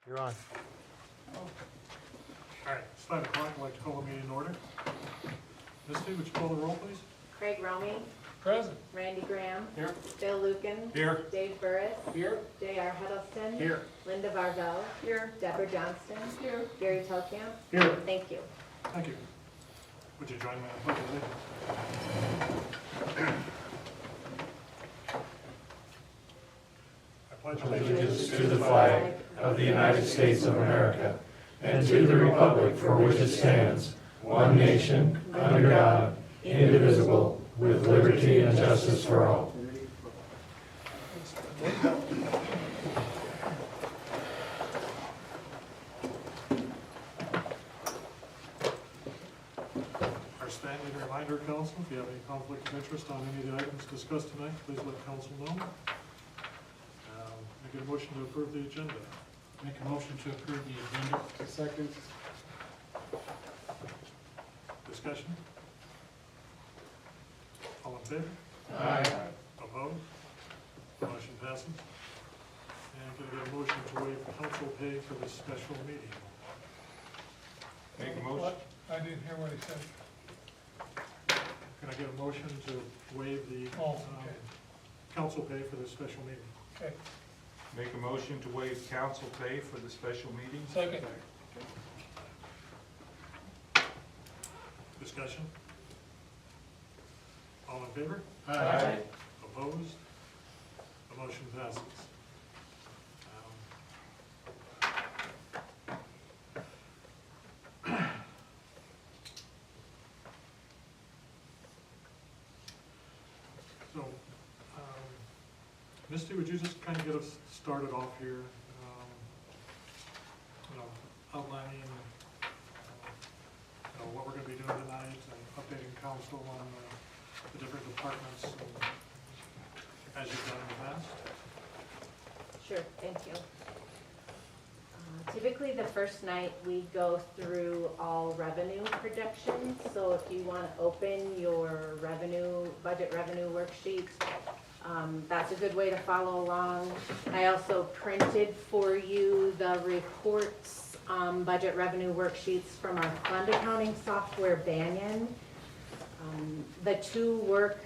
You're on. All right, it's 5 o'clock. I'd like to call the meeting in order. Misty, would you call the roll, please? Craig Romy, Present. Randy Graham, Here. Bill Luken, Here. Dave Burris, Here. J.R. Huddleston, Here. Linda Varvel, here, Deborah Johnston, here, Gary Telkamp. Here. Thank you. Thank you. Would you join me on the pledge of allegiance? I pledge Allegiance to the flag of the United States of America and to the republic for which it stands, one nation, under God, indivisible, with liberty and justice for all. Our standing reminder, council, if you have any conflict of interest on any of the items discussed tonight, please let council know. Can I get a motion to approve the agenda? Make a motion to approve the agenda. Second. Discussion? All in favor? Aye. Opposed? Motion passes. And can I get a motion to waive council pay for this special meeting? Make a motion. I didn't hear what he said. Can I get a motion to waive the Oh, okay. council pay for this special meeting? Okay, Make a motion to waive council pay for the special meeting. second. Discussion? All in favor? Aye. Opposed? The motion passes. So, Misty, would you just kind of get us started off here? Outlining what we're going to be doing tonight and updating council on the different departments as you've done in the past. Sure, thank you. Typically, the first night, we go through all revenue projections. So if you want to open your budget revenue worksheet, that's a good way to follow along. I also printed for you the reports, budget revenue worksheets from our fund accounting software, Banyan. The two work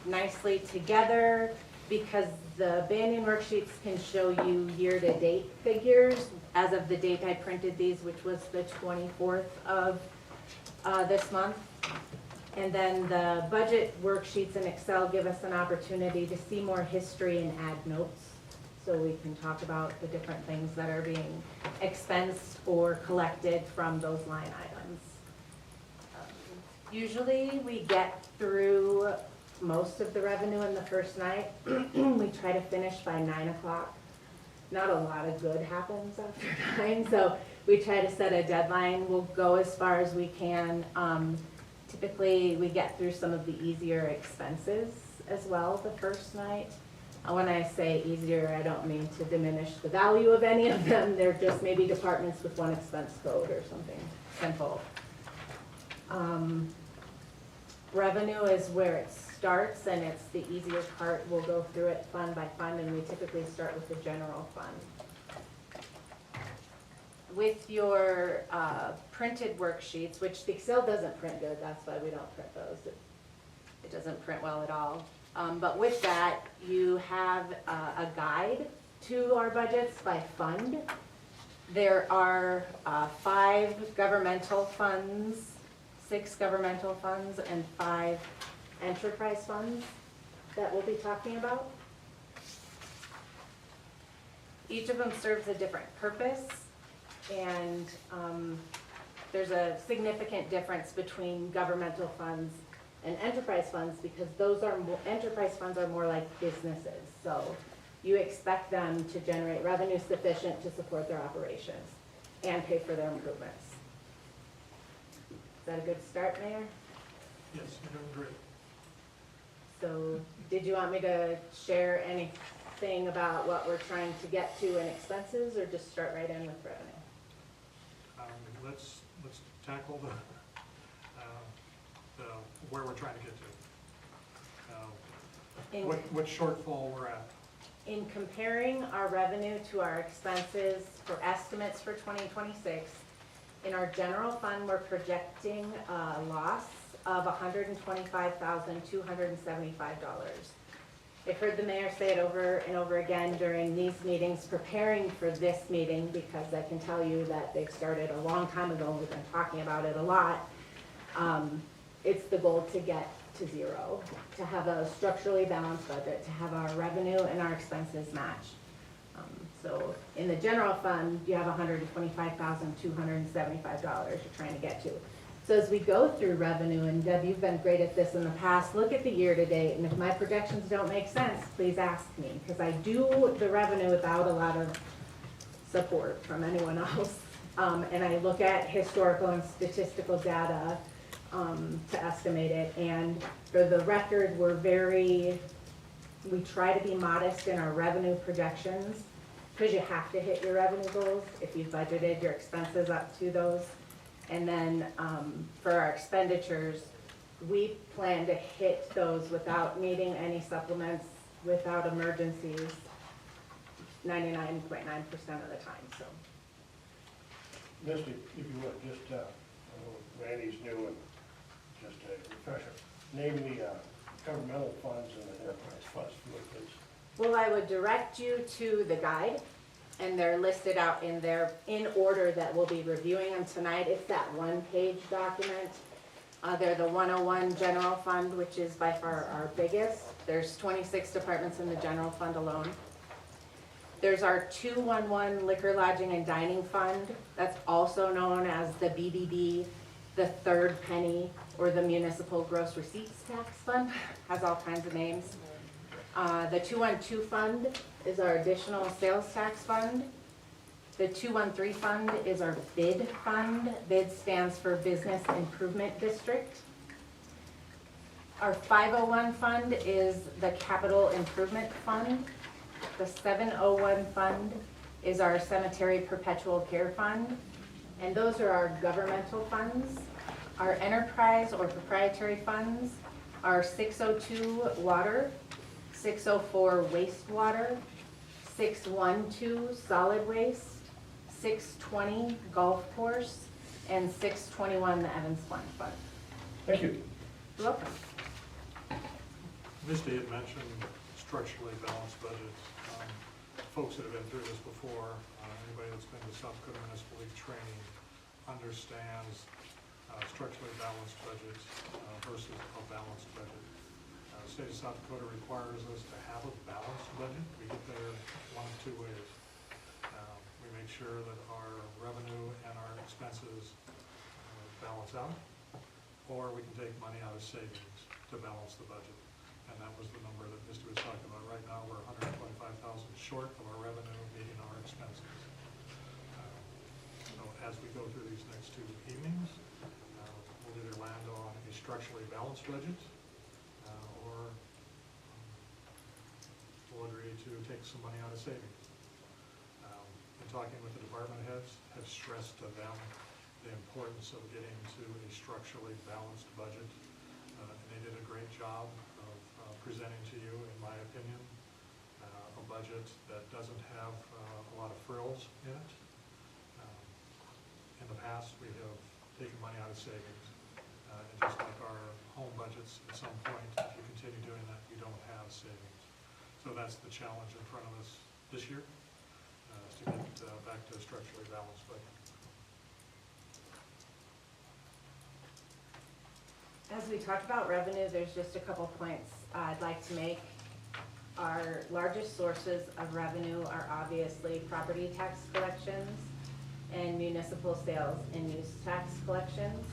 nicely together because the Banyan worksheets can show you year-to-date figures as of the date I printed these, which was the 24th of this month. And then the budget worksheets in Excel give us an opportunity to see more history and add notes. So we can talk about the different things that are being expensed or collected from those line items. Usually we get through most of the revenue in the first night. We try to finish by 9 o'clock. Not a lot of good happens after 9, so we try to set a deadline. We'll go as far as we can. Typically, we get through some of the easier expenses as well the first night. When I say easier, I don't mean to diminish the value of any of them. They're just maybe departments with one expense code or something simple. Revenue is where it starts, and it's the easier part. We'll go through it fund by fund, and we typically start with the general fund. With your printed worksheets, which the Excel doesn't print good, that's why we don't print those. It doesn't print well at all. But with that, you have a guide to our budgets by fund. There are 5 governmental funds, 6 governmental funds, and 5 enterprise funds that we'll be talking about. Each of them serves a different purpose, and there's a significant difference between governmental funds and enterprise funds because enterprise funds are more like businesses. So you expect them to generate revenue sufficient to support their operations and pay for their improvements. Is that a good start, Mayor? Yes, you're doing great. So did you want me to share anything about what we're trying to get to in expenses, or just start right in with revenue? Let's tackle the where we're trying to get to. What shortfall we're at. in comparing our revenue to our expenses for estimates for 2026, in our general fund, we're projecting a loss of $125,275. I've heard the mayor say it over and over again during these meetings, preparing for this meeting, because I can tell you that they've started a long time ago, and we've been talking about it a lot. It's the goal to get to zero, to have a structurally balanced budget, to have our revenue and our expenses match. So in the general fund, you have $125,275 you're trying to get to. So as we go through revenue, and Deb, you've been great at this in the past, look at the year to date, and if my projections don't make sense, please ask me, because I do the revenue without a lot of support from anyone else. And I look at historical and statistical data to estimate it. And for the record, we try to be modest in our revenue projections, because you have to hit your revenue goals if you've budgeted your expenses up to those. And then for our expenditures, we plan to hit those without needing any supplements, without emergencies, 99.9% of the time, so. Misty, if you would, just, I know Randy's new and just a refresher, name the governmental funds and the enterprise funds, if you would, please. Well, I would direct you to the guide, and they're listed out in order that we'll be reviewing them tonight. It's that one-page document. They're the 101 general fund, which is by far our biggest. There's 26 departments in the general fund alone. There's our 211 liquor, lodging, and dining fund. That's also known as the BBB, the third penny, or the municipal gross receipts tax fund. Has all kinds of names. The 212 fund is our additional sales tax fund. The 213 fund is our bid fund. BID stands for Business Improvement District. Our 501 fund is the Capital Improvement Fund. The 701 fund is our Cemetery Perpetual Care Fund. And those are our governmental funds. Our enterprise or proprietary funds are 602 water, 604 wastewater, 612 solid waste, 620 golf course, and 621 the Evans Fund. Thank you. You're welcome. Misty had mentioned structurally balanced budgets. Folks that have been through this before, anybody that's been to South Dakota Municipal League training understands structurally balanced budgets versus a balanced budget. The state of South Dakota requires us to have a balanced budget. We get there one of two ways. We make sure that our revenue and our expenses balance out, or we can take money out of savings to balance the budget. And that was the number that Misty was talking about. Right now, we're 125,000 short of our revenue meeting our expenses. So as we go through these next two evenings, we'll either land on a structurally balanced budget, or we'll agree to take some money out of savings. In talking with the department heads, have stressed to them the importance of getting to a structurally balanced budget. And they did a great job of presenting to you, in my opinion, a budget that doesn't have a lot of frills in it. In the past, we have taken money out of savings. And just like our home budgets, at some point, if you continue doing that, you don't have savings. So that's the challenge in front of us this year, is to get back to a structurally balanced budget. As we talk about revenue, there's just a couple points I'd like to make. Our largest sources of revenue are obviously property tax collections and municipal sales and use tax collections.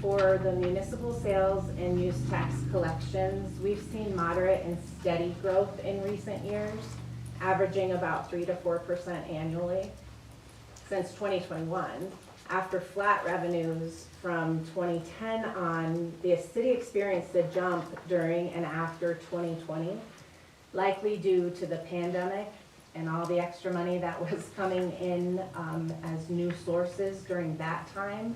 For the municipal sales and use tax collections, we've seen moderate and steady growth in recent years, averaging about 3 to 4% annually since 2021. After flat revenues from 2010 on, the city experienced a jump during and after 2020, likely due to the pandemic and all the extra money that was coming in as new sources during that time.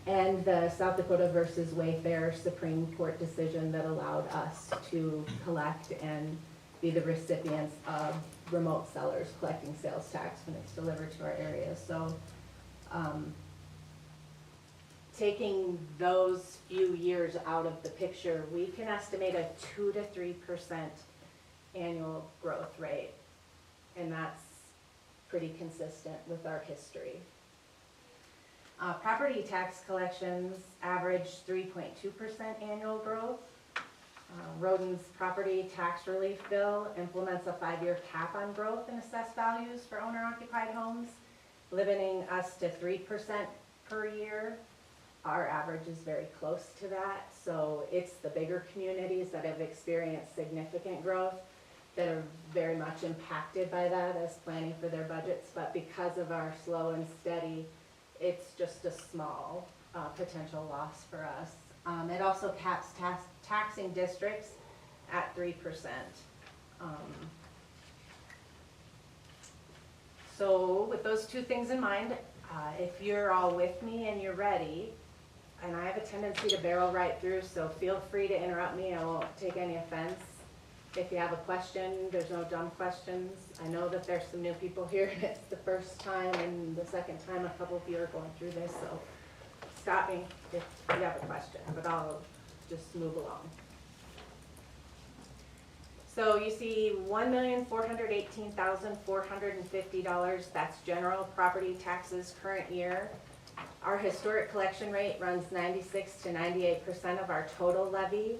and the South Dakota versus Wayfair Supreme Court decision that allowed us to collect and be the recipients of remote sellers collecting sales tax when it's delivered to our area. So, taking those few years out of the picture, we can estimate a 2 to 3% annual growth rate. And that's pretty consistent with our history. Property tax collections average 3.2% annual growth. Roden's property tax relief bill implements a 5-year cap on growth in assessed values for owner-occupied homes, limiting us to 3% per year. Our average is very close to that, so it's the bigger communities that have experienced significant growth that are very much impacted by that as planning for their budgets, but because of our slow and steady, it's just a small potential loss for us. It also caps taxing districts at 3%. So with those two things in mind, if you're all with me and you're ready, and I have a tendency to barrel right through, so feel free to interrupt me. I won't take any offense. If you have a question, there's no dumb questions. I know that there's some new people here, and it's the first time and the second time a couple of you are going through this, so stop me if you have a question, but I'll just move along. So you see $1,418,450, that's general property taxes current year. Our historic collection rate runs 96 to 98% of our total levy.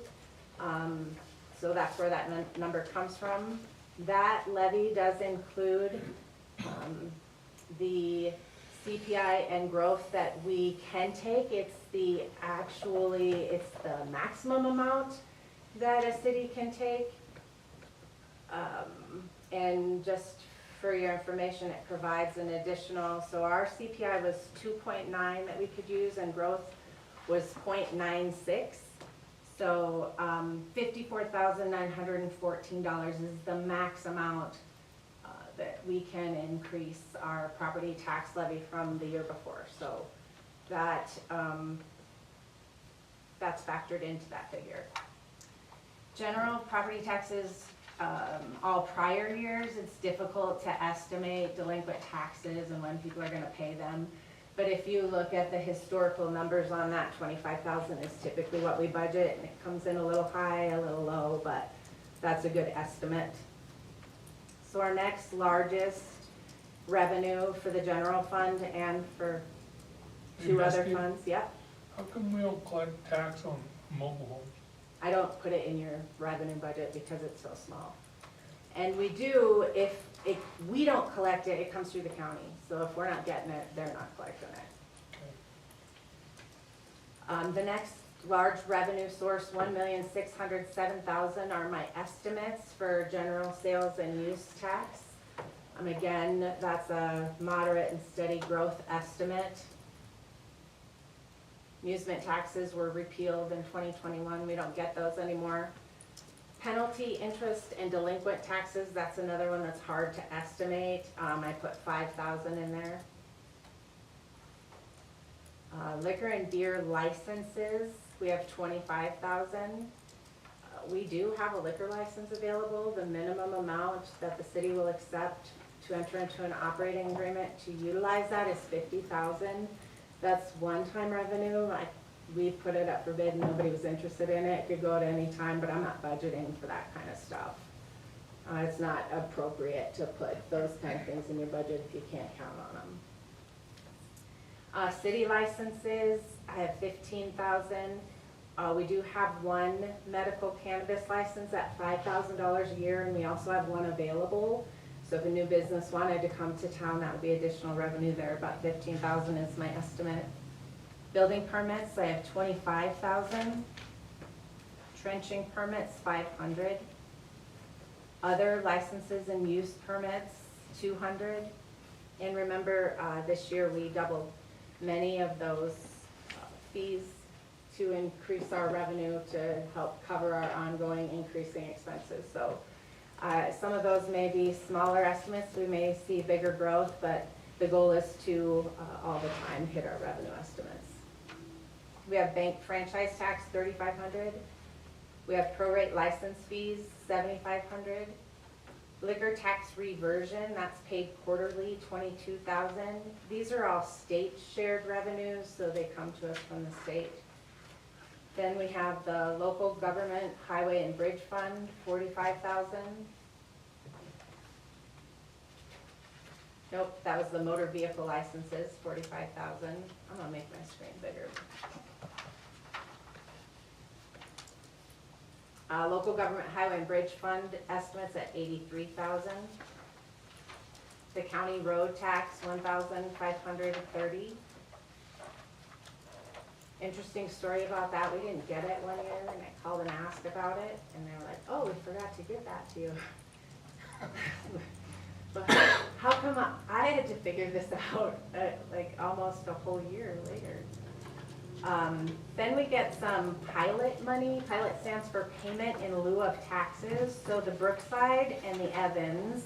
So that's where that number comes from. That levy does include the CPI and growth that we can take. It's the maximum amount that a city can take. And just for your information, it provides an additional, so our CPI was 2.9 that we could use and growth was 0.96. So $54,914 is the max amount that we can increase our property tax levy from the year before. So that that's factored into that figure. General property taxes, all prior years, it's difficult to estimate delinquent taxes and when people are going to pay them. But if you look at the historical numbers on that, 25,000 is typically what we budget, and it comes in a little high, a little low, but that's a good estimate. So our next largest revenue for the general fund and for two other funds, yep. How come we don't collect tax on mobile homes? I don't put it in your revenue budget because it's so small. And we do, if we don't collect it, it comes through the county. So if we're not getting it, they're not collecting it. The next large revenue source, $1,607,000, are my estimates for general sales and use tax. Again, that's a moderate and steady growth estimate. Amusement taxes were repealed in 2021. We don't get those anymore. Penalty, interest, and delinquent taxes, that's another one that's hard to estimate. I put 5,000 in there. Liquor and beer licenses, we have 25,000. We do have a liquor license available. The minimum amount that the city will accept to enter into an operating agreement to utilize that is 50,000. That's one-time revenue. We put it up for bid and nobody was interested in it. It could go at any time, but I'm not budgeting for that kind of stuff. It's not appropriate to put those kind of things in your budget if you can't count on them. City licenses, I have 15,000. We do have one medical cannabis license at $5,000 a year, and we also have one available. So if a new business wanted to come to town, that would be additional revenue there. About 15,000 is my estimate. Building permits, I have 25,000. Trenching permits, 500. Other licenses and use permits, 200. And remember, this year we doubled many of those fees to increase our revenue to help cover our ongoing increasing expenses. So some of those may be smaller estimates. We may see bigger growth, but the goal is to all the time hit our revenue estimates. We have bank franchise tax, $3,500. We have prorate license fees, $7,500. Liquor tax reversion, that's paid quarterly, $22,000. These are all state shared revenues, so they come to us from the state. Then we have the local government highway and bridge fund, $45,000. Nope, that was the motor vehicle licenses, $45,000. I'm gonna make my screen bigger. Local government highway and bridge fund estimates at $83,000. The county road tax, $1,530. Interesting story about that, we didn't get it one year, and I called and asked about it, and they were like, oh, we forgot to give that to you. But how come I had to figure this out, like almost a whole year later? Then we get some pilot money. Pilot stands for payment in lieu of taxes. So the Brookside and the Evans,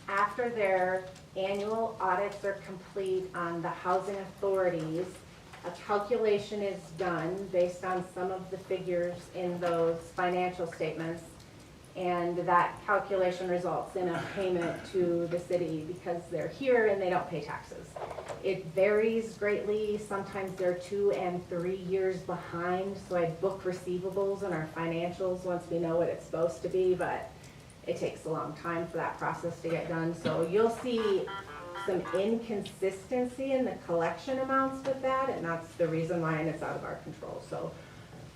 after their annual audits are complete on the housing authorities, a calculation is done based on some of the figures in those financial statements. And that calculation results in a payment to the city because they're here and they don't pay taxes. It varies greatly. Sometimes they're 2 and 3 years behind. So I book receivables in our financials once we know what it's supposed to be, but it takes a long time for that process to get done. So you'll see some inconsistency in the collection amounts with that, and that's the reason why, and it's out of our control. So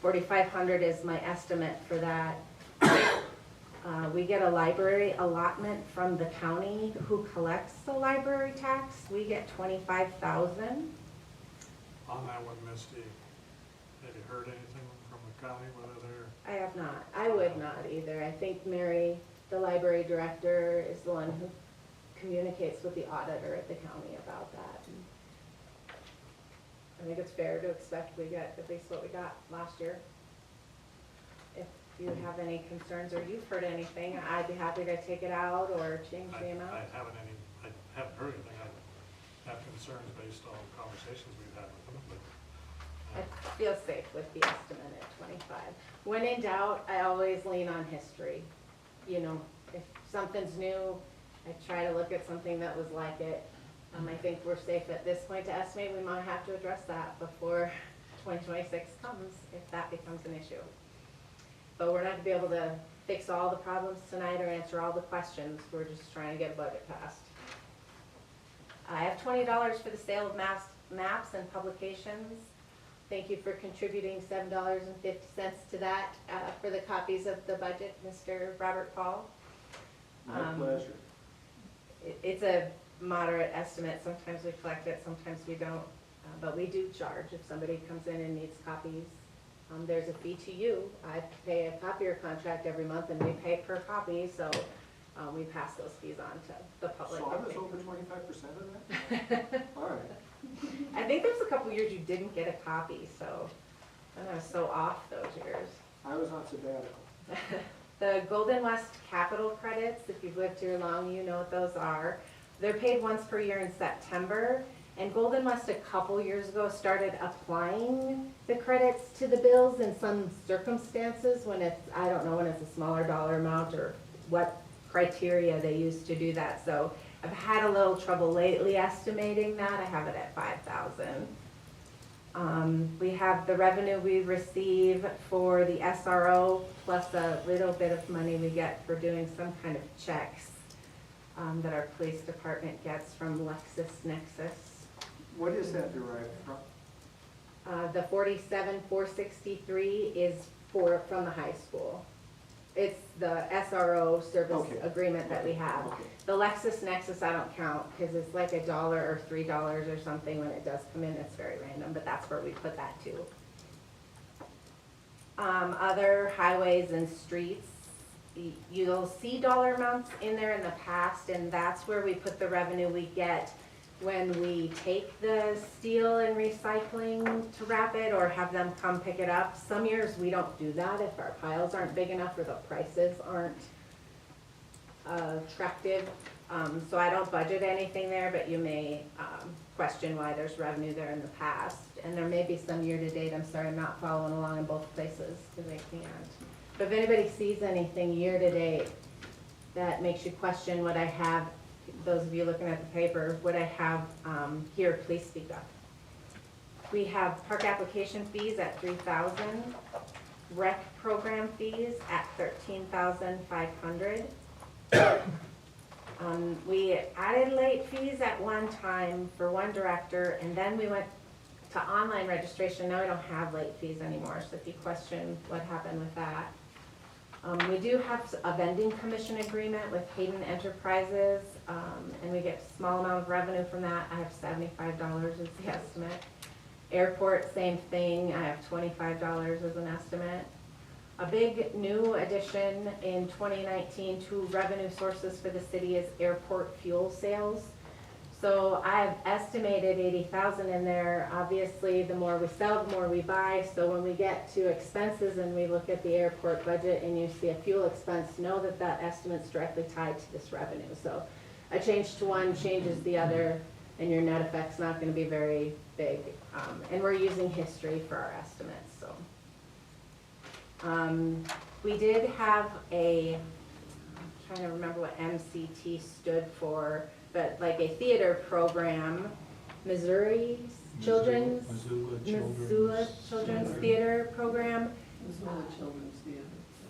$4,500 is my estimate for that. We get a library allotment from the county who collects the library tax. We get $25,000. On that one, Misty, have you heard anything from the county, whether they're? I have not. I would not either. I think Mary, the library director, is the one who communicates with the auditor at the county about that. I think it's fair to expect we get at least what we got last year. If you have any concerns or you've heard anything, I'd be happy to take it out or change the amount. I haven't heard anything. I have concerns based on conversations we've had with them, but. I feel safe with the estimate at 25. When in doubt, I always lean on history. You know, if something's new, I try to look at something that was like it. I think we're safe at this point to estimate. We might have to address that before 2026 comes, if that becomes an issue. But we're not gonna be able to fix all the problems tonight or answer all the questions. We're just trying to get a budget passed. I have $20 for the sale of maps and publications. Thank you for contributing $7.50 to that for the copies of the budget, Mr. Robert Paul. My pleasure. It's a moderate estimate. Sometimes we collect it, sometimes we don't. But we do charge if somebody comes in and needs copies. There's a fee to you. I pay a copier contract every month and we pay per copy, so we pass those fees on to the public. So I was over 25% of that? All right. I think there's a couple years you didn't get a copy, so I was so off those years. I was on sabbatical. The Golden West capital credits, if you've lived here long, you know what those are. They're paid once per year in September. And Golden West a couple years ago started applying the credits to the bills in some circumstances when it's, I don't know, when it's a smaller dollar amount or what criteria they use to do that. So I've had a little trouble lately estimating that. I have it at 5,000. We have the revenue we receive for the SRO plus a little bit of money we get for doing some kind of checks that our police department gets from LexisNexis. What is that derived from? The 47,463 is from the high school. It's the SRO service Okay. agreement that we have. Okay. The LexisNexis I don't count because it's like $1 or $3 or something when it does come in. It's very random, but that's where we put that to. Other highways and streets, you'll see dollar amounts in there in the past, and that's where we put the revenue we get when we take the steel and recycling to wrap it or have them come pick it up. Some years we don't do that if our piles aren't big enough or the prices aren't attractive. So I don't budget anything there, but you may question why there's revenue there in the past. And there may be some year-to-date, I'm sorry, I'm not following along in both places because I can't. But if anybody sees anything year-to-date that makes you question what I have, those of you looking at the paper, what I have here, please speak up. We have park application fees at $3,000, rec program fees at $13,500. We added late fees at one time for one director, and then we went to online registration. Now we don't have late fees anymore, so if you question what happened with that. We do have a vending commission agreement with Hayden Enterprises, and we get a small amount of revenue from that. I have $75 as the estimate. Airport, same thing, I have $25 as an estimate. A big new addition in 2019 to revenue sources for the city is airport fuel sales. So I've estimated 80,000 in there. Obviously, the more we sell, the more we buy. So when we get to expenses and we look at the airport budget and you see a fuel expense, know that that estimate's directly tied to this revenue. So a change to one changes the other, and your net effect's not gonna be very big. And we're using history for our estimates, so. We did have I'm trying to remember what MCT stood for, but like a theater program, Missoula Children's Theater Program. Missoula Children's Theater.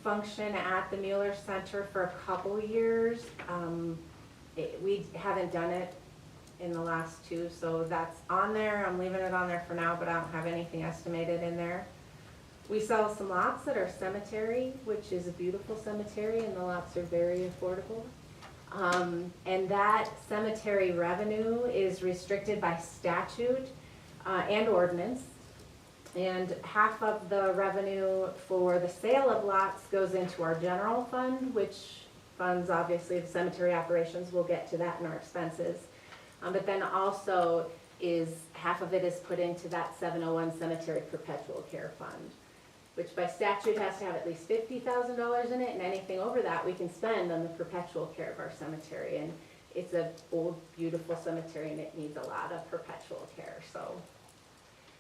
Function at the Mueller Center for a couple years. We haven't done it in the last two, so that's on there. I'm leaving it on there for now, but I don't have anything estimated in there. We sell some lots at our cemetery, which is a beautiful cemetery, and the lots are very affordable. And that cemetery revenue is restricted by statute and ordinance. And half of the revenue for the sale of lots goes into our general fund, which funds obviously the cemetery operations. We'll get to that in our expenses. But then also half of it is put into that 701 Cemetery Perpetual Care Fund, which by statute has to have at least $50,000 in it, and anything over that we can spend on the perpetual care of our cemetery. And it's an old, beautiful cemetery, and it needs a lot of perpetual care. So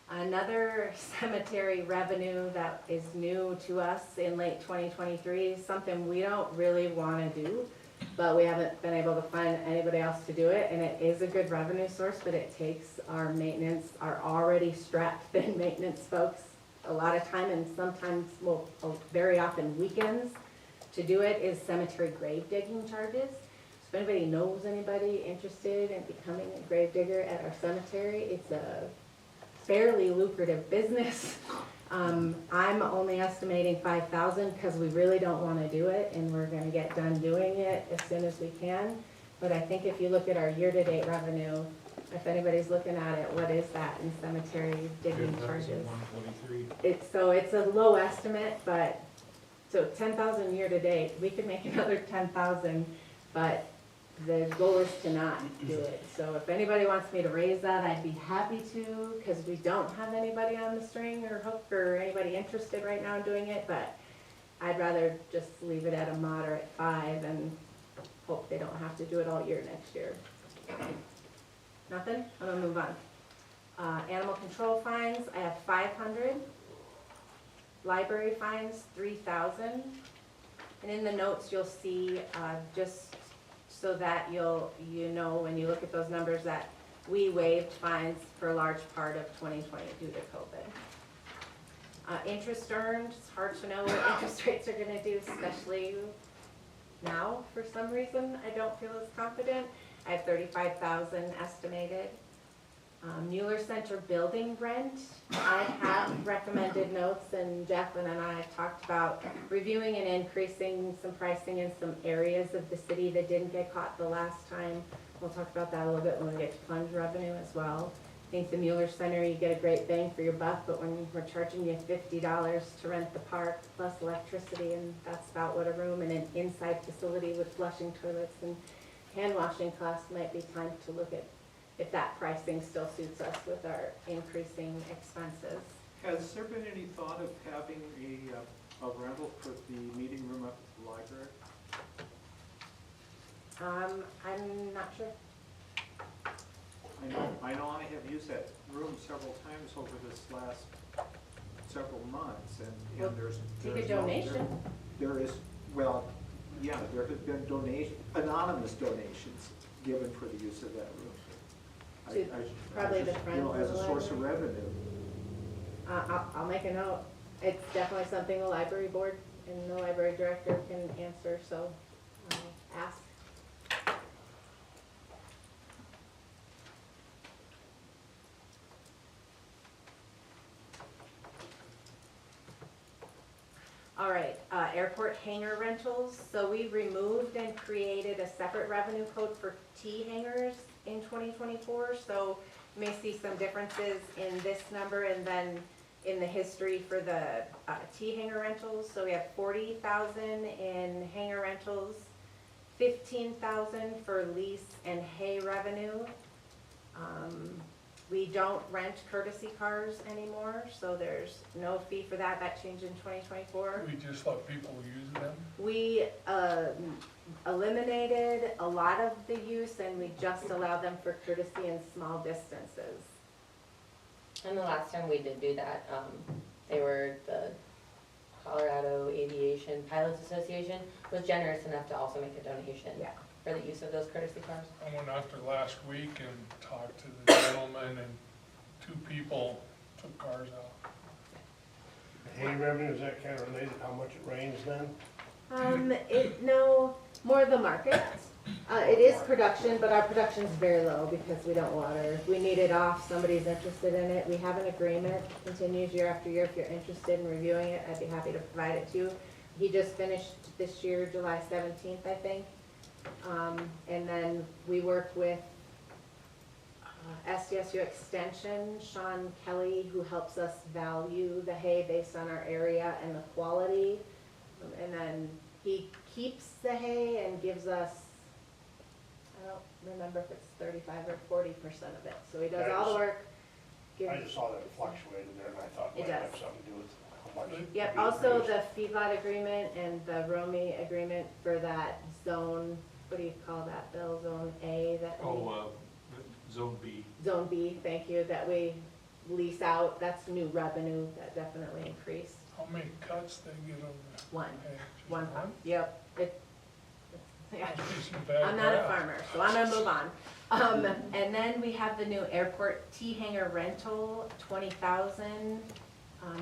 another cemetery revenue that is new to us in late 2023, something we don't really want to do, but we haven't been able to find anybody else to do it, and it is a good revenue source, but it takes our maintenance, our already strapped thin maintenance folks a lot of time, and sometimes, well, very often weekends to do it, is cemetery grave digging charges. So if anybody knows anybody interested in becoming a grave digger at our cemetery, it's a fairly lucrative business. I'm only estimating 5,000 because we really don't want to do it, and we're going to get done doing it as soon as we can. But I think if you look at our year-to-date revenue, if anybody's looking at it, what is that in cemetery digging charges? 123. So it's a low estimate, but, so 10,000 year-to-date, we could make another 10,000, but the goal is to not do it. So if anybody wants me to raise that, I'd be happy to, because we don't have anybody on the string or hook or anybody interested right now in doing it, but I'd rather just leave it at a moderate 5 and hope they don't have to do it all year next year. Nothing? I'm gonna move on. Animal control fines, I have 500. Library fines, 3,000. And in the notes, you'll see, just so that you know when you look at those numbers that we waived fines for a large part of 2020 due to COVID. Interest earned, it's hard to know what interest rates are gonna do, especially now for some reason. I don't feel as confident. I have 35,000 estimated. Mueller Center building rent, I have recommended notes, and Jacqueline and I have talked about reviewing and increasing some pricing in some areas of the city that didn't get caught the last time. We'll talk about that a little bit when we get to fund revenue as well. I think the Mueller Center, you get a great bang for your buck, but when we're charging you $50 to rent the park plus electricity, and that's about what a room and an inside facility with flushing toilets and hand washing costs, might be time to look at if that pricing still suits us with our increasing expenses. Has there been any thought of having a rental for the meeting room up at the library? I'm not sure. I know I have used that room several times over this last several months, Well, and there's. take a there's no- donation. There is, well, yeah, there have been anonymous donations given for the use of that room. To probably the just, friends of as a the source of library. revenue. I'll make a note. It's definitely something the library board and the library director can answer, so ask. All right, airport hangar rentals. So we removed and created a separate revenue code for T hangars in 2024. So you may see some differences in this number and then in the history for the T hangar rentals. So we have 40,000 in hangar rentals, 15,000 for lease and hay revenue. We don't rent courtesy cars anymore, so there's no fee for that. That changed in 2024. We just let people use them? We eliminated a lot of the use and we just allow them for courtesy in small distances. And the last time we did do that, they were, the Colorado Aviation Pilots Association was generous enough to also make a donation Yeah. for the use of those courtesy cars. I went after last week and talked to the gentleman, and 2 people took cars out. The hay revenue, is that kind of related, how much it rains then? No, more the market. It is production, but our production's very low because we don't water. If we need it off, somebody's interested in it. We have an agreement, continues year after year. If you're interested in reviewing it, I'd be happy to provide it to you. He just finished this year, July 17th, I think. And then we work with SDSU Extension, Sean Kelly, who helps us value the hay based on our area and the quality. And then he keeps the hay and gives us, I don't remember if it's 35 or 40% of it. So he does all the work. gives- I just saw that it fluctuated there, and I thought it It might have does. something to do with how much. Yep, being also produced. the feedlot agreement and the Romy agreement for that zone, what do you call that, Bill? Zone A that we, Zone B. Zone B, thank you, that we lease out, that's new revenue, that definitely increased. How many cuts they get over One, there? Hey, just one, yep, yeah. Must be some bad I'm not a grass. farmer, so I'm gonna move on. And then we have the new airport T hangar rental, 20,000.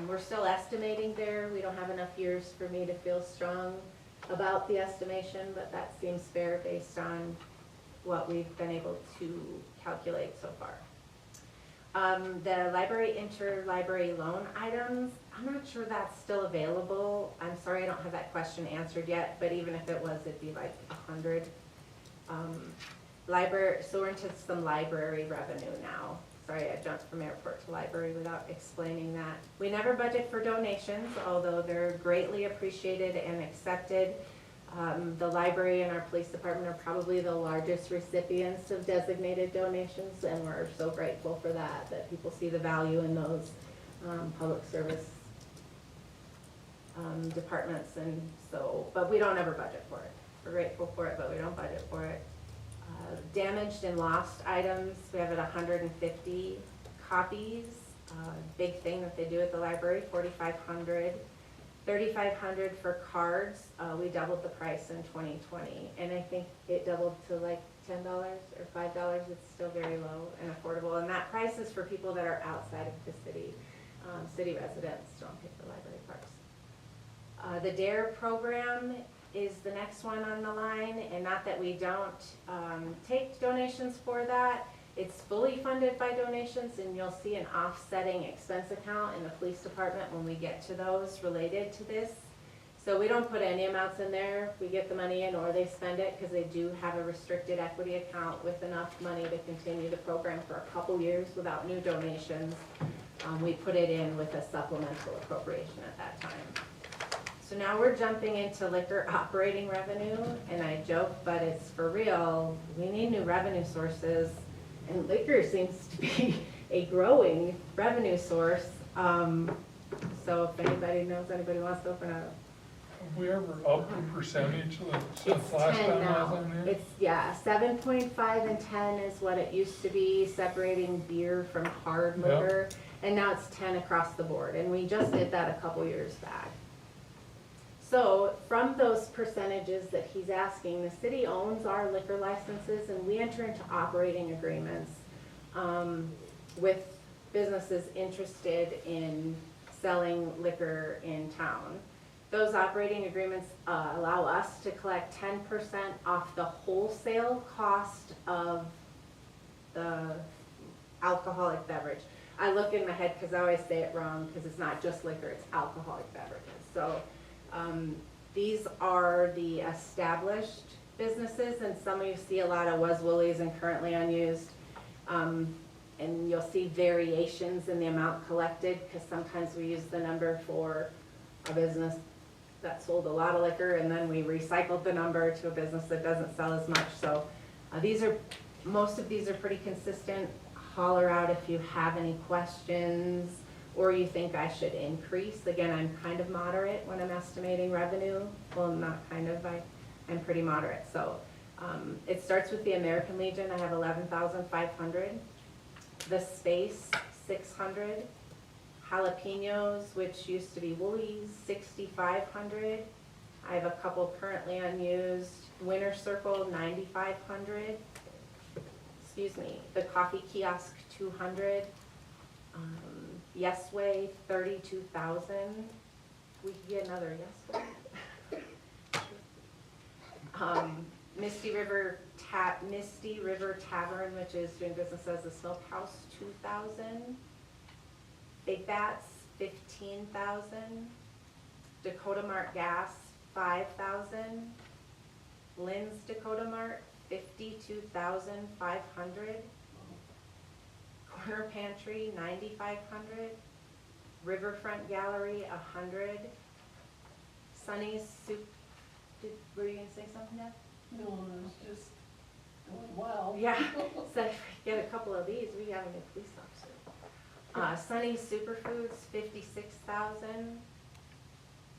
We're still estimating there. We don't have enough years for me to feel strong about the estimation, but that seems fair based on what we've been able to calculate so far. The library interlibrary loan items, I'm not sure that's still available. I'm sorry I don't have that question answered yet, but even if it was, it'd be like 100. Library, so we're into some library revenue now. Sorry, I jumped from airport to library without explaining that. We never budget for donations, although they're greatly appreciated and accepted. The library and our police department are probably the largest recipients of designated donations, and we're so grateful for that, that people see the value in those public service departments, and so, but we don't ever budget for it. We're grateful for it, but we don't budget for it. Damaged and lost items, we have at 150 copies. Big thing that they do at the library, 4,500. 3,500 for cards. We doubled the price in 2020, and I think it doubled to like $10 or $5. It's still very low and affordable, and that price is for people that are outside of the city. City residents don't pay for library cards. The DARE program is the next one on the line, and not that we don't take donations for that. It's fully funded by donations, and you'll see an offsetting expense account in the police department when we get to those related to this. So we don't put any amounts in there. We get the money in or they spend it, because they do have a restricted equity account with enough money to continue the program for a couple years without new donations. We put it in with a supplemental appropriation at that time. So now we're jumping into liquor operating revenue, and I joke, but it's for real. We need new revenue sources, and liquor seems to be a growing revenue source. So if anybody knows, anybody wants to open a Have we ever upped the percentage since It's last 10 time I was now. on here? It's, yeah, 7.5 and 10 is what it used to be, separating beer from hard Yep. liquor. And now it's 10 across the board, and we just did that a couple years back. So from those percentages that he's asking, the city owns our liquor licenses, and we enter into operating agreements with businesses interested in selling liquor in town. Those operating agreements allow us to collect 10% off the wholesale cost of the alcoholic beverage. I look in my head because I always say it wrong, because it's not just liquor, it's alcoholic beverages. So these are the established businesses, and some of you see a lot of was Woolies and currently unused. And you'll see variations in the amount collected, because sometimes we use the number for a business that sold a lot of liquor, and then we recycled the number to a business that doesn't sell as much. So most of these are pretty consistent. Holler out if you have any questions, or you think I should increase. Again, I'm kind of moderate when I'm estimating revenue. Well, not kind of, I'm pretty moderate. So it starts with the American Legion. I have 11,500. The Space, 600. Jalapenos, which used to be Woolies, 6,500. I have a couple currently unused. Winter Circle, 9,500. Excuse me. The Coffee Kiosk, 200. Yes Way, 32,000. We could get another Yes Way. Misty River Tavern, which is doing business as a smokehouse, 2,000. Big Bats, 15,000. Dakota Mart Gas, 5,000. Lynn's Dakota Mart, 52,500. Corner Pantry, 9,500. Riverfront Gallery, 100. Sunny's Soup, were you gonna say something, Deb? No, it was just going well. Yeah, so if we get a couple of these, we have a new police officer. Sunny's Superfoods, 56,000.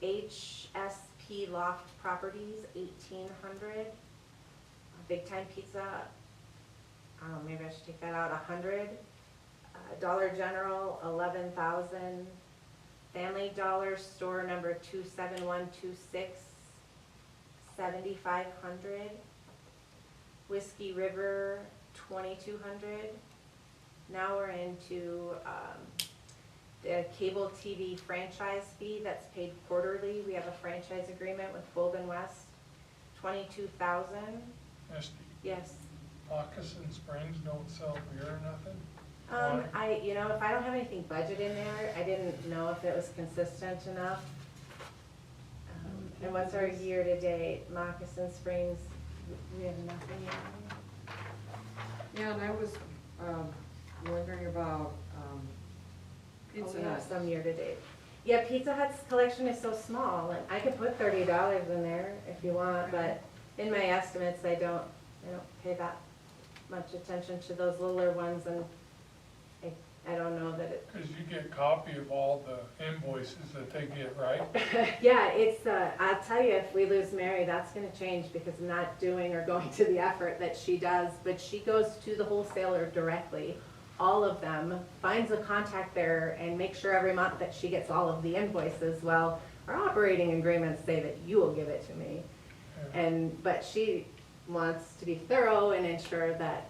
HSP Loft Properties, 1,800. Big Time Pizza, maybe I should take that out, 100. Dollar General, 11,000. Family Dollar Store number 27126, 7,500. Whiskey River, 2,200. Now we're into the cable TV franchise fee that's paid quarterly. We have a franchise agreement with Golden West, 22,000. Misty, Yes. Moccasin Springs don't sell beer or nothing? If I don't have anything budget in there, I didn't know if it was consistent enough. And what's our year-to-date? Moccasin Springs, we have nothing yet. Yeah, and I was, wondering about, Pizza We have Hut. some year-to-date. Yeah, Pizza Hut's collection is so small, and I could put $30 in there if you want, but in my estimates, I don't pay that much attention to those littler ones, and I don't know that it, Because you get copy of all the invoices that they get, right? yeah, it's, I'll tell you, if we lose Mary, that's gonna change, because I'm not doing or going to the effort that she does, but she goes to the wholesaler directly, all of them, finds a contact there, and makes sure every month that she gets all of the invoices. Well, our operating agreements say that you will give it to me, Yeah. but she wants to be thorough and ensure that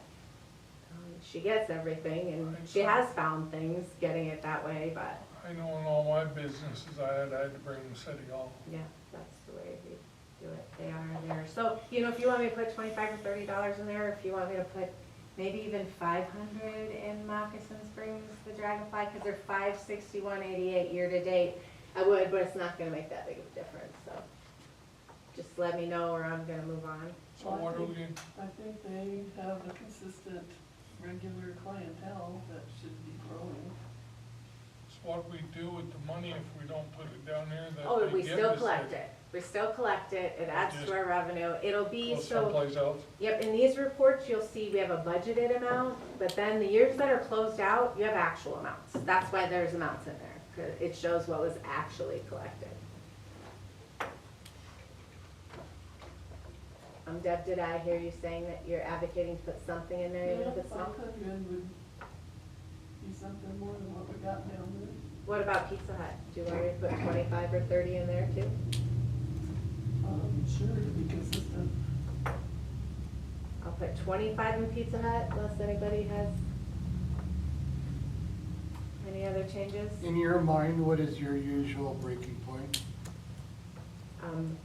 she gets everything, and she has found things getting it that way, but I know in all my businesses I had to bring them City Hall. yeah, that's the way we do it. They are there. So, if you want me to put $25 or $30 in there, if you want me to put maybe even 500 in Moccasin Springs, the Dragonfly, because they're 561.88 year-to-date, I would, but it's not gonna make that big of a difference, so just let me know or I'm gonna move on. So what do we, I think they have a consistent, regular clientele that should be growing. so what we do with the money if we don't put it down there that Oh, they we give still us collect that it. We still collect it. It adds just to our revenue. It'll be, goes so, someplace else? yep, in these reports, you'll see we have a budgeted amount, but then the years that are closed out, you have actual amounts. That's why there's amounts in there, 'cause it shows what was actually collected. Deb, did I hear you saying that you're advocating to put something in there, even if it's small? 500 would be something more than what we got down there. What about Pizza Hut? Do you want me to put 25 or 30 in there too? Sure, to be consistent. I'll put 25 in Pizza Hut, unless anybody has any other changes. In your mind, what is your usual breaking point? I'm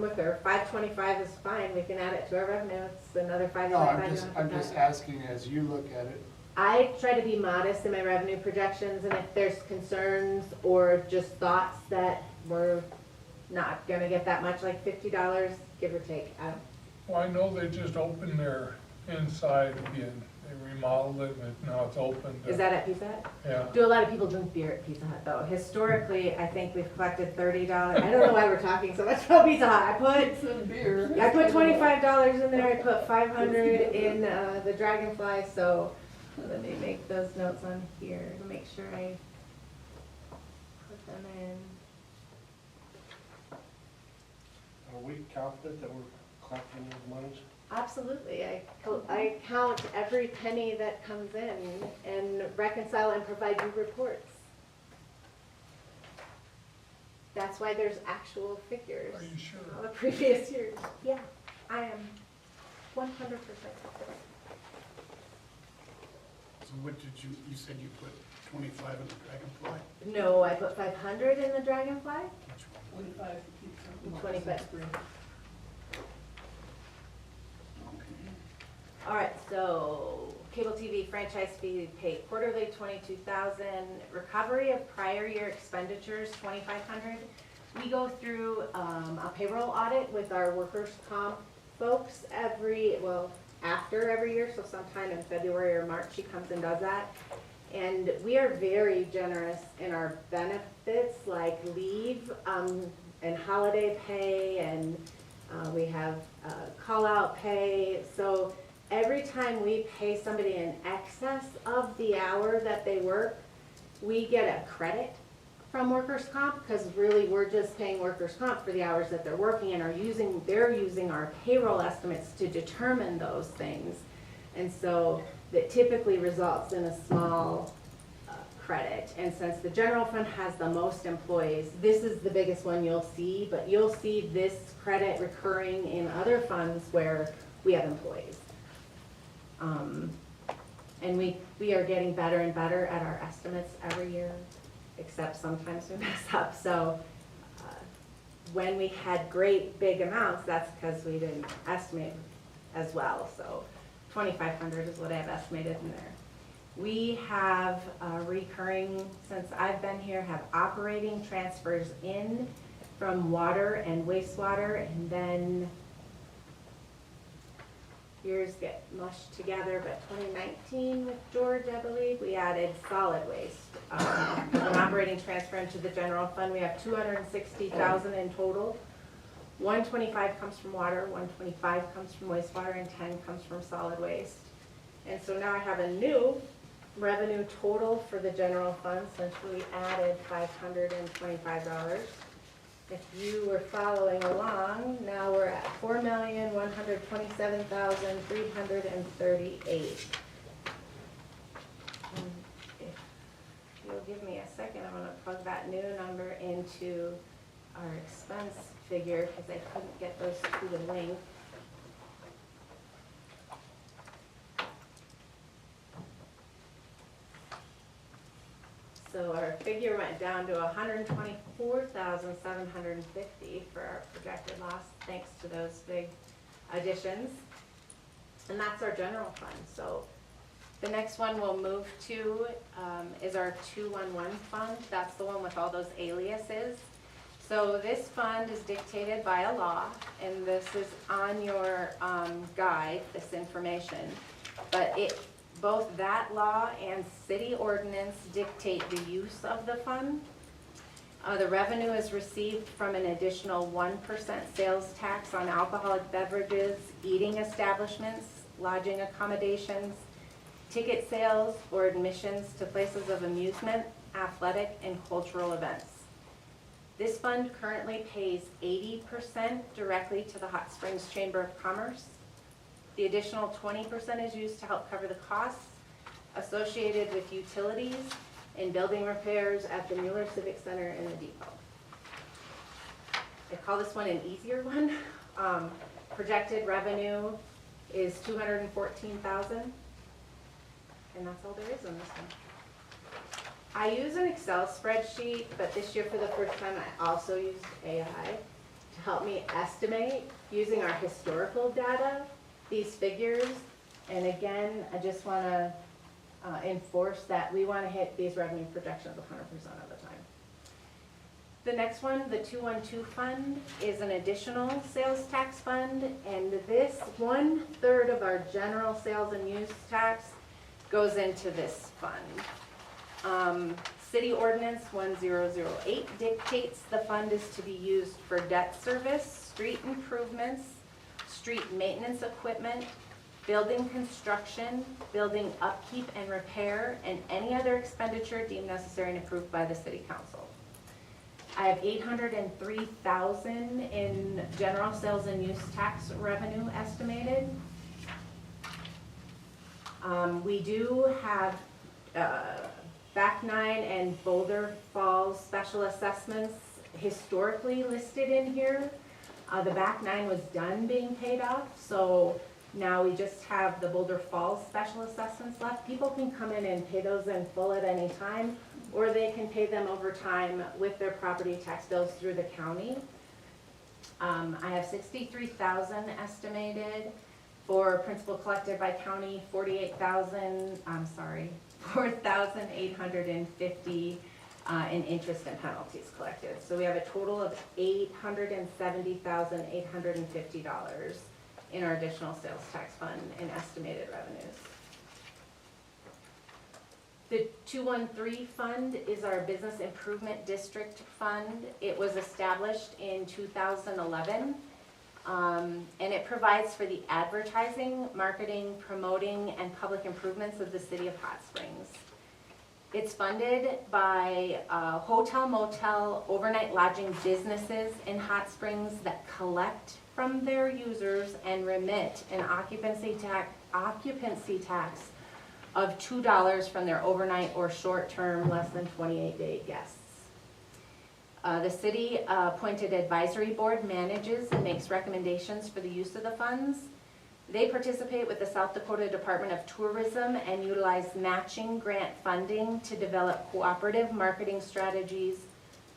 with her, 525 is fine, we can add it to our revenue, it's another No, 525. I'm just asking as you look at it. I try to be modest in my revenue projections, and if there's concerns or just thoughts that we're not gonna get that much, like $50, give or take, Well, I know they just opened their inside again. They remodeled it and now it's open. is that at Pizza Hut? Yeah. Do a lot of people drink beer at Pizza Hut though? Historically, I think we've collected $30. I don't know why we're talking so much about Pizza Hut. Pizza and beer. I put $25 in there, I put 500 in the Dragonfly, so let me make those notes on here to make sure I put them in. Are we confident that we're collecting those monies? Absolutely, I count every penny that comes in and reconcile and provide you reports. That's why there's actual figures. Are you sure? All the previous years. Yeah, I am 100%. So what did you said you put 25 in the Dragonfly? No, I put 500 in the Dragonfly. Which one? 25 for pizza. 25. Okay. All right, so cable TV franchise fee paid quarterly, 22,000. Recovery of prior year expenditures, 2,500. We go through a payroll audit with our workers' comp folks after every year, so sometime in February or March, she comes and does that. And we are very generous in our benefits, like leave and holiday pay, and we have call-out pay. So every time we pay somebody in excess of the hour that they work, we get a credit from workers' comp, because really we're just paying workers' comp for the hours that they're working and they're using our payroll estimates to determine those things. And so that typically results in a small credit. And since the general fund has the most employees, this is the biggest one you'll see, but you'll see this credit recurring in other funds where we have employees. And we are getting better and better at our estimates every year, except sometimes we mess up. So when we had great big amounts, that's because we didn't estimate as well. So 2,500 is what I've estimated in there. We have recurring, since I've been here, have operating transfers in from water and wastewater, and then years get mushed together, but 2019 with George, I believe, we added solid waste. An operating transfer into the general fund, we have 260,000 in total. 125 comes from water, 125 comes from wastewater, and 10 comes from solid waste. And so now I have a new revenue total for the general fund since we added $525. If you were following along, now we're at $4,127,338. If you'll give me a second, I'm gonna plug that new number into our expense figure because I couldn't get those to the link. So our figure went down to $124,750 for our projected loss, thanks to those big additions. And that's our general fund. So the next one we'll move to is our 211 fund. That's the one with all those aliases. So this fund is dictated by a law, and this is on your guide, this information. But both that law and city ordinance dictate the use of the fund. The revenue is received from an additional 1% sales tax on alcoholic beverages, eating establishments, lodging accommodations, ticket sales, or admissions to places of amusement, athletic, and cultural events. This fund currently pays 80% directly to the Hot Springs Chamber of Commerce. The additional 20% is used to help cover the costs associated with utilities and building repairs at the Mueller Civic Center and the depot. I call this one an easier one. Projected revenue is $214,000, and that's all there is on this one. I use an Excel spreadsheet, but this year for the first time I also used AI to help me estimate using our historical data, these figures. And again, I just want to enforce that we want to hit these revenue projections 100% of the time. The next one, the 212 fund, is an additional sales tax fund, and this 1/3 of our general sales and use tax goes into this fund. City Ordinance 1008 dictates the fund is to be used for debt service, street improvements, street maintenance equipment, building construction, building upkeep and repair, and any other expenditure deemed necessary and approved by the City Council. I have $803,000 in general sales and use tax revenue estimated. We do have Back Nine and Boulder Falls special assessments historically listed in here. The Back Nine was done being paid off, so now we just have the Boulder Falls special assessments left. People can come in and pay those in full at any time, or they can pay them over time with their property tax bills through the county. I have $63,000 estimated for principal collected by county, $4,850 in interest and penalties collected. So we have a total of $870,850 in our additional sales tax fund in estimated revenues. The 213 fund is our business improvement district fund. It was established in 2011. And it provides for the advertising, marketing, promoting, and public improvements of the city of Hot Springs. It's funded by hotel, motel, overnight lodging businesses in Hot Springs that collect from their users and remit an occupancy tax of $2 from their overnight or short-term, less than 28-day guests. The city appointed advisory board manages and makes recommendations for the use of the funds. They participate with the South Dakota Department of Tourism and utilize matching grant funding to develop cooperative marketing strategies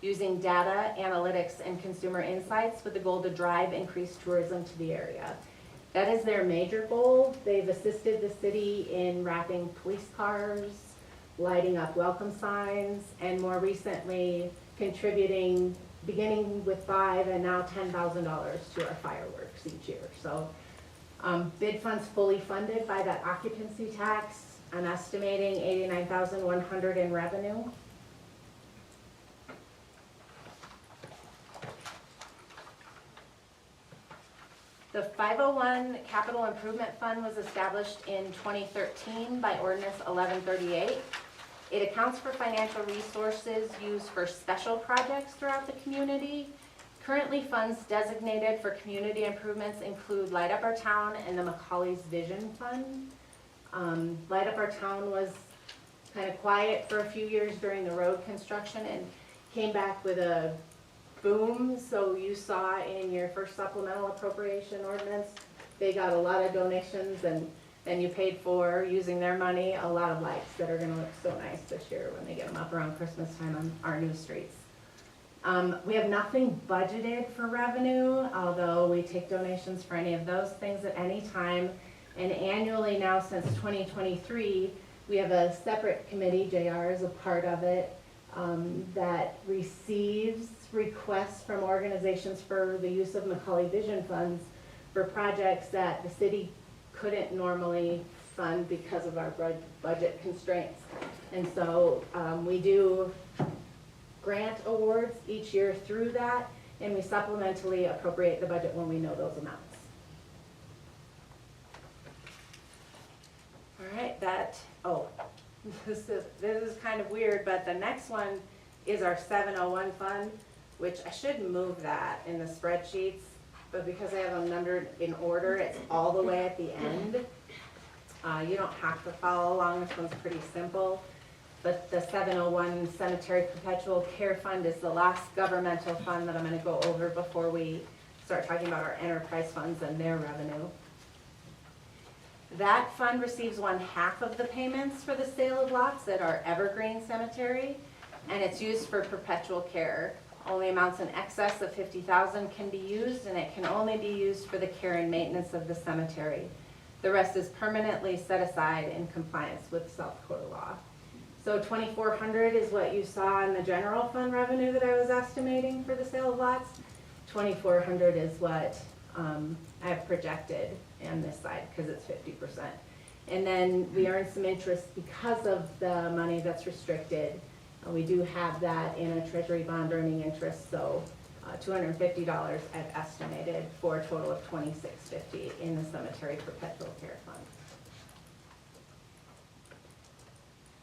using data, analytics, and consumer insights with the goal to drive increased tourism to the area. That is their major goal. They've assisted the city in wrapping police cars, lighting up welcome signs, and more recently contributing, beginning with $5,000 and now $10,000 to our fireworks each year. So bid funds fully funded by that occupancy tax. I'm estimating $89,100 in revenue. The 501 Capital Improvement Fund was established in 2013 by Ordinance 1138. It accounts for financial resources used for special projects throughout the community. Currently, funds designated for community improvements include Light Up Our Town and the Macaulay's Vision Fund. Light Up Our Town was kind of quiet for a few years during the road construction and came back with a boom. So you saw in your first supplemental appropriation ordinance, they got a lot of donations, and then you paid for, using their money, a lot of lights that are gonna look so nice this year when they get them up around Christmas time on our new streets. We have nothing budgeted for revenue, although we take donations for any of those things at any time. And annually now, since 2023, we have a separate committee, JR is a part of it, that receives requests from organizations for the use of Macaulay Vision funds for projects that the city couldn't normally fund because of our budget constraints. And so we do grant awards each year through that, and we supplementally appropriate the budget when we know those amounts. All right, this is kind of weird, but the next one is our 701 fund, which I should move that in the spreadsheets, but because I have them numbered in order, it's all the way at the end. You don't have to follow along, this one's pretty simple. But the 701 Cemetery Perpetual Care Fund is the last governmental fund that I'm gonna go over before we start talking about our enterprise funds and their revenue. That fund receives 1/2 of the payments for the sale of lots at our Evergreen Cemetery, and it's used for perpetual care. Only amounts in excess of 50,000 can be used, and it can only be used for the care and maintenance of the cemetery. The rest is permanently set aside in compliance with South Dakota law. So 2,400 is what you saw in the general fund revenue that I was estimating for the sale of lots. 2,400 is what I have projected on this side, because it's 50%. And then we earn some interest because of the money that's restricted. We do have that in a treasury bond earning interest, so $250 I've estimated for a total of $2,650 in the cemetery perpetual care fund.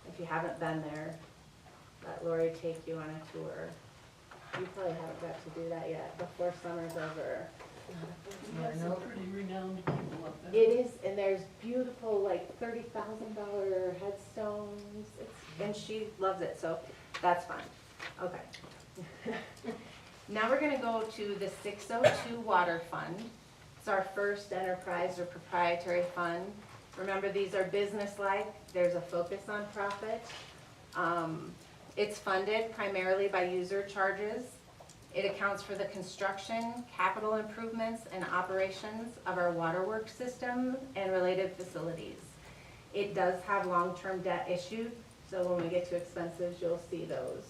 If you haven't been there, let Lori take you on a tour. You probably haven't got to do that yet before summer's over. We have some pretty renowned people up there. It is, and there's beautiful, like $30,000 headstones, and she loves it, so that's fun. Okay. Now we're gonna go to the 602 Water Fund. It's our first enterprise or proprietary fund. Remember, these are business-like, there's a focus on profit. It's funded primarily by user charges. It accounts for the construction, capital improvements, and operations of our waterworks system and related facilities. It does have long-term debt issued, so when we get to expenses, you'll see those.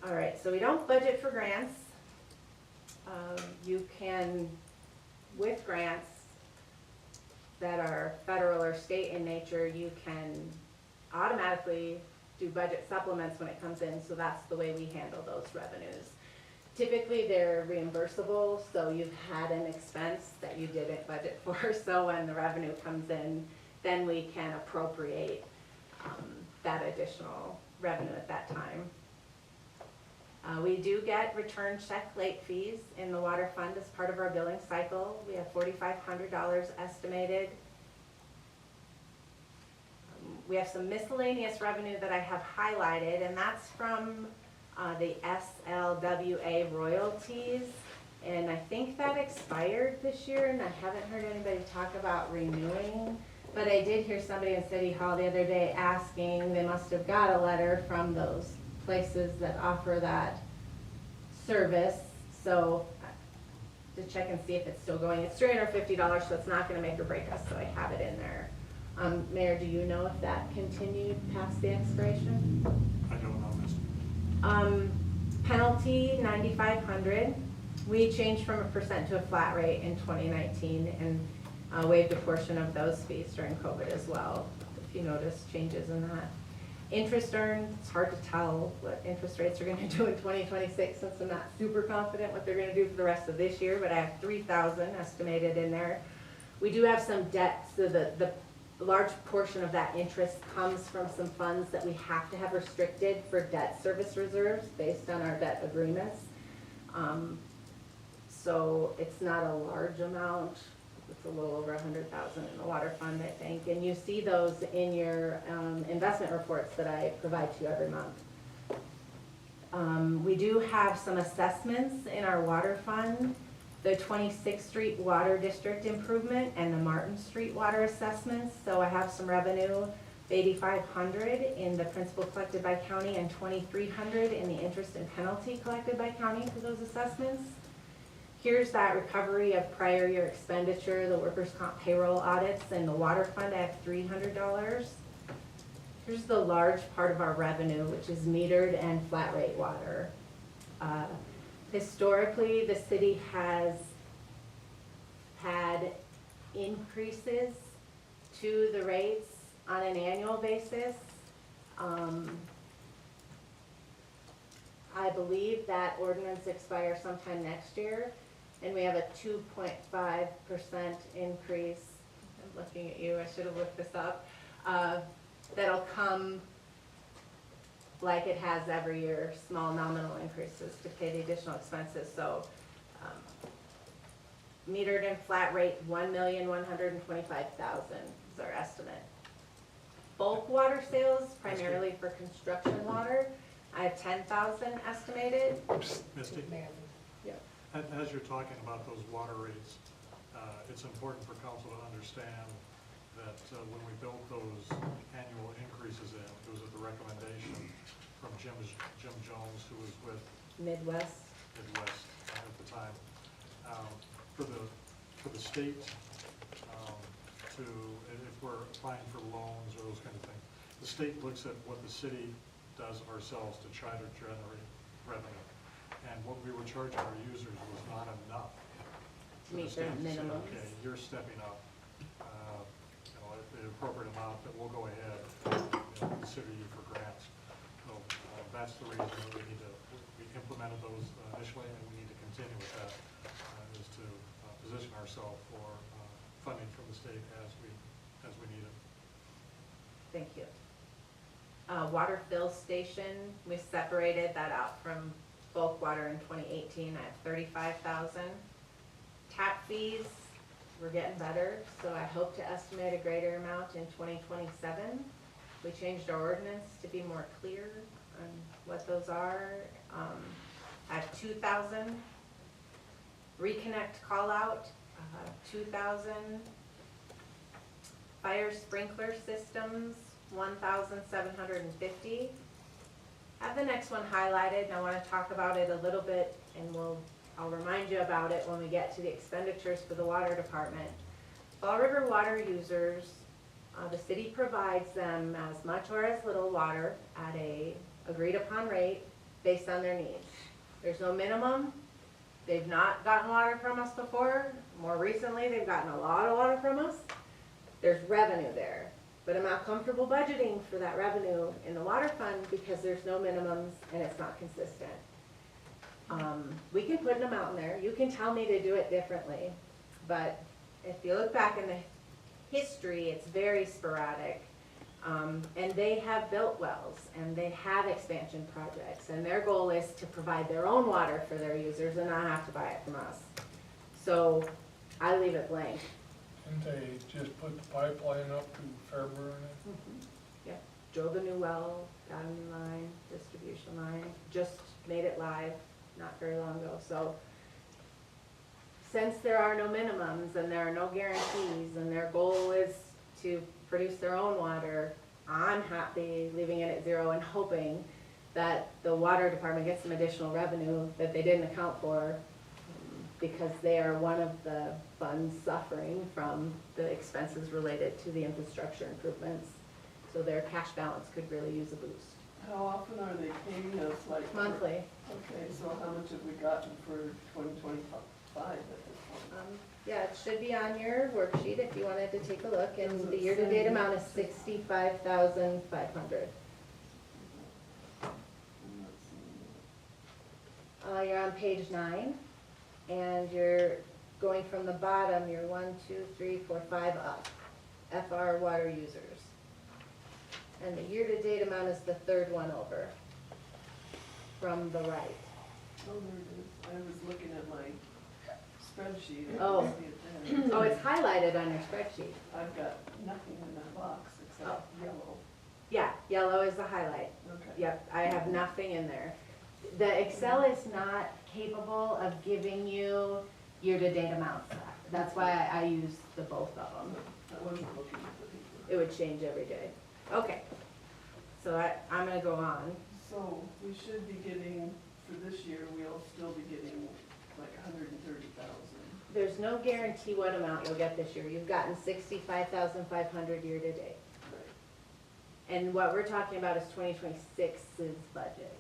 All right, so we don't budget for grants. You can, with grants that are federal or state in nature, you can automatically do budget supplements when it comes in, so that's the way we handle those revenues. Typically, they're reimbursable, so you've had an expense that you didn't budget for, so when the revenue comes in, then we can appropriate that additional revenue at that time. We do get return check late fees in the water fund as part of our billing cycle. We have $4,500 estimated. We have some miscellaneous revenue that I have highlighted, and that's from the SLWA royalties. And I think that expired this year, and I haven't heard anybody talk about renewing. But I did hear somebody in City Hall the other day asking, they must have got a letter from those places that offer that service. So to check and see if it's still going. It's $350, so it's not gonna make or break us, so I have it in there. Mayor, do you know if that continued past the expiration? I don't know, Miss. Penalty, $9,500. We changed from a percent to a flat rate in 2019 and waived a portion of those fees during COVID as well, if you notice changes in that. Interest earned, it's hard to tell what interest rates are gonna do in 2026 since I'm not super confident what they're gonna do for the rest of this year, but I have 3,000 estimated in there. We do have some debt, so the large portion of that interest comes from some funds that we have to have restricted for debt service reserves based on our debt agreements. So it's not a large amount. It's a little over 100,000 in the water fund, I think. And you see those in your investment reports that I provide to you every month. We do have some assessments in our water fund. The 26th Street Water District Improvement and the Martin Street Water Assessments. So I have some revenue, $8,500 in the principal collected by county and $2,300 in the interest and penalty collected by county for those assessments. Here's that recovery of prior year expenditure, the workers' comp payroll audits, and the water fund, I have $300. Here's the large part of our revenue, which is metered and flat rate water. Historically, the city has had increases to the rates on an annual basis. I believe that ordinance expires sometime next year, and we have a 2.5% increase. I'm looking at you, I should have looked this up. That'll come like it has every year, small nominal increases to pay the additional expenses, so, metered and flat rate, 1,125,000 is our estimate. Bulk water sales, primarily for construction water, I have 10,000 estimated. Misty, as you're talking about those water rates, it's important for council to understand that when we built those annual increases in, it was at the recommendation from Jim Jones, who was with Midwest. Midwest at the time. For the state, if we're applying for loans or those kind of things, the state looks at what the city does ourselves to try to generate revenue. And what we were charging our users was not enough. To meet their minimums. Okay, you're stepping up, at the appropriate amount, that we'll go ahead and, consider you for grants. So, that's the reason that we implemented those initially, and we need to continue with that, is to position ourselves for funding from the state as we need it. Thank you. Water fill station, we separated that out from bulk water in 2018 at 35,000. Tap fees, we're getting better, so I hope to estimate a greater amount in 2027. We changed our ordinance to be more clear on what those are. I have 2,000. Reconnect call out, 2,000. Fire sprinkler systems, 1,750. I have the next one highlighted, and I want to talk about it a little bit, and I'll remind you about it when we get to the expenditures for the water department. Fall River water users, the city provides them as much or as little water at a agreed upon rate based on their needs. There's no minimum. They've not gotten water from us before. More recently, they've gotten a lot of water from us. There's revenue there, but I'm not comfortable budgeting for that revenue in the water fund because there's no minimums and it's not consistent. We can put an amount in there. You can tell me to do it differently, but if you look back in the history, it's very sporadic. And they have built wells and they have expansion projects, and their goal is to provide their own water for their users and not have to buy it from us. So I leave it blank. Didn't they just put the pipeline up to Fairburn? Yeah, drove a new well, got a new line, distribution line, just made it live not very long ago. So since there are no minimums and there are no guarantees and their goal is to produce their own water, I'm happy leaving it at zero and hoping that the water department gets some additional revenue that they didn't account for, because they are one of the funds suffering from the expenses related to the infrastructure improvements. So their cash balance could really use a boost. How often are they paying us, like? Monthly. Okay, so how much have we gotten for 2025 at this point? Yeah, it should be on your worksheet if you wanted to take a look, Does and it the year-to-date say? amount is 65,500. I'm not seeing it. You're on page 9, and you're going from the bottom, you're 1, 2, 3, 4, 5 up, FR water users. And the year-to-date amount is the third one over, from the right. Oh, there it is. I was looking at my spreadsheet. I Oh. didn't see it then. Oh, it's highlighted on your spreadsheet. I've got nothing in that box except yellow. Yeah, yellow is the highlight. Okay. Yep, I have nothing in there. The Excel is not capable of giving you year-to-date amounts. That's why I use the both of them. I wasn't looking at the paper. It would change every day. Okay, so I'm gonna go on. So we should be getting, for this year, we'll still be getting like 130,000. There's no guarantee what amount you'll get this year. You've gotten 65,500 year-to-date. Right. And what we're talking about is 2026's budget.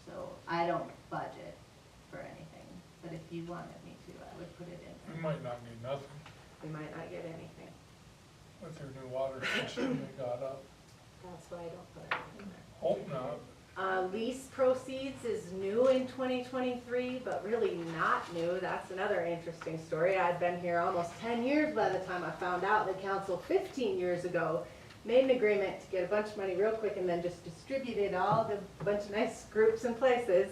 So I don't budget for anything, but if you wanted me to, I would put it in. We might not need nothing We might not get anything. with their new water system they got up. That's why I don't put it in there. Hope not. Lease proceeds is new in 2023, but really not new. That's another interesting story. I'd been here almost 10 years by the time I found out the council 15 years ago made an agreement to get a bunch of money real quick and then just distribute it all to a bunch of nice groups and places.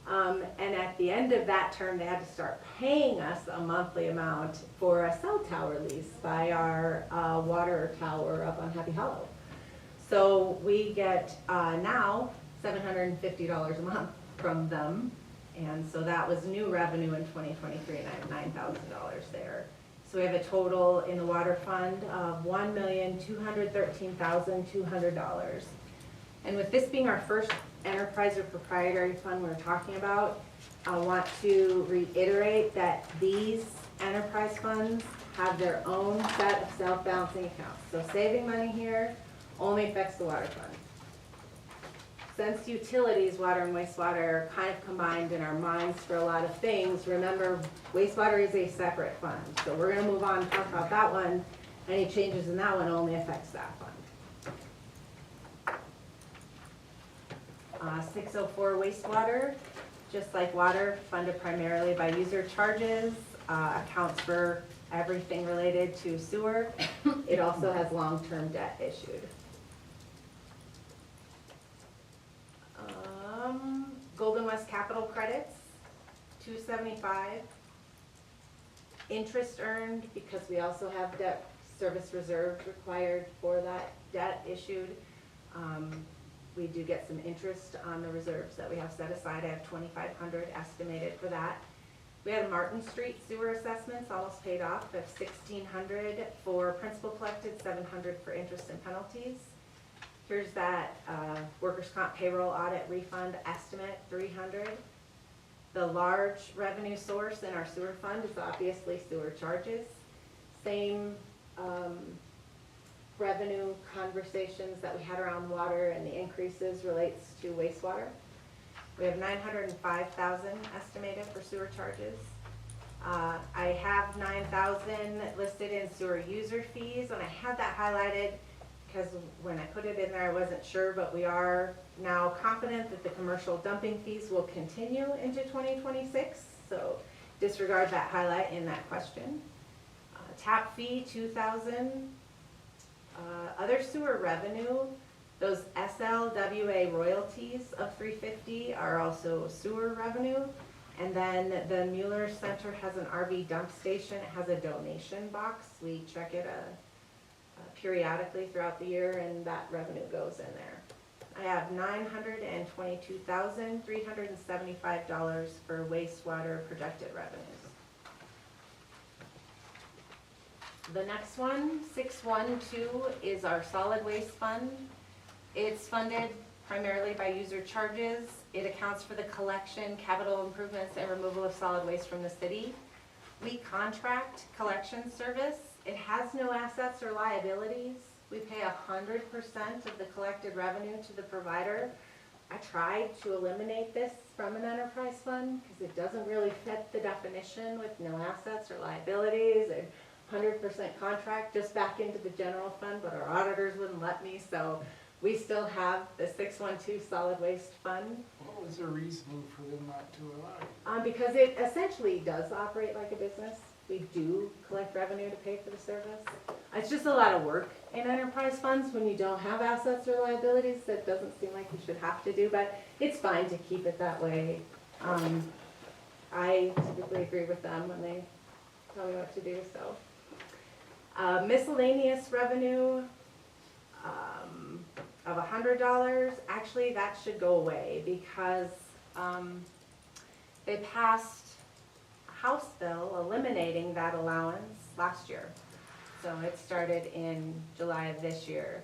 And at the end of that term, they had to start paying us a monthly amount for a cell tower lease by our water tower up on Happy Hollow. So we get now $750 a month from them. And so that was new revenue in 2023, and I have $9,000 there. So we have a total in the water fund of $1,213,200. And with this being our first enterprise or proprietary fund we're talking about, I want to reiterate that these enterprise funds have their own set of self-balancing accounts. So saving money here only affects the water fund. Since utilities, water and wastewater, are kind of combined in our minds for a lot of things, remember wastewater is a separate fund. So we're gonna move on and talk about that one. Any changes in that one only affects that fund. 604 wastewater, just like water, funded primarily by user charges, accounts for everything related to sewer. It also has long-term debt issued. Golden West Capital credits, $275. Interest earned, because we also have debt service reserve required for that debt issued. We do get some interest on the reserves that we have set aside. I have $2,500 estimated for that. We had Martin Street sewer assessments almost paid off of $1,600 for principal collected, $700 for interest and penalties. Here's that workers' comp payroll audit refund estimate, $300. The large revenue source in our sewer fund is obviously sewer charges. Same revenue conversations that we had around water, and the increases relates to wastewater. We have $905,000 estimated for sewer charges. I have $9,000 listed in sewer user fees, and I had that highlighted because when I put it in there, I wasn't sure, but we are now confident that the commercial dumping fees will continue into 2026. So disregard that highlight in that question. Tap fee, $2,000. Other sewer revenue, those SLWA royalties of $350 are also sewer revenue. And then the Mueller Center has an RV dump station. It has a donation box. We check it periodically throughout the year, and that revenue goes in there. I have $922,375 for wastewater projected revenues. The next one, 612, is our solid waste fund. It's funded primarily by user charges. It accounts for the collection, capital improvements, and removal of solid waste from the city. We contract collection service. It has no assets or liabilities. We pay 100% of the collected revenue to the provider. I tried to eliminate this from an enterprise fund because it doesn't really fit the definition with no assets or liabilities and 100% contract just back into the general fund, but our auditors wouldn't let me, so we still have the 612 solid waste fund. What was the reason for them not to allow you? Because it essentially does operate like a business. We do collect revenue to pay for the service. It's just a lot of work in enterprise funds when you don't have assets or liabilities. That doesn't seem like you should have to do, but it's fine to keep it that way. I typically agree with them when they tell me what to do, so. Miscellaneous revenue of $100. Actually, that should go away because they passed a House bill eliminating that allowance last year. So it started in July of this year.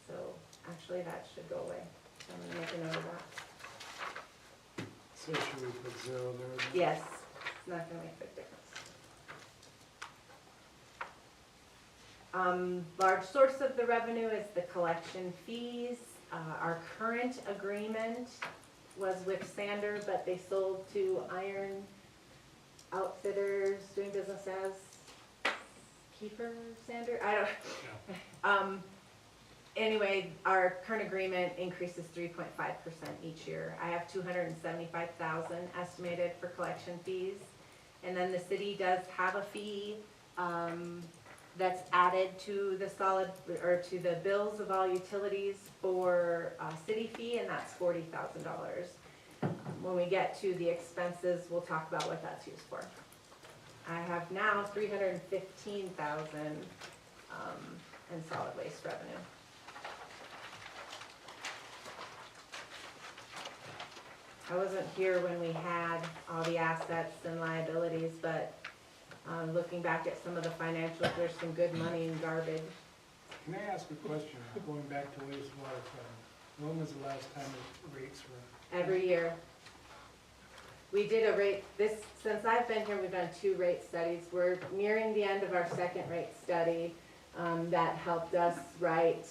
So actually, that should go away. So I'm gonna make a note of that. So should we put 0 there? then? Yes, it's not gonna make a big difference. Large source of the revenue is the collection fees. Our current agreement was with Sander, but they sold to Iron Outfitters, doing business as Kiefer Sander. I don't. Yeah. Anyway, our current agreement increases 3.5% each year. I have $275,000 estimated for collection fees, and then the city does have a fee that's added to the solid, or to the bills of all utilities for city fee, and that's $40,000. When we get to the expenses, we'll talk about what that's used for. I have now $315,000 in solid waste revenue. I wasn't here when we had all the assets and liabilities, but looking back at some of the financials, there's some good money in garbage. Can I ask a question, going back to wastewater fund? When was the last time the rates were? Every year. We did a rate, since I've been here, we've done 2 rate studies. We're nearing the end of our second rate study that helped us write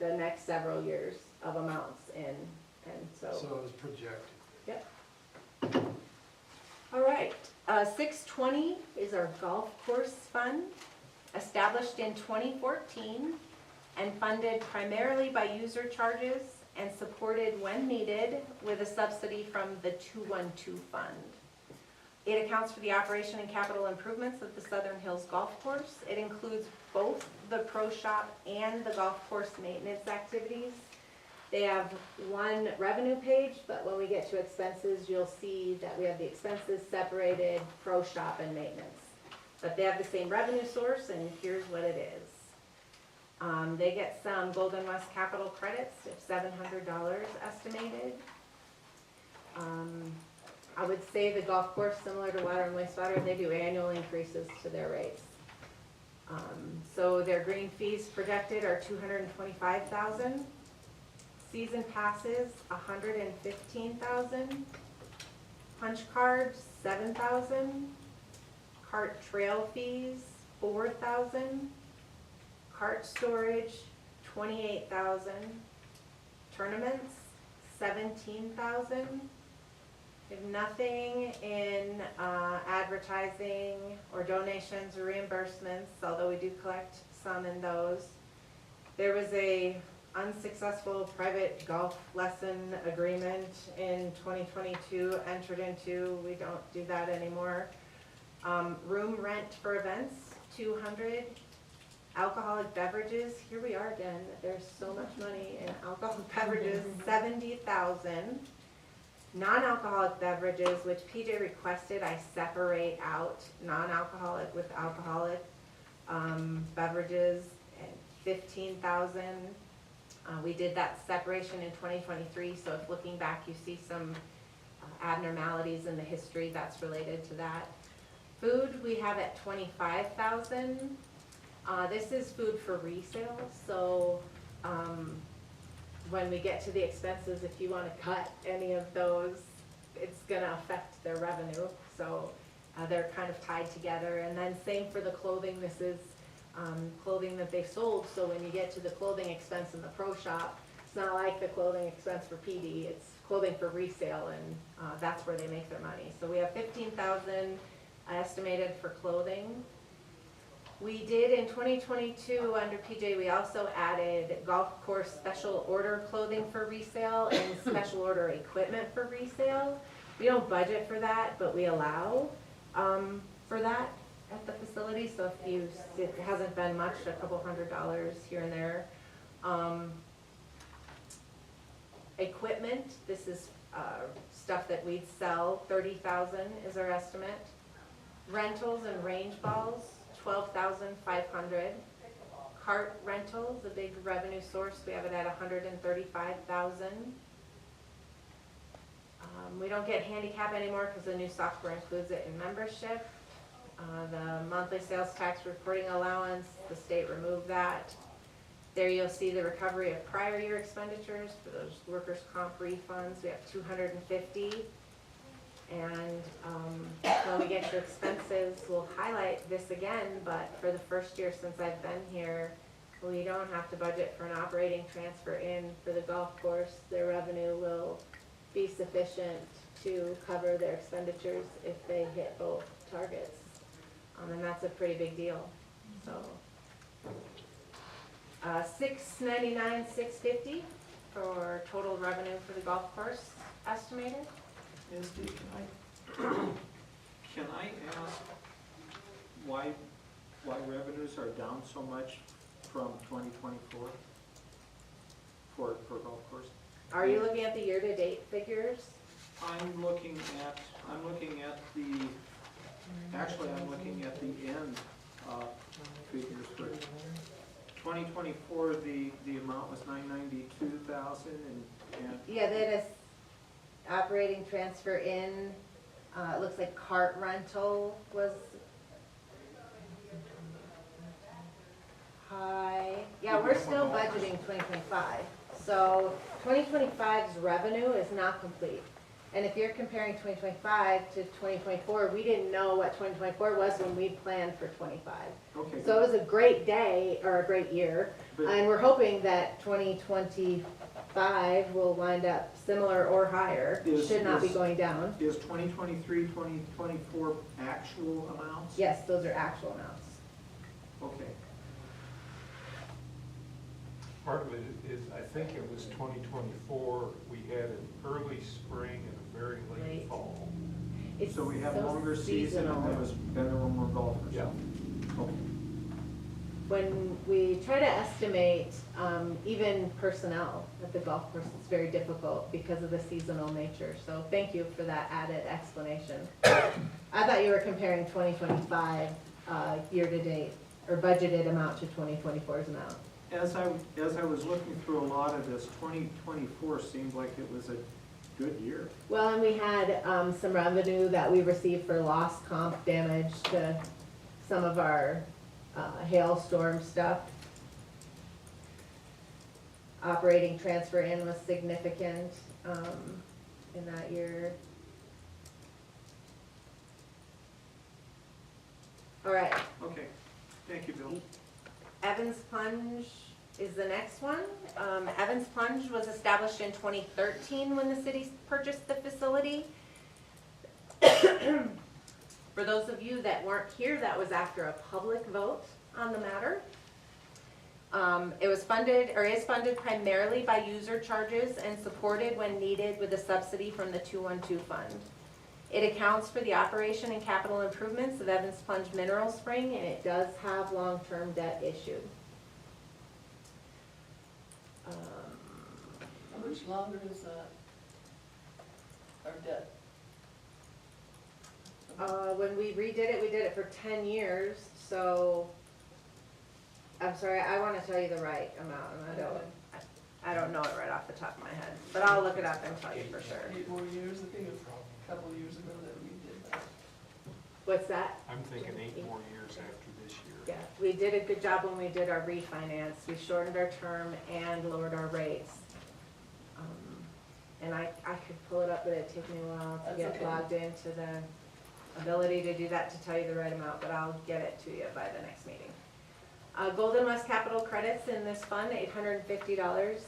the next several years of amounts in, and So it was projected. Yep. All right, 620 is our golf course fund, established in 2014 and funded primarily by user charges and supported when needed with a subsidy from the 212 fund. It accounts for the operation and capital improvements of the Southern Hills Golf Course. It includes both the pro shop and the golf course maintenance activities. They have one revenue page, but when we get to expenses, you'll see that we have the expenses separated, pro shop and maintenance. But they have the same revenue source, and here's what it is. They get some Golden West capital credits of $700 estimated. I would say the golf course, similar to water and wastewater, they do annual increases to their rates. So their green fees projected are $225,000. Season passes, $115,000. Punch cards, $7,000. Cart trail fees, $4,000. Cart storage, $28,000. Tournaments, $17,000. We have nothing in advertising or donations or reimbursements, although we do collect some in those. There was a unsuccessful private golf lesson agreement in 2022 entered into. We don't do that anymore. Room rent for events, $200. Alcoholic beverages, here we are again, there's so much money in alcoholic beverages, $70,000. Non-alcoholic beverages, which PJ requested I separate out non-alcoholic with alcoholic beverages, $15,000. We did that separation in 2023, so if looking back you see some abnormalities in the history, that's related to that. Food we have at $25,000. This is food for resale, so when we get to the expenses, if you want to cut any of those, it's going to affect their revenue. So they're kind of tied together. And then same for the clothing. This is clothing that they sold. So when you get to the clothing expense in the pro shop, it's not like the clothing expense for PD. It's clothing for resale, and that's where they make their money. So we have $15,000 estimated for clothing. We did in 2022 under PJ, we also added golf course special order clothing for resale and special order equipment for resale. We don't budget for that, but we allow for that at the facility. So if it hasn't been much, a couple $100 here and there. Equipment, this is stuff that we'd sell, $30,000 is our estimate. Rentals and range balls, $12,500. Cart rentals, a big revenue source, we have it at $135,000. We don't get handicap anymore because the new software includes it in membership. The monthly sales tax reporting allowance, the state removed that. There you'll see the recovery of prior year expenditures for those workers' comp refunds. We have $250. And when we get to expenses, we'll highlight this again, but for the first year since I've been here, we don't have to budget for an operating transfer in for the golf course. Their revenue will be sufficient to cover their expenditures if they hit both targets. And that's a pretty big deal. So $699,650 for total revenue for the golf course estimated. Misty, can I ask why why revenues are down so much from 2024 for golf course? Are you looking at the year-to-date figures? I'm looking at the, actually, I'm looking at the end figures for 2024, the amount was 992,000 and Yeah, that is operating transfer in, it looks like cart rental was high. Yeah, we're still budgeting 2025. So 2025's revenue is not complete. And if you're comparing 2025 to 2024, we didn't know what 2024 was when we planned for 25. okay. So it was a great day, or a great year, But- and we're hoping that 2025 will wind up similar or higher. Is- Should not be is- going down. Is 2023, 2024 actual amounts? Yes, those are actual amounts. Okay. Part of it is, I think it was 2024, we had an early spring and a very late Late. fall. It's So we have so longer season and there was better one more golfers? Yeah. Okay. When we try to estimate, even personnel at the golf course, it's very difficult because of the seasonal nature. So thank you for that added explanation. I thought you were comparing 2025 year-to-date or budgeted amount to 2024's amount. As I was looking through a lot of this, 2024 seemed like it was a good year. Well, and we had some revenue that we received for lost comp damage to some of our hailstorm stuff. Operating transfer in was significant in that year. All right, Okay, thank you, Bill. Evans Plunge is the next one. Evans Plunge was established in 2013 when the city purchased the facility. For those of you that weren't here, that was after a public vote on the matter. It was funded, or is funded primarily by user charges and supported when needed with a subsidy from the 212 fund. It accounts for the operation and capital improvements of Evans Plunge Mineral Spring, and it does have long-term debt issued. How much longer is that? Our debt? When we redid it, we did it for 10 years, so, I'm sorry, I wanna tell you the right amount, and I don't know it right off the top of my head, but I'll look it up and tell you for sure. 8 more years, I think it was a couple of years ago that we did that. What's that? I'm thinking 8 more years after this year. Yeah, we did a good job when we did our refinance. We shortened our term and lowered our rates. And I could pull it up, but it'd take me a while to That's get okay. logged into the ability to do that, to tell you the right amount, but I'll get it to you by the next meeting. Golden West Capital credits in this fund, $850.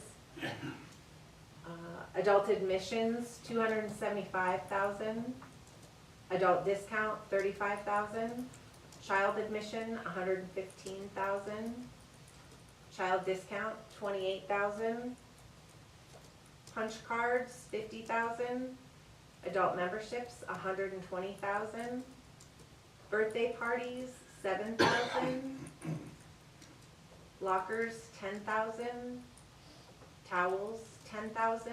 Adult admissions, $275,000. Adult discount, $35,000. Child admission, $115,000. Child discount, $28,000. Punch cards, $50,000. Adult memberships, $120,000. Birthday parties, $7,000. Lockers, $10,000. Towels, $10,000.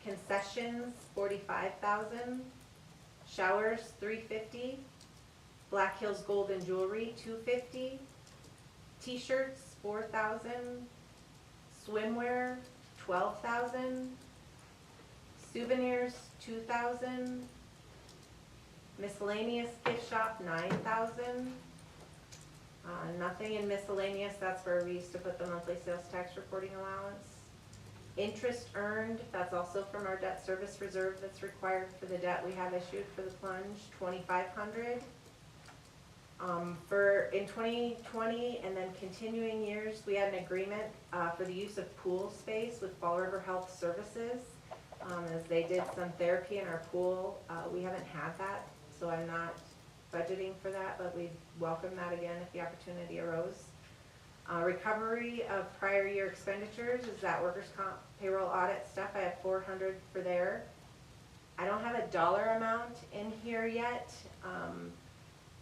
Concessions, $45,000. Showers, $350. Black Hills Gold and Jewelry, $250. T-shirts, $4,000. Swimwear, $12,000. Souvenirs, $2,000. Miscellaneous gift shop, $9,000. Nothing in miscellaneous, that's where we used to put the monthly sales tax reporting allowance. Interest earned, that's also from our debt service reserve that's required for the debt we have issued for the plunge, $2,500. In 2020 and then continuing years, we had an agreement for the use of pool space with Fall River Health Services. As they did some therapy in our pool. We haven't had that, so I'm not budgeting for that, but we welcome that again if the opportunity arose. Recovery of prior year expenditures is that workers' comp payroll audit stuff. I have $400 for there. I don't have a dollar amount in here yet.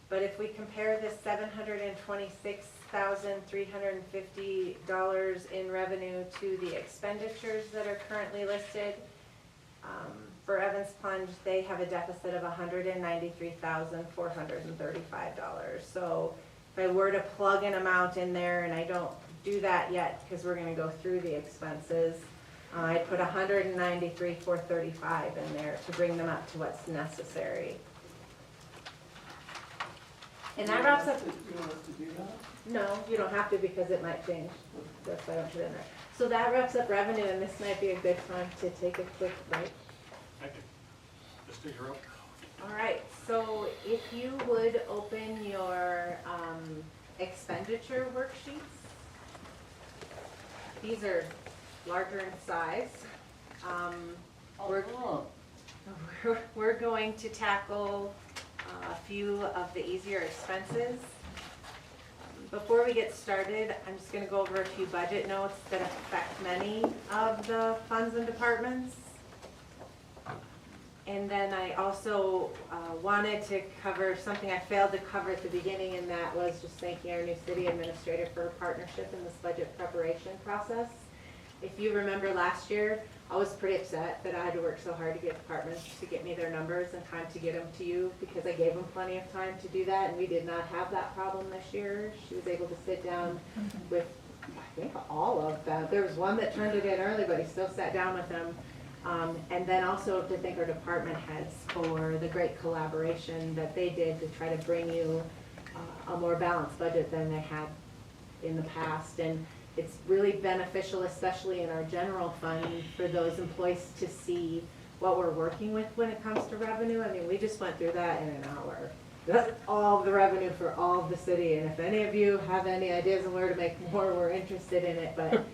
But if we compare this $726,350 in revenue to the expenditures that are currently listed, for Evans Plunge, they have a deficit of $193,435. So if I were to plug an amount in there, and I don't do that yet because we're gonna go through the expenses, I'd put $193,435 in there to bring them up to what's necessary. And that wraps up. You want us to do that? No, you don't have to because it might change. That's why I don't put it in there. So that wraps up revenue, and this might be a good time to take a quick break. Thank you. Just do your up. All right, so if you would open your expenditure worksheets. These are larger in size. We're going to tackle a few of the easier expenses. Before we get started, I'm just gonna go over a few budget notes that affect many of the funds and departments. And then I also wanted to cover something I failed to cover at the beginning, and that was just thanking our new city administrator for her partnership in this budget preparation process. If you remember last year, I was pretty upset that I had to work so hard to get departments to get me their numbers and time to get them to you, because I gave them plenty of time to do that, and we did not have that problem this year. She was able to sit down with, I think, all of them. There was one that turned it in early, but he still sat down with them. And then also to thank our department heads for the great collaboration that they did to try to bring you a more balanced budget than they had in the past. And it's really beneficial, especially in our general fund, for those employees to see what we're working with when it comes to revenue. I mean, we just went through that in an hour. That's all of the revenue for all of the city, and if any of you have any ideas on where to make more, we're interested in it. But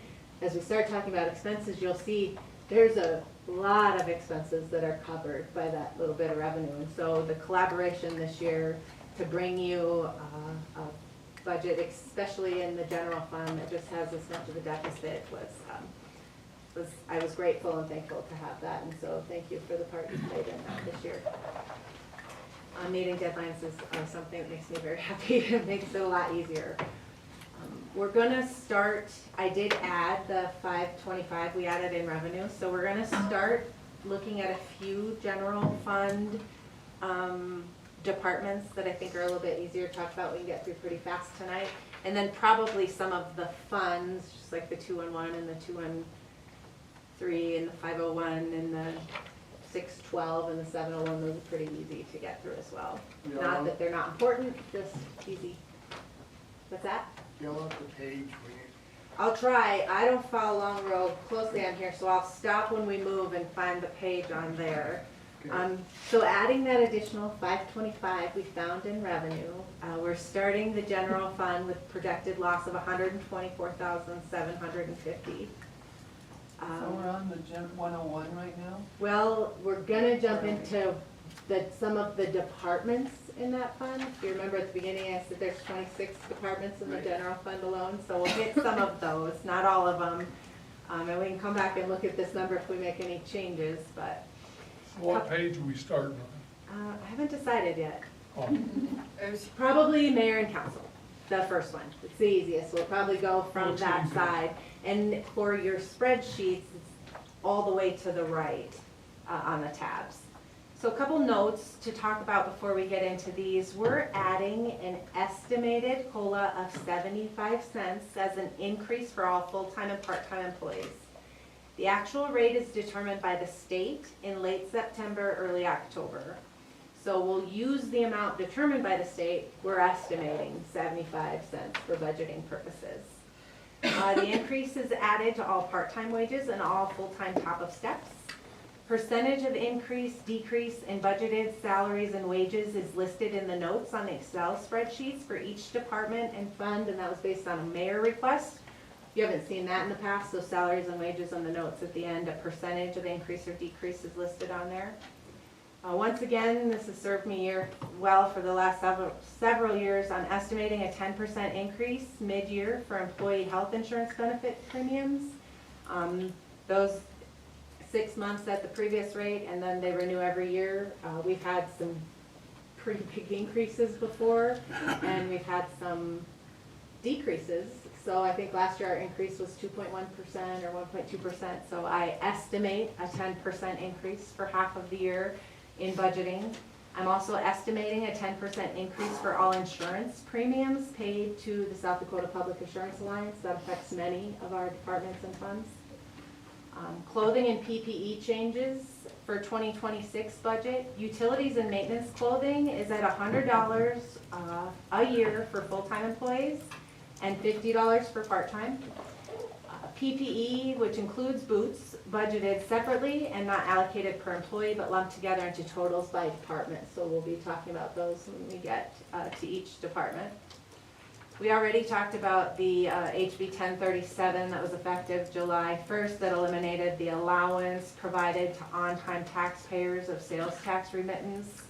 as we start talking about expenses, you'll see there's a lot of expenses that are covered by that little bit of revenue. And so the collaboration this year to bring you a budget, especially in the general fund that just has this much of a deficit, I was grateful and thankful to have that. And so thank you for the part you played in that this year. Meeting deadlines is something that makes me very happy. It makes it a lot easier. We're gonna start, I did add the 525 we added in revenue, so we're gonna start looking at a few general fund departments that I think are a little bit easier to talk about, we can get through pretty fast tonight. And then probably some of the funds, just like the 211 and the 213 and the 501 and the 612 and the 701, those are pretty easy to get through as well. Yeah. Not that they're not important, just easy. What's that? Fill out the page, I'll try. I don't follow along real closely on here, so I'll stop when we move and find the page on there. So adding that additional 525 we found in revenue, we're starting the general fund with projected loss of $124,750. So we're on the Gen 101 right now? Well, we're gonna jump into some of the departments in that fund. If you remember at the beginning, I said there's 26 departments in the general fund alone, so we'll hit some of those, not all of them. And we can come back and look at this number if we make any changes, but. What page are we starting on? I haven't decided yet. Oh. It's probably mayor and council, the first one. It's the easiest. We'll probably go from Looks that easy. side. And for your spreadsheets, it's all the way to the right on the tabs. So a couple notes to talk about before we get into these. We're adding an estimated COLA of 75 cents as an increase for all full-time and part-time employees. The actual rate is determined by the state in late September, early October. So we'll use the amount determined by the state. We're estimating 75 cents for budgeting purposes. The increase is added to all part-time wages and all full-time top of steps. Percentage of increase, decrease in budgeted salaries and wages is listed in the notes on the Excel spreadsheets for each department and fund, and that was based on a mayor request. You haven't seen that in the past, so salaries and wages on the notes at the end, a percentage of increase or decrease is listed on there. Once again, this has served me well for the last several years on estimating a 10% increase mid-year for employee health insurance benefit premiums. Those 6 months at the previous rate, and then they renew every year. We've had some pretty big increases before, and we've had some decreases. So I think last year our increase was 2.1% or 1.2%, so I estimate a 10% increase for half of the year in budgeting. I'm also estimating a 10% increase for all insurance premiums paid to the South Dakota Public Assurance Alliance. That affects many of our departments and funds. Clothing and PPE changes for 2026 budget. Utilities and maintenance clothing is at $100 a year for full-time employees and $50 for part-time. PPE, which includes boots, budgeted separately and not allocated per employee, but lumped together into totals by department. So we'll be talking about those when we get to each department. We already talked about the HB 1037 that was effective July 1st that eliminated the allowance provided to on-time taxpayers of sales tax remittance.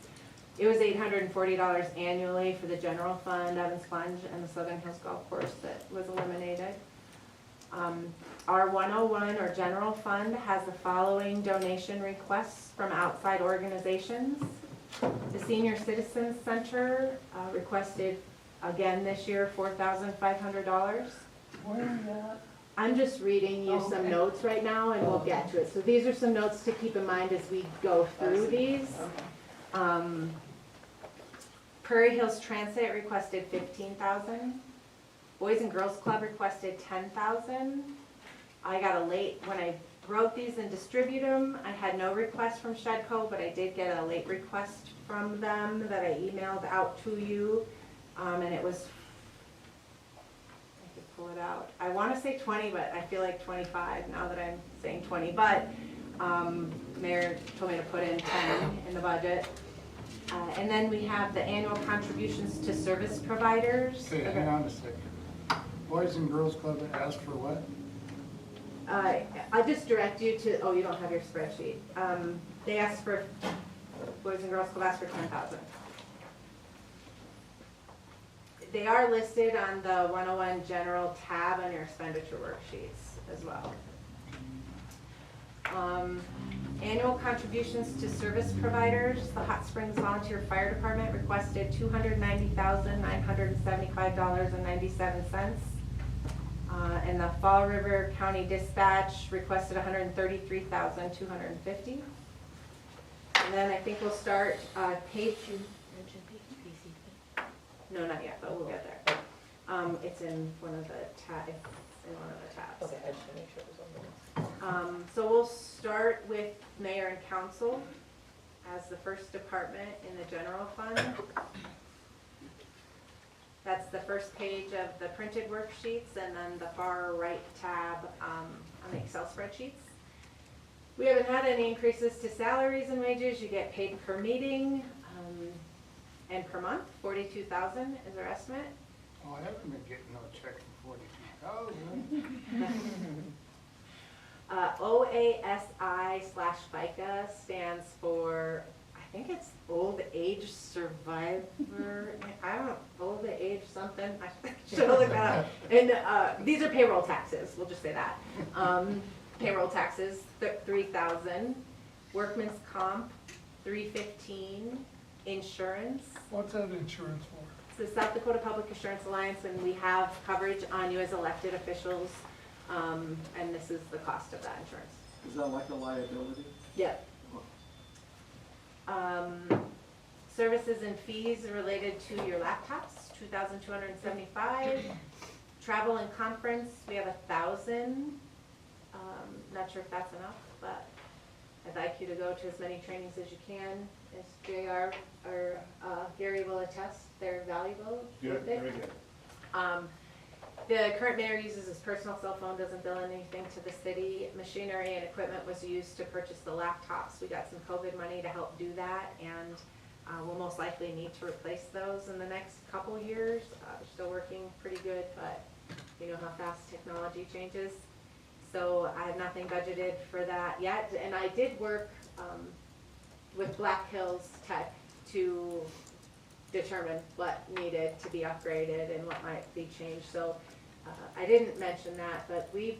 It was $840 annually for the general fund, Evans Plunge, and the Southern Hills Golf Course that was eliminated. Our 101 or general fund has the following donation requests from outside organizations. The Senior Citizens Center requested again this year $4,500. Where are you at? I'm just reading you some Okay. notes right now and we'll get to it. So these are some notes to keep in mind as we go through these. Prairie Hills Transit requested $15,000. Boys and Girls Club requested $10,000. I got a late, when I wrote these and distributed them, I had no request from Shedco, but I did get a late request from them that I emailed out to you. And it was, I could pull it out. I want to say 20, but I feel like 25 now that I'm saying 20. But Mayor told me to put in 10 in the budget. And then we have the annual contributions to service providers. Okay, hang on a second. Boys and Girls Club asked for what? I'll just direct you to, oh, you don't have your spreadsheet. They asked for, Boys and Girls Club asked for 10,000. They are listed on the 101 general tab on your expenditure worksheets as well. Annual contributions to service providers. The Hot Springs Volunteer Fire Department requested $290,975.97. And the Fall River County Dispatch requested $133,250. And then I think we'll start page. No, not yet, but we'll get there. It's in one of the tabs. Okay, I just want to make sure it was on the list. So we'll start with mayor and council as the first department in the general fund. That's the first page of the printed worksheets and then the far right tab on the Excel spreadsheets. We haven't had any increases to salaries and wages. You get paid per meeting and per month. 42,000 is our estimate. Oh, I haven't been getting no check for 42,000. OASI/FICA stands for, I think it's Old Age Survivor. I don't know, Old Age something. I should have looked that up. And these are payroll taxes. We'll just say that. Payroll taxes, 3,000. Workman's comp, 315. Insurance. What's that insurance for? It's the South Dakota Public Assurance Alliance, and we have coverage on you as elected officials, and this is the cost of that insurance. Is that like a liability? Yep. Services and fees related to your laptops, $2,275. Travel and conference, we have 1,000. Not sure if that's enough, but I'd like you to go to as many trainings as you can. As JR or Gary will attest, they're valuable. Good, very good. The current mayor uses his personal cell phone, doesn't bill anything to the city. Machinery and equipment was used to purchase the laptops. We got some COVID money to help do that, and we'll most likely need to replace those in the next couple years. We're still working pretty good, but you know how fast technology changes. So I have nothing budgeted for that yet, and I did work with Black Hills Tech to determine what needed to be upgraded and what might be changed. So I didn't mention that, but we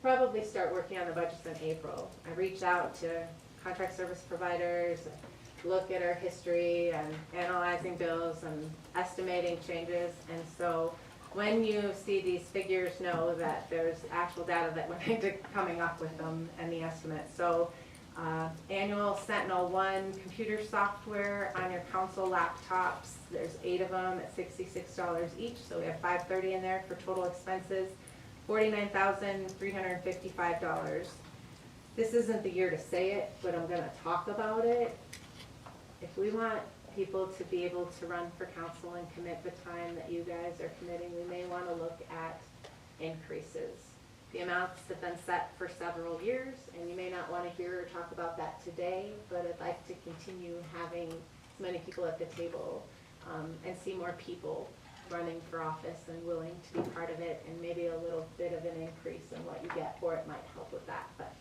probably start working on the budgets in April. I reached out to contract service providers, look at our history and analyzing bills and estimating changes. And so when you see these figures, know that there's actual data that went into coming up with them and the estimate. So annual Sentinel-1 computer software on your council laptops, there's 8 of them at $66 each, so we have $530 in there for total expenses, $49,355. This isn't the year to say it, but I'm gonna talk about it. If we want people to be able to run for council and commit the time that you guys are committing, we may wanna look at increases. The amounts have been set for several years, and you may not want to hear or talk about that today, but I'd like to continue having as many people at the table and see more people running for office and willing to be part of it, and maybe a little bit of an increase in what you get for it might help with that, but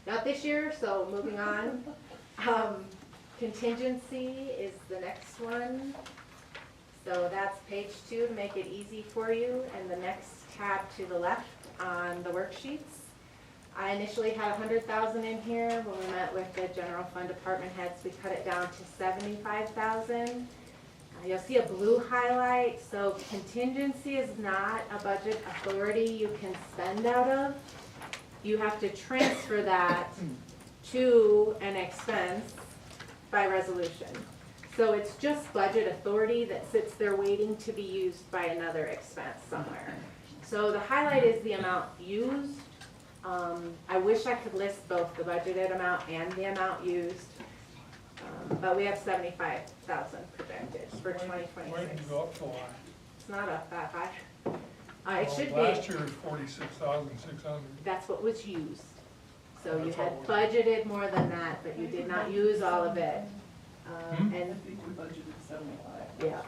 not this year, so moving on. Contingency is the next one. So that's page 2 to make it easy for you, and the next tab to the left on the worksheets. I initially had 100,000 in here. When we met with the general fund department heads, we cut it down to 75,000. You'll see a blue highlight. So contingency is not a budget authority you can spend out of. You have to transfer that to an expense by resolution. So it's just budget authority that sits there waiting to be used by another expense somewhere. So the highlight is the amount used. I wish I could list both the budgeted amount and the amount used, but we have 75,000 projected for 2026. Why did you go up so high? It's not up that high. It should Last be, year was 46,600. that's what was used. So you That's all had it was. budgeted more than that, but you did not use all of it. I And think we budgeted 75. yeah,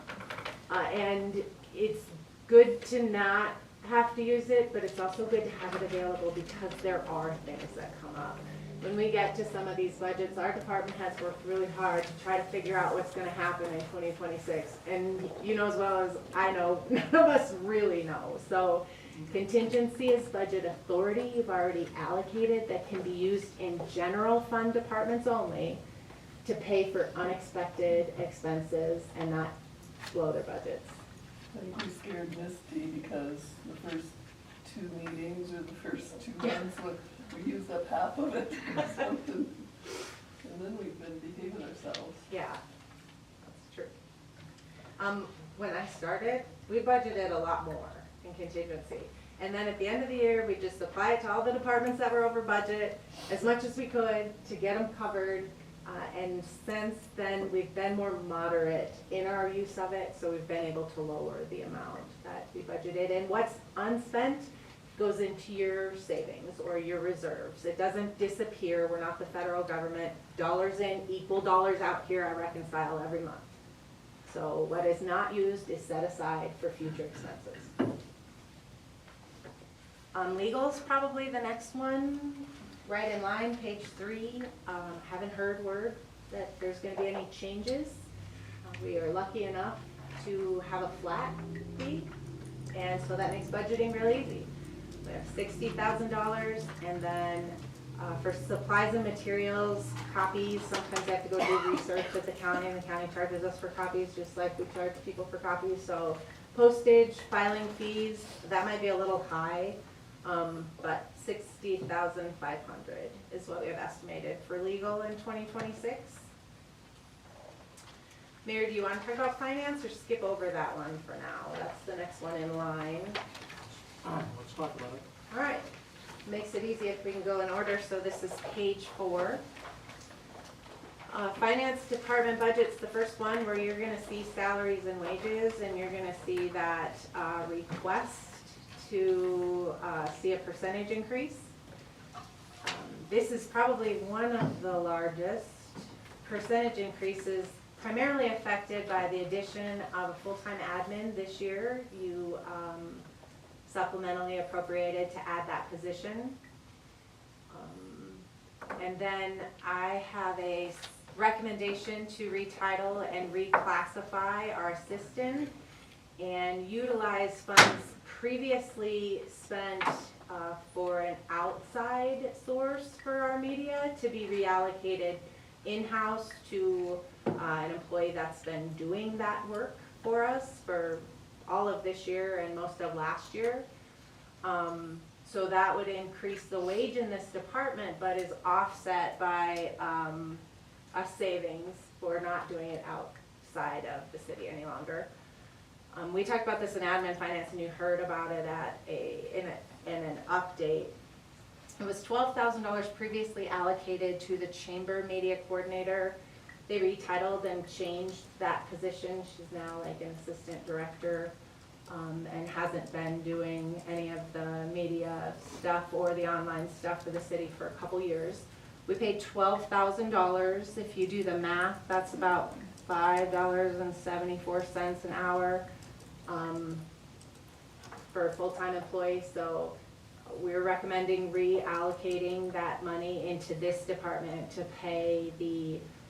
and it's good to not have to use it, but it's also good to have it available because there are things that come up. When we get to some of these budgets, our department has worked really hard to try to figure out what's gonna happen in 2026. And you know as well as I know, none of us really know. So contingency is budget authority you've already allocated that can be used in general fund departments only to pay for unexpected expenses and not blow their budgets. I think we scared Misty because the first 2 meetings or the first 2 months, we used up half of it or something. And then we've been behaving ourselves. Yeah, that's true. When I started, we budgeted a lot more in contingency. And then at the end of the year, we just apply it to all the departments that were over budget as much as we could to get them covered. And since then, we've been more moderate in our use of it, so we've been able to lower the amount that we budgeted. And what's unspent goes into your savings or your reserves. It doesn't disappear. We're not the federal government. Dollars in, equal dollars out here, I reconcile every month. So what is not used is set aside for future expenses. Legal's probably the next one. Right in line, page 3, haven't heard word that there's gonna be any changes. We are lucky enough to have a flat fee, and so that makes budgeting real easy. We have $60,000, and then for supplies and materials, copies, sometimes they have to go do research at the county, and the county charges us for copies, just like we charge people for copies. So postage, filing fees, that might be a little high, but $60,500 is what we have estimated for legal in 2026. Mayor, do you want to talk about finance or skip over that one for now? That's the next one in line. Let's talk about it. All right, makes it easy if we can go in order. So this is page 4. Finance department budget's the first one where you're gonna see salaries and wages, and you're gonna see that request to see a percentage increase. This is probably one of the largest percentage increases, primarily affected by the addition of a full-time admin this year. You supplementally appropriated to add that position. And then I have a recommendation to retitle and reclassify our assistant and utilize funds previously spent for an outside source for our media to be reallocated in-house to an employee that's been doing that work for us for all of this year and most of last year. So that would increase the wage in this department, but is offset by a savings for not doing it outside of the city any longer. We talked about this in admin finance, and you heard about it in an update. It was $12,000 previously allocated to the chamber media coordinator. They retitled and changed that position. She's now like an assistant director, and hasn't been doing any of the media stuff or the online stuff for the city for a couple years. We paid $12,000. If you do the math, that's about $5.74 an hour for a full-time employee. So we're recommending reallocating that money into this department to pay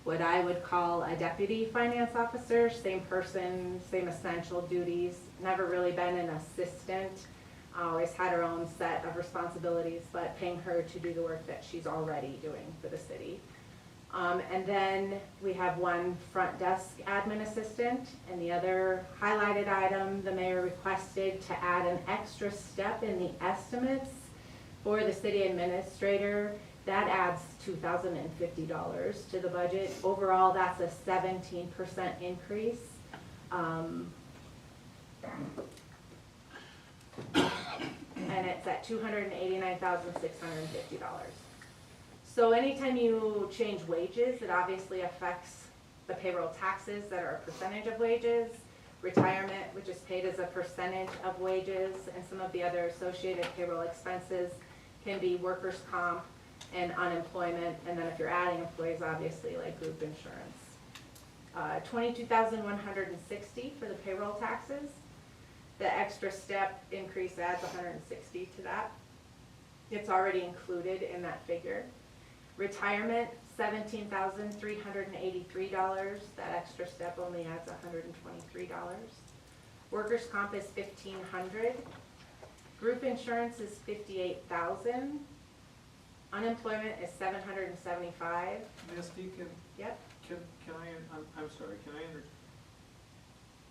what I would call a deputy finance officer, same person, same essential duties, never really been an assistant, always had her own set of responsibilities, but paying her to do the work that she's already doing for the city. And then we have one front desk admin assistant, and the other highlighted item, the mayor requested to add an extra step in the estimates for the city administrator. That adds $2,050 to the budget. Overall, that's a 17% increase. And it's at $289,650. So anytime you change wages, it obviously affects the payroll taxes that are a percentage of wages, retirement, which is paid as a percentage of wages, and some of the other associated payroll expenses can be workers' comp and unemployment, and then if you're adding employees, obviously like group insurance. $22,160 for the payroll taxes. The extra step increase adds $160 to that. It's already included in that figure. Retirement, $17,383. That extra step only adds $123. Workers' comp is $1,500. Group insurance is $58,000. Unemployment is $775. Misty, Yep. can I'm sorry, can I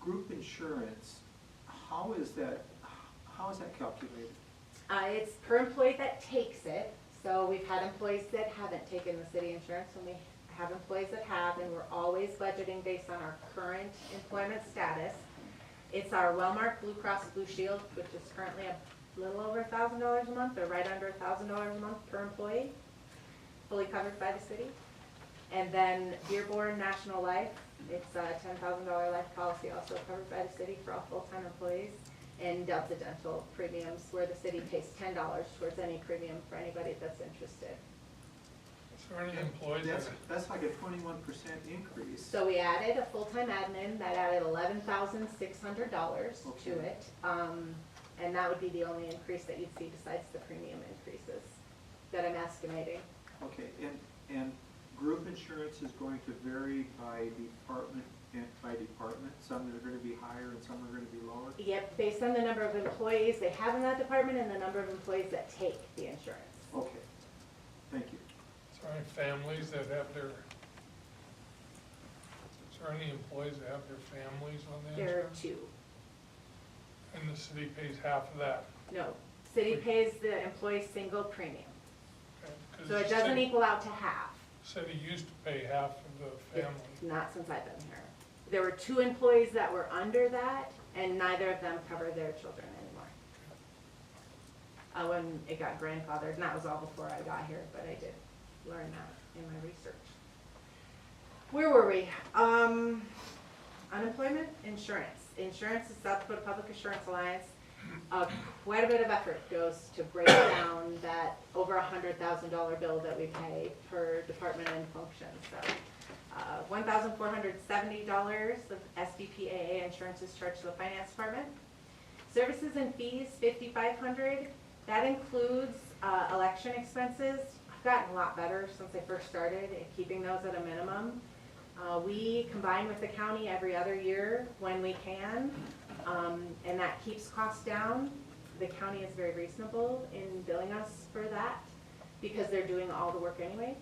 group insurance, how is that calculated? It's per employee that takes it. So we've had employees that haven't taken the city insurance, and we have employees that have, and we're always budgeting based on our current employment status. It's our Wellmark Blue Cross Blue Shield, which is currently a little over $1,000 a month, or right under $1,000 a month per employee, fully covered by the city. And then Dearborn National Life, it's a $10,000 life policy, also covered by the city for all full-time employees. And Delta Dental premiums, where the city pays $10 towards any premium for anybody that's interested. Is there any employees that, That's like a 21% increase. So we added a full-time admin, that added $11,600 to Okay. it. And that would be the only increase that you'd see besides the premium increases that I'm estimating. Okay, and group insurance is going to vary by department and by department? Some are going to be higher and some are going to be lower? Yep, based on the number of employees they have in that department and the number of employees that take the insurance. Okay, thank you. is there any families that have their, is there any employees that have their families on the There are insurance? 2. And the city pays half of that? No, city pays the employee single premium. Okay, 'cause So it the doesn't city- equal out to half. City used to pay half of the family. Not since I've been here. There were 2 employees that were under that, and neither of them covered their children anymore. When it got grandfathered, and that was all before I got here, but I did learn that in my research. Where were we? Unemployment, insurance. Insurance is South Dakota Public Assurance Alliance. Quite a bit of effort goes to break down that over $100,000 bill that we pay per department and function. So $1,470 of SDPAA insurance is charged to the finance department. Services and fees, $5,500. That includes election expenses. I've gotten a lot better since I first started at keeping those at a minimum. We combine with the county every other year when we can, and that keeps costs down. The county is very reasonable in billing us for that because they're doing all the work anyway.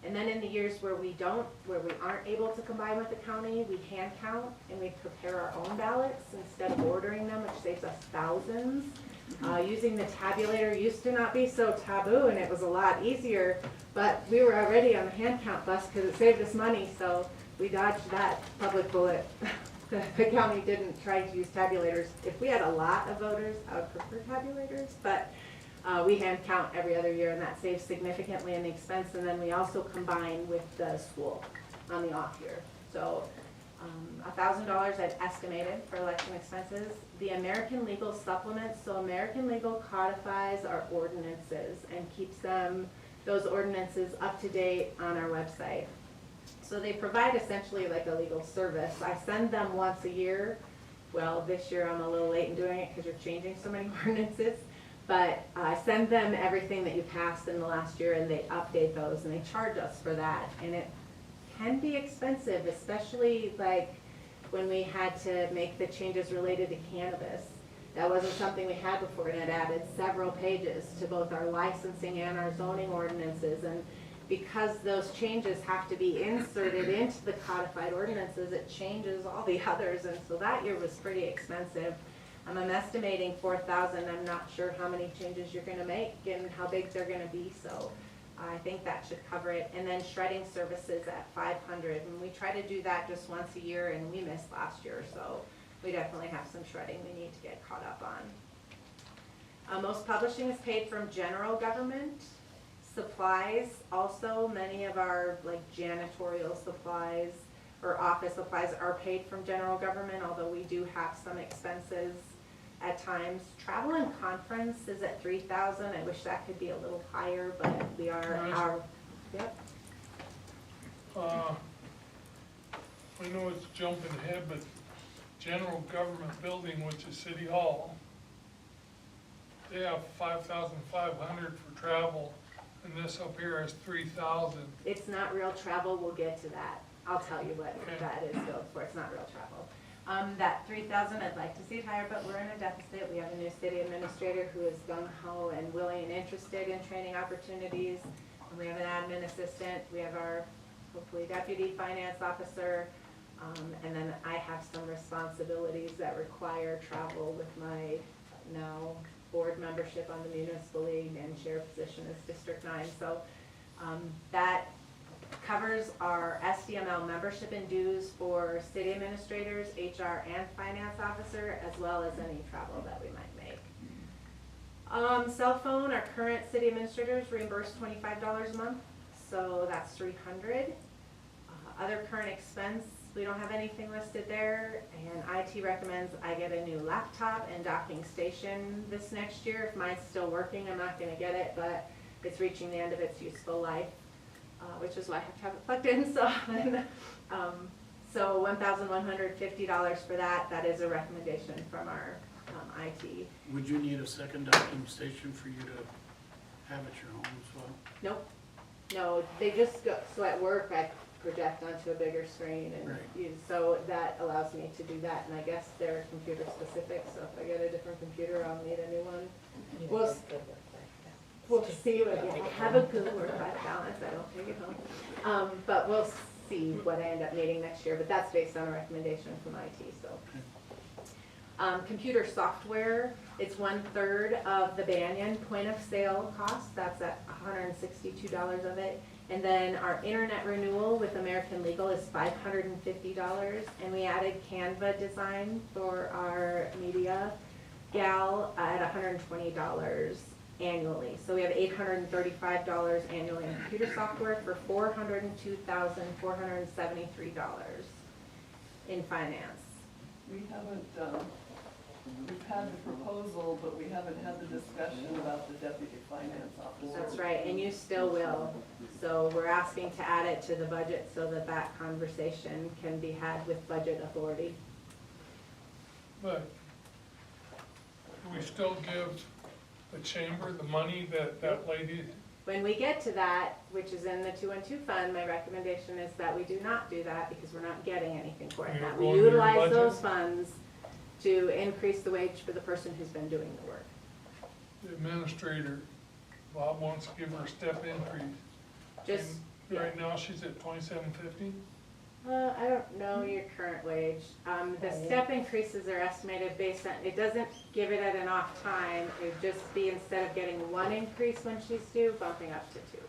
And then in the years where we aren't able to combine with the county, we hand count and we prepare our own ballots instead of ordering them, which saves us thousands. Using the tabulator used to not be so taboo and it was a lot easier, but we were already on the hand count bus because it saved us money, so we dodged that public bullet. The county didn't try to use tabulators. If we had a lot of voters, I would prefer tabulators, but we hand count every other year and that saves significantly in the expense, and then we also combine with the school on the off year. So $1,000 I've estimated for election expenses. The American Legal Supplement, so American Legal codifies our ordinances and keeps those ordinances up to date on our website. So they provide essentially like a legal service. I send them once a year. Well, this year I'm a little late in doing it because you're changing so many ordinances. But I send them everything that you passed in the last year and they update those and they charge us for that. And it can be expensive, especially like when we had to make the changes related to cannabis. That wasn't something we had before, and it added several pages to both our licensing and our zoning ordinances. And because those changes have to be inserted into the codified ordinances, it changes all the others. And so that year was pretty expensive. I'm estimating 4,000. I'm not sure how many changes you're gonna make and how big they're gonna be, so I think that should cover it. And then shredding services at 500, and we try to do that just once a year, and we missed last year, so we definitely have some shredding we need to get caught up on. Most publishing is paid from general government. Supplies, also many of our like janitorial supplies or office supplies are paid from general government, although we do have some expenses at times. Travel and conference is at 3,000. I wish that could be a little higher, but we are, yep. I know it's jumping ahead, but general government building, which is City Hall, they have 5,500 for travel, and this up here is 3,000. It's not real travel, we'll get to that. I'll tell you what Okay. that is billed for, it's not real travel. That 3,000, I'd like to see it higher, but we're in a deficit. We have a new city administrator who is gung-ho and willing and interested in training opportunities. And we have an admin assistant, we have our, hopefully, deputy finance officer, and then I have some responsibilities that require travel with my now board membership on the municipal league and chair position as District 9. So that covers our SDML membership and dues for city administrators, HR, and finance officer, as well as any travel that we might make. Cell phone, our current city administrators reimburse $25 a month, so that's $300. Other current expense, we don't have anything listed there, and IT recommends I get a new laptop and docking station this next year. If mine's still working, I'm not gonna get it, but it's reaching the end of its useful life. Which is why I have to have it plugged in, so $1,150 for that. That is a recommendation from our IT. Would you need a second docking station for you to have at your home as well? Nope, no, they just go, so at work I project onto a bigger screen and Right. use, so that allows me to do that, and I guess they're computer specific, so if I get a different computer, I'll need a new one. We'll see what, I have a good work-life balance, I don't take it home. But we'll see what I end up needing next year, but that's based on a recommendation from IT, so. Computer software, it's 1/3 of the Banyan point of sale cost, that's at $162 of it. And then our internet renewal with American Legal is $550, and we added Canva design for our media gal at $120 annually. So we have $835 annually in computer software for $402,473 in finance. We haven't, we've had the proposal, but we haven't had the discussion about the deputy finance officer. That's right, and you still will. So we're asking to add it to the budget so that that conversation can be had with budget authority. But do we still give the chamber the money that lady? When we get to that, which is in the 212 fund, my recommendation is that we do not do that because we're not getting anything for it. You're That we going to your utilize budget? those funds to increase the wage for the person who's been doing the work. The administrator, Bob wants to give her a step increase. Just, Right now, she's at 27.50. I don't know your current wage. The step increases are estimated based on, it doesn't give it at an off time. It'd just be instead of getting one increase when she's due, bumping up to two.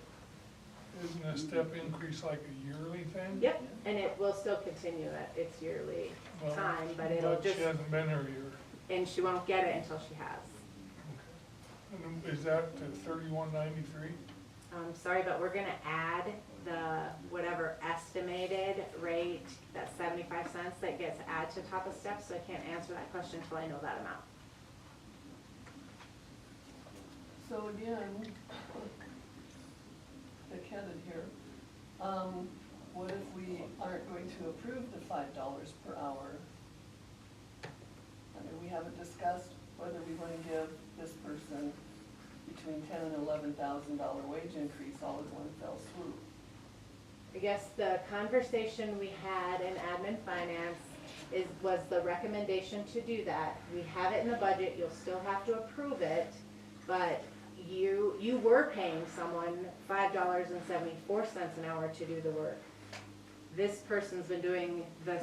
Isn't a step increase like a yearly thing? Yep, and it will still continue at its yearly Well, time, but it'll But just, she hasn't been here a year. and she won't get it until she has. And is that to 31.93? Sorry, but we're gonna add the whatever estimated rate, that 75 cents that gets added to top of steps, so I can't answer that question until I know that amount. So again, they're candid here. What if we aren't going to approve the $5 per hour? I mean, we haven't discussed whether we want to give this person between $10,000 and $11,000 wage increase all in one fell swoop. I guess the conversation we had in admin finance was the recommendation to do that. We have it in the budget, you'll still have to approve it, but you were paying someone $5.74 an hour to do the work. This person's been doing the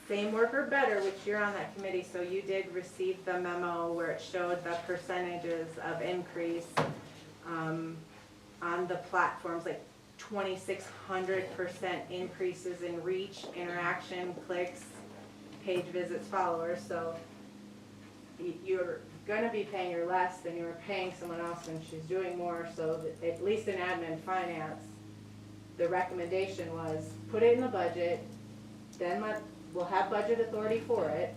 same work or better, which you're on that committee, so you did receive the memo where it showed the percentages of increase on the platforms, like 2,600% increases in reach, interaction, clicks, page visits, followers. So you're gonna be paying her less than you were paying someone else when she's doing more. So that at least in admin finance, the recommendation was put it in the budget, then we'll have budget authority for it.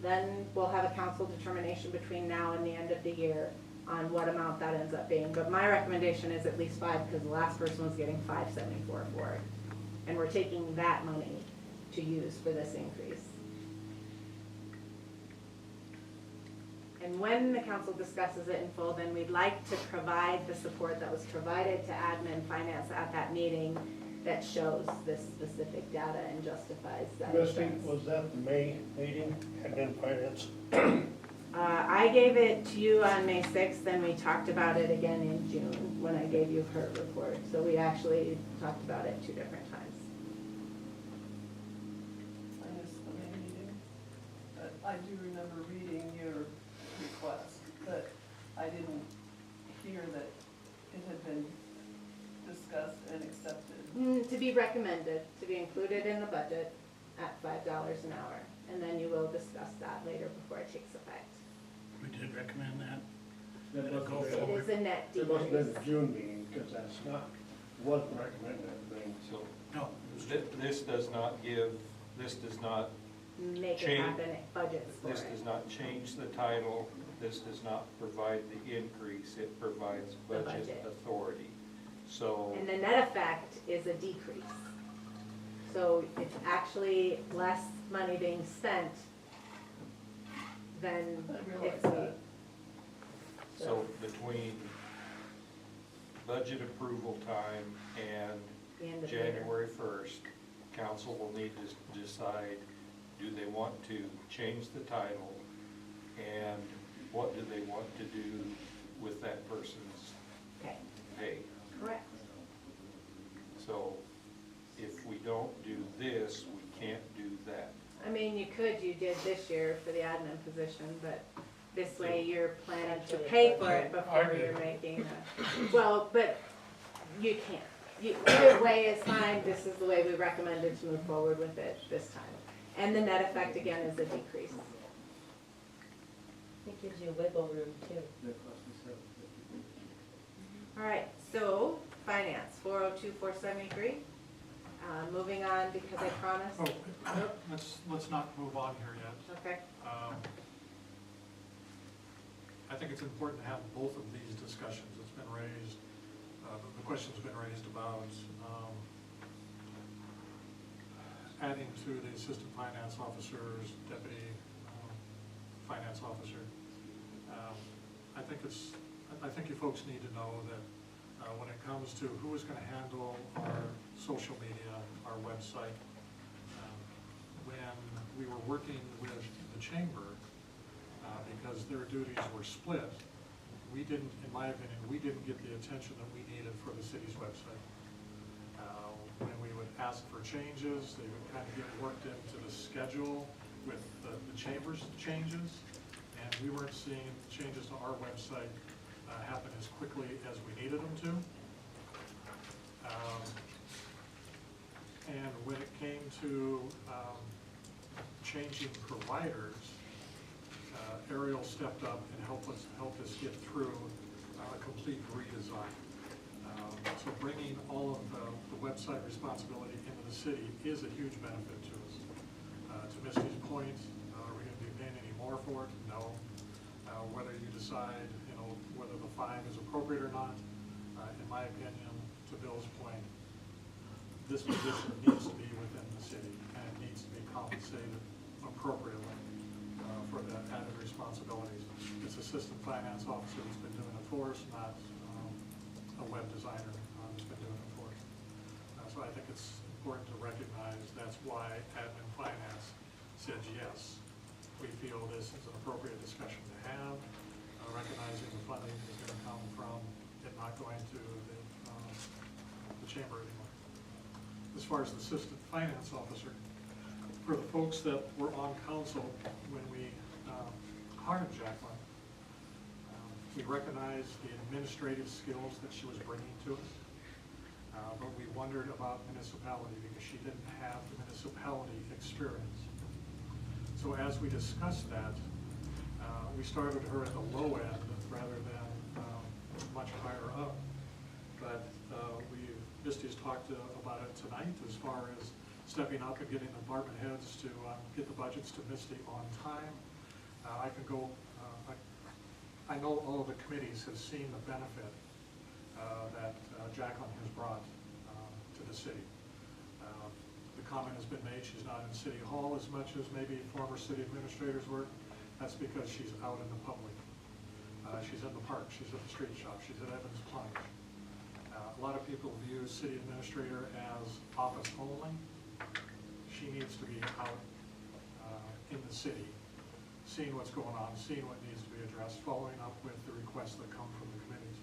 Then we'll have a council determination between now and the end of the year on what amount that ends up being. But my recommendation is at least 5, because the last person was getting $5.74 for it. And we're taking that money to use for this increase. And when the council discusses it in full, then we'd like to provide the support that was provided to admin finance at that meeting that shows this specific data and justifies that Misty, expense. was that the May meeting, and then finance? I gave it to you on May 6th, then we talked about it again in June when I gave you her report. So we actually talked about it 2 different times. I missed the May meeting, but I do remember reading your request, but I didn't hear that it had been discussed and accepted. To be recommended, to be included in the budget at $5 an hour. And then you will discuss that later before it takes effect. We did recommend that. That Let it go must have It been- is a net It must have been decrease. the June meeting, because that's not, wasn't recommended, I think. So No, this does not give, this does not, Make it change- happen at budgets for this it. does not change the title, this does not provide the increase, it provides The budget budget. authority. So, And the net effect is a decrease. So it's actually less money being spent than I realize if we. that. so between budget approval time and The end of the year. January 1st, council will need to decide, do they want to change the title? And what do they want to do with that person's Okay, pay? correct. So if we don't do this, we can't do that. I mean, you did this year for the admin position, but this way you're planning to pay for it before you're making a, well, but you can't. Either way is fine, this is the way we recommended to move forward with it this time. And the net effect again is a decrease. It gives you wiggle room too. All right, so finance, 402-473. Moving on because I promised. Oh, let's not move on here yet. Okay. I think it's important to have both of these discussions. It's been raised, the question's been raised about adding to the assistant finance officer's deputy finance officer. I think you folks need to know that when it comes to who is going to handle our social media, our website, when we were working with the chamber, because their duties were split, we didn't, in my opinion, we didn't get the attention that we needed for the city's website. ask for changes, they would kind of get worked into the schedule with the chamber's changes, and we weren't seeing changes to our website happen as quickly as we needed them to. And when it came to changing providers, Ariel stepped up and helped us get through a complete redesign. So bringing all of the website responsibility into the city is a huge benefit to us. To Misty's point, are we going to be paying any more for it? No. Whether you decide, whether the fine is appropriate or not, in my opinion, to Bill's point, this position needs to be within the city, and it needs to be compensated appropriately for the added responsibilities. It's assistant finance officer that's been doing it for us, not a web designer that's been doing it for us. So I think it's important to recognize that's why admin finance said yes. We feel this is an appropriate discussion to have, recognizing the funding is going to come from it not going to the chamber anymore. As far as the assistant finance officer, for the folks that were on council when we hired Jacqueline, we recognized the administrative skills that she was bringing to us, but we wondered about municipality because she didn't have the municipality experience. So as we discussed that, we started her at the low end rather than much higher up. But Misty's talked about it tonight as far as stepping up and getting the department heads to get the budgets to Misty on time. I know all of the committees have seen the benefit that Jacqueline has brought to the city. The comment has been made she's not in City Hall as much as maybe former city administrators were. That's because she's out in the public. She's in the park, she's at the street shop, she's at Evans Plunge. A lot of people view city administrator as office only. She needs to be out in the city, seeing what's going on, seeing what needs to be addressed, following up with the requests that come from the committees.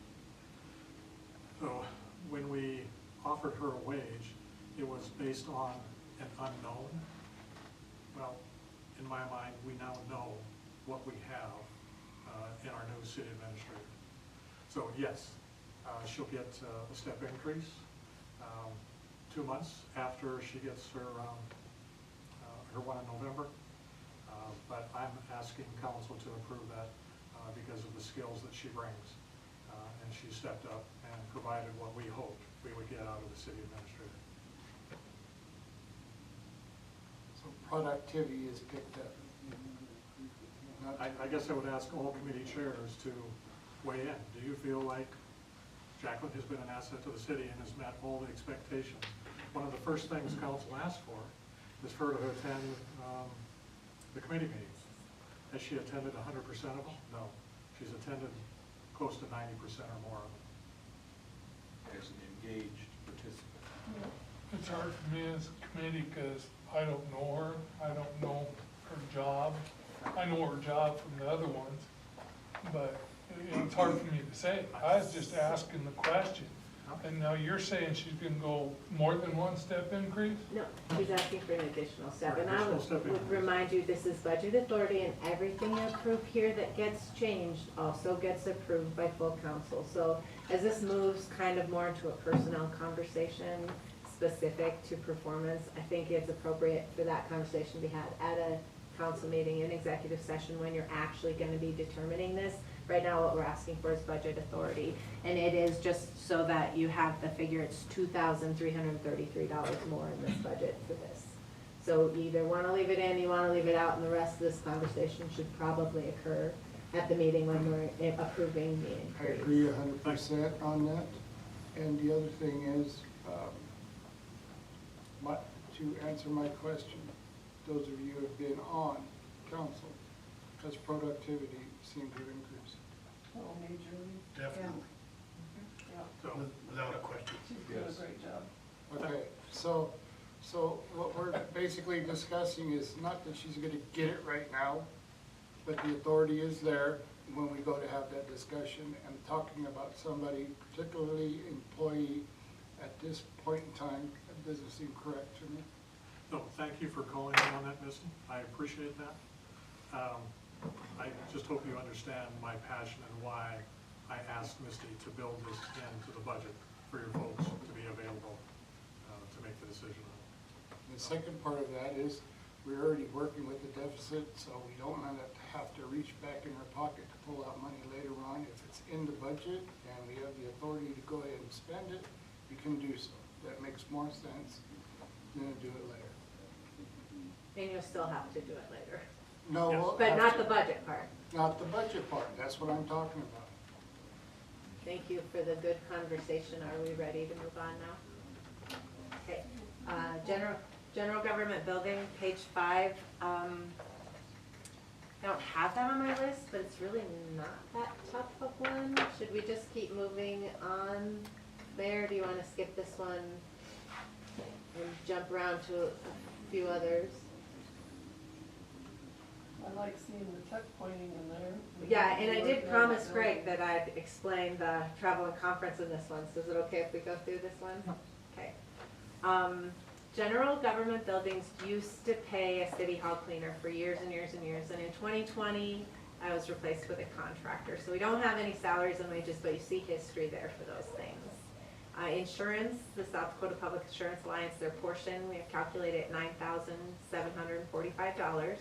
So when we offered her a wage, it was based on an unknown. Well, in my mind, we now know what we have in our new city administrator. So yes, she'll get a step increase 2 months after she gets her one in November. But I'm asking council to approve that because of the skills that she brings. And she stepped up and provided what we hoped we would get out of the city administrator. So productivity is picked up. I guess I would ask all committee chairs to weigh in. Do you feel like Jacqueline has been an asset to the city and has met all the expectations? One of the first things council asked for is for her to attend the committee meetings. Has she attended 100% of them? No. She's attended close to 90% or more of them. As an engaged participant. It's hard for me as a committee because I don't know her, I don't know her job. I know her job from the other ones, but it's hard for me to say. I was just asking the question. And now you're saying she's gonna go more than one step increase? No, she's asking for an additional step. For And I additional step would increase. remind you, this is budget authority, and everything you approve here that gets changed also gets approved by full council. So as this moves kind of more into a personnel conversation specific to performance, I think it's appropriate for that conversation to be had at a council meeting in executive session when you're actually gonna be determining this. Right now, what we're asking for is budget authority, and it is just so that you have the figure, it's $2,333 more in this budget for this. So you either wanna leave it in, you wanna leave it out, and the rest of this conversation should probably occur at the meeting when we're approving the I increase. agree 100% on that. And the other thing is, to answer my question, those of you who have been on council, has productivity seemed to increase? Oh, majorly. Definitely. Yeah, So, Without a question. she's doing a Yes. great job. Okay, so what we're basically discussing is not that she's gonna get it right now, but the authority is there when we go to have that discussion, and talking about somebody, particularly employee, at this point in time, doesn't seem correct to me. No, thank you for calling in on that, Misty. I appreciate that. I just hope you understand my passion and why I asked Misty to build this into the budget for your folks to be available to make the decision. The second part of that is, we're already working with the deficit, so we don't want to have to reach back in our pocket to pull out money later on. If it's in the budget and we have the authority to go ahead and spend it, we can do so. That makes more sense than to do it later. And you'll still have to do it later, No, Yes. we'll but have not to- the budget part. Not the budget part, that's what I'm talking about. Thank you for the good conversation. Are we ready to move on now? Okay, general government building, page 5. I don't have that on my list, but it's really not that tough of one. Should we just keep moving on there? Do you want to skip this one and jump around to a few others? I like seeing the check pointing in there. Yeah, and I did promise Greg that I'd explain the travel and conference in this one, so is it okay if we go through this one? Okay. General government buildings used to pay a city hall cleaner for years and years and years, and in 2020, I was replaced with a contractor. So we don't have any salaries and wages, but you see history there for those things. Insurance, the South Dakota Public Insurance Alliance, their portion, we have calculated at $9,745.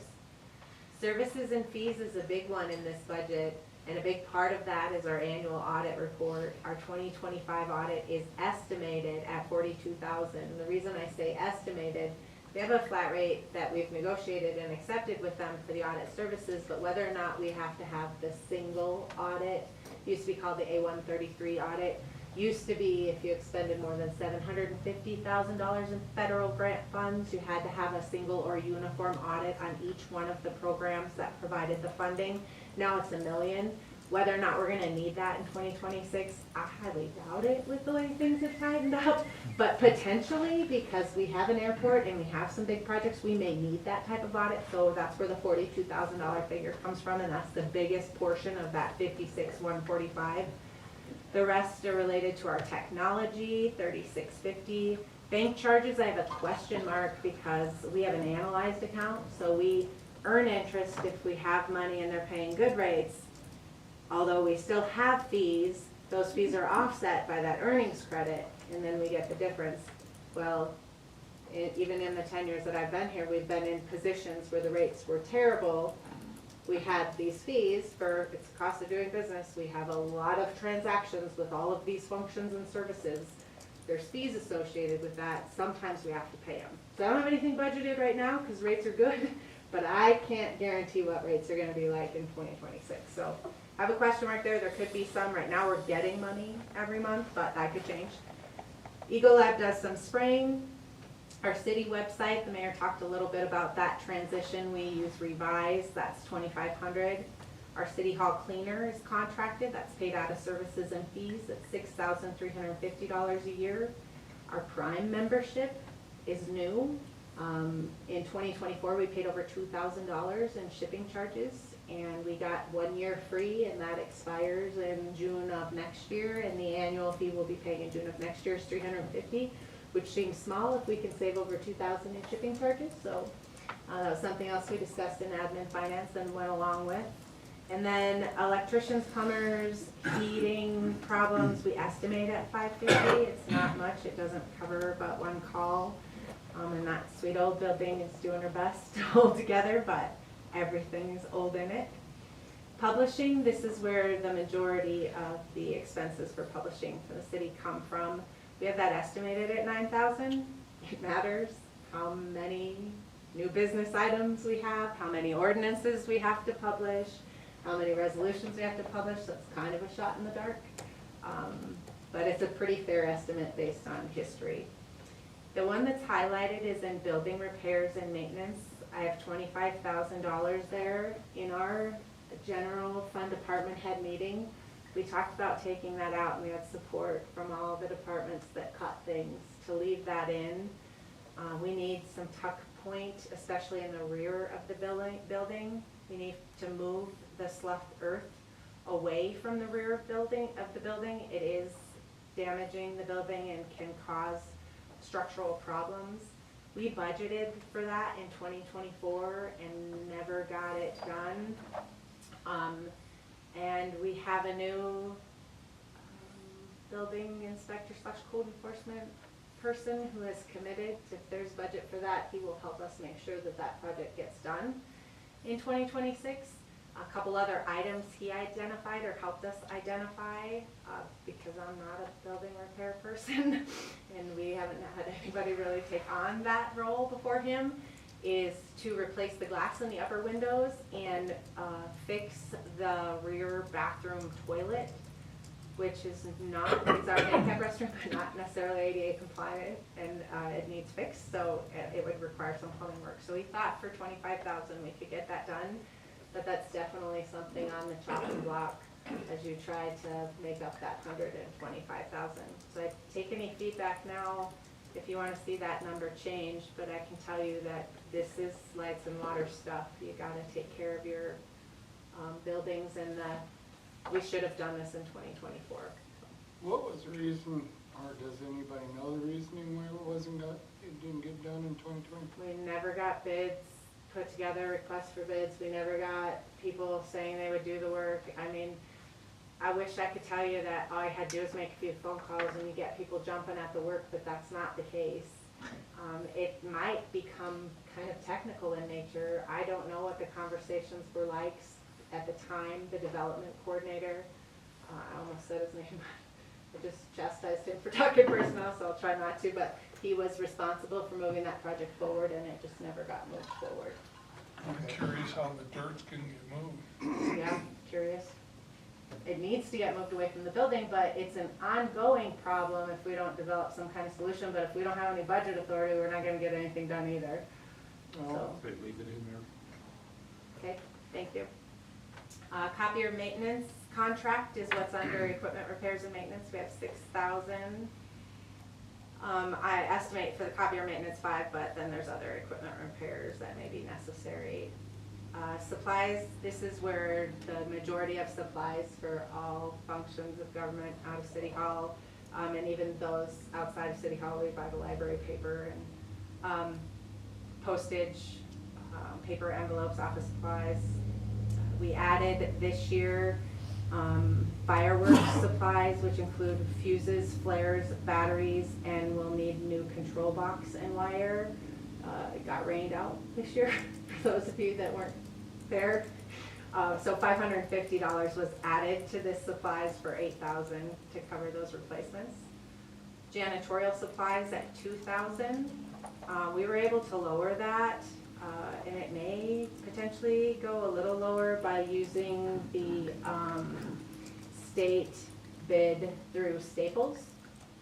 Services and fees is a big one in this budget, and a big part of that is our annual audit report. Our 2025 audit is estimated at $42,000. The reason I say estimated, we have a flat rate that we've negotiated and accepted with them for the audit services, but whether or not we have to have the single audit, used to be called the A133 audit, used to be if you expended more than $750,000 in federal grant funds, you had to have a single or uniform audit on each one of the programs that provided the funding. Now it's $1 million. Whether or not we're gonna need that in 2026, I highly doubt it with the way things have tightened up. But potentially, because we have an airport and we have some big projects, we may need that type of audit. So that's where the $42,000 figure comes from, and that's the biggest portion of that $56,145. The rest are related to our technology, $36.50. Bank charges, I have a question mark because we have an analyzed account, so we earn interest if we have money and they're paying good rates. Although we still have fees, those fees are offset by that earnings credit, and then we get the difference. Well, even in the 10 years that I've been here, we've been in positions where the rates were terrible. We had these fees for, it's the cost of doing business. We have a lot of transactions with all of these functions and services. There's fees associated with that. Sometimes we have to pay them. So I don't have anything budgeted right now because rates are good, but I can't guarantee what rates are gonna be like in 2026. So I have a question mark there. There could be some. Right now we're getting money every month, but that could change. Eagle Lab does some spraying. Our city website, the mayor talked a little bit about that transition. We use Revise, that's $2,500. Our city hall cleaner is contracted, that's paid out of services and fees, that's $6,350 a year. Our Prime membership is new. In 2024, we paid over $2,000 in shipping charges, and we got 1 year free, and that expires in June of next year, and the annual fee we'll be paying in June of next year is $350. Which seems small if we can save over $2,000 in shipping charges. So that was something else we discussed in admin finance and went along with. And then electricians, plumbers, heating problems, we estimate at $550. It's not much. It doesn't cover but one call. And that sweet old building is doing her best to hold together, but everything is old in it. Publishing, this is where the majority of the expenses for publishing for the city come from. We have that estimated at $9,000. It matters how many new business items we have, how many ordinances we have to publish, how many resolutions we have to publish. So it's kind of a shot in the dark. But it's a pretty fair estimate based on history. The one that's highlighted is in building repairs and maintenance. I have $25,000 there. In our general fund department head meeting, we talked about taking that out, and we had support from all the departments that cut things to leave that in. We need some tuck point, especially in the rear of the building. We need to move the sloughed earth away from the rear of the building. It is damaging the building and can cause structural problems. We budgeted for that in 2024 and never got it done. And we have a new building inspector / code enforcement person who has committed, if there's budget for that, he will help us make sure that that project gets done in 2026. A couple other items he identified or helped us identify, because I'm not a building repair person and we haven't had anybody really take on that role before him, is to replace the glass in the upper windows and fix the rear bathroom toilet, which is not, it's our handicap restroom, but not necessarily ADA compliant, and it needs fixed, so it would require some plumbing work. So we thought for $25,000 we could get that done, but that's definitely something on the chopping block as you try to make up that $125,000. So I take any feedback now if you want to see that number change, but I can tell you that this is lights and water stuff. You got to take care of your buildings, and we should have done this in 2024. What was the reason, or does anybody know the reasoning why it didn't get done in 2020? We never got bids put together, requests for bids. We never got people saying they would do the work. I mean, I wish I could tell you that all I had to do was make a few phone calls and you get people jumping at the work, but that's not the case. It might become kind of technical in nature. I don't know what the conversations were like at the time. The development coordinator, I almost said his name, I just chastised him for talking personnel, so I'll try not to, but he was responsible for moving that project forward, and it just never got moved forward. I'm curious how the dirt's gonna get moved. Yeah, curious. It needs to get moved away from the building, but it's an ongoing problem if we don't develop some kind of solution. But if we don't have any budget authority, we're not gonna get anything done either. So, They leave it in there. okay, thank you. Copier maintenance contract is what's under equipment repairs and maintenance. We have 6,000. I estimate for the copier maintenance 5, but then there's other equipment repairs that may be necessary. Supplies, this is where the majority of supplies for all functions of government out of City Hall, and even those outside of City Hall, we buy the library paper and postage, paper envelopes, office supplies. We added this year fireworks supplies, which include fuses, flares, batteries, and we'll need new control box and wire. It got rained out this year, for those of you that weren't there. So $550 was added to this supplies for $8,000 to cover those replacements. Janitorial supplies at $2,000. We were able to lower that, and it may potentially go a little lower by using the state bid through Staples.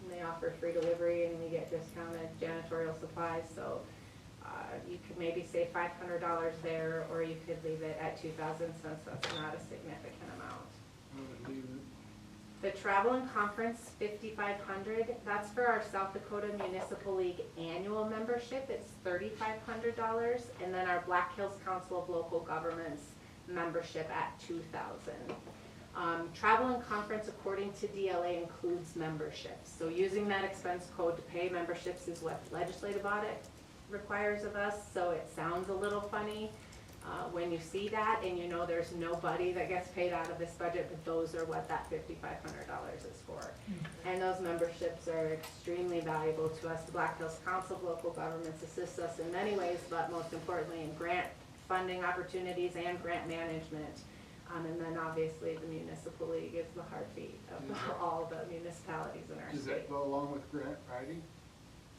And they offer free delivery and we get discounted janitorial supplies, so you could maybe save $500 there, or you could leave it at $2,000 since that's not a significant amount. I would leave it. The travel and conference, $5,500, that's for our South Dakota Municipal League annual membership, it's $3,500, and then our Black Hills Council of Local Governments membership at $2,000. Travel and conference, according to DLA, includes memberships, so using that expense code to pay memberships is what legislative audit requires of us, so it sounds a little funny when you see that and you know there's nobody that gets paid out of this budget, but those are what that $5,500 is for. And those memberships are extremely valuable to us. The Black Hills Council of Local Governments assists us in many ways, but most importantly in grant funding opportunities and grant management. And then obviously the Municipal League is the heartbeat of all the municipalities in our Does state. that go along with grant writing?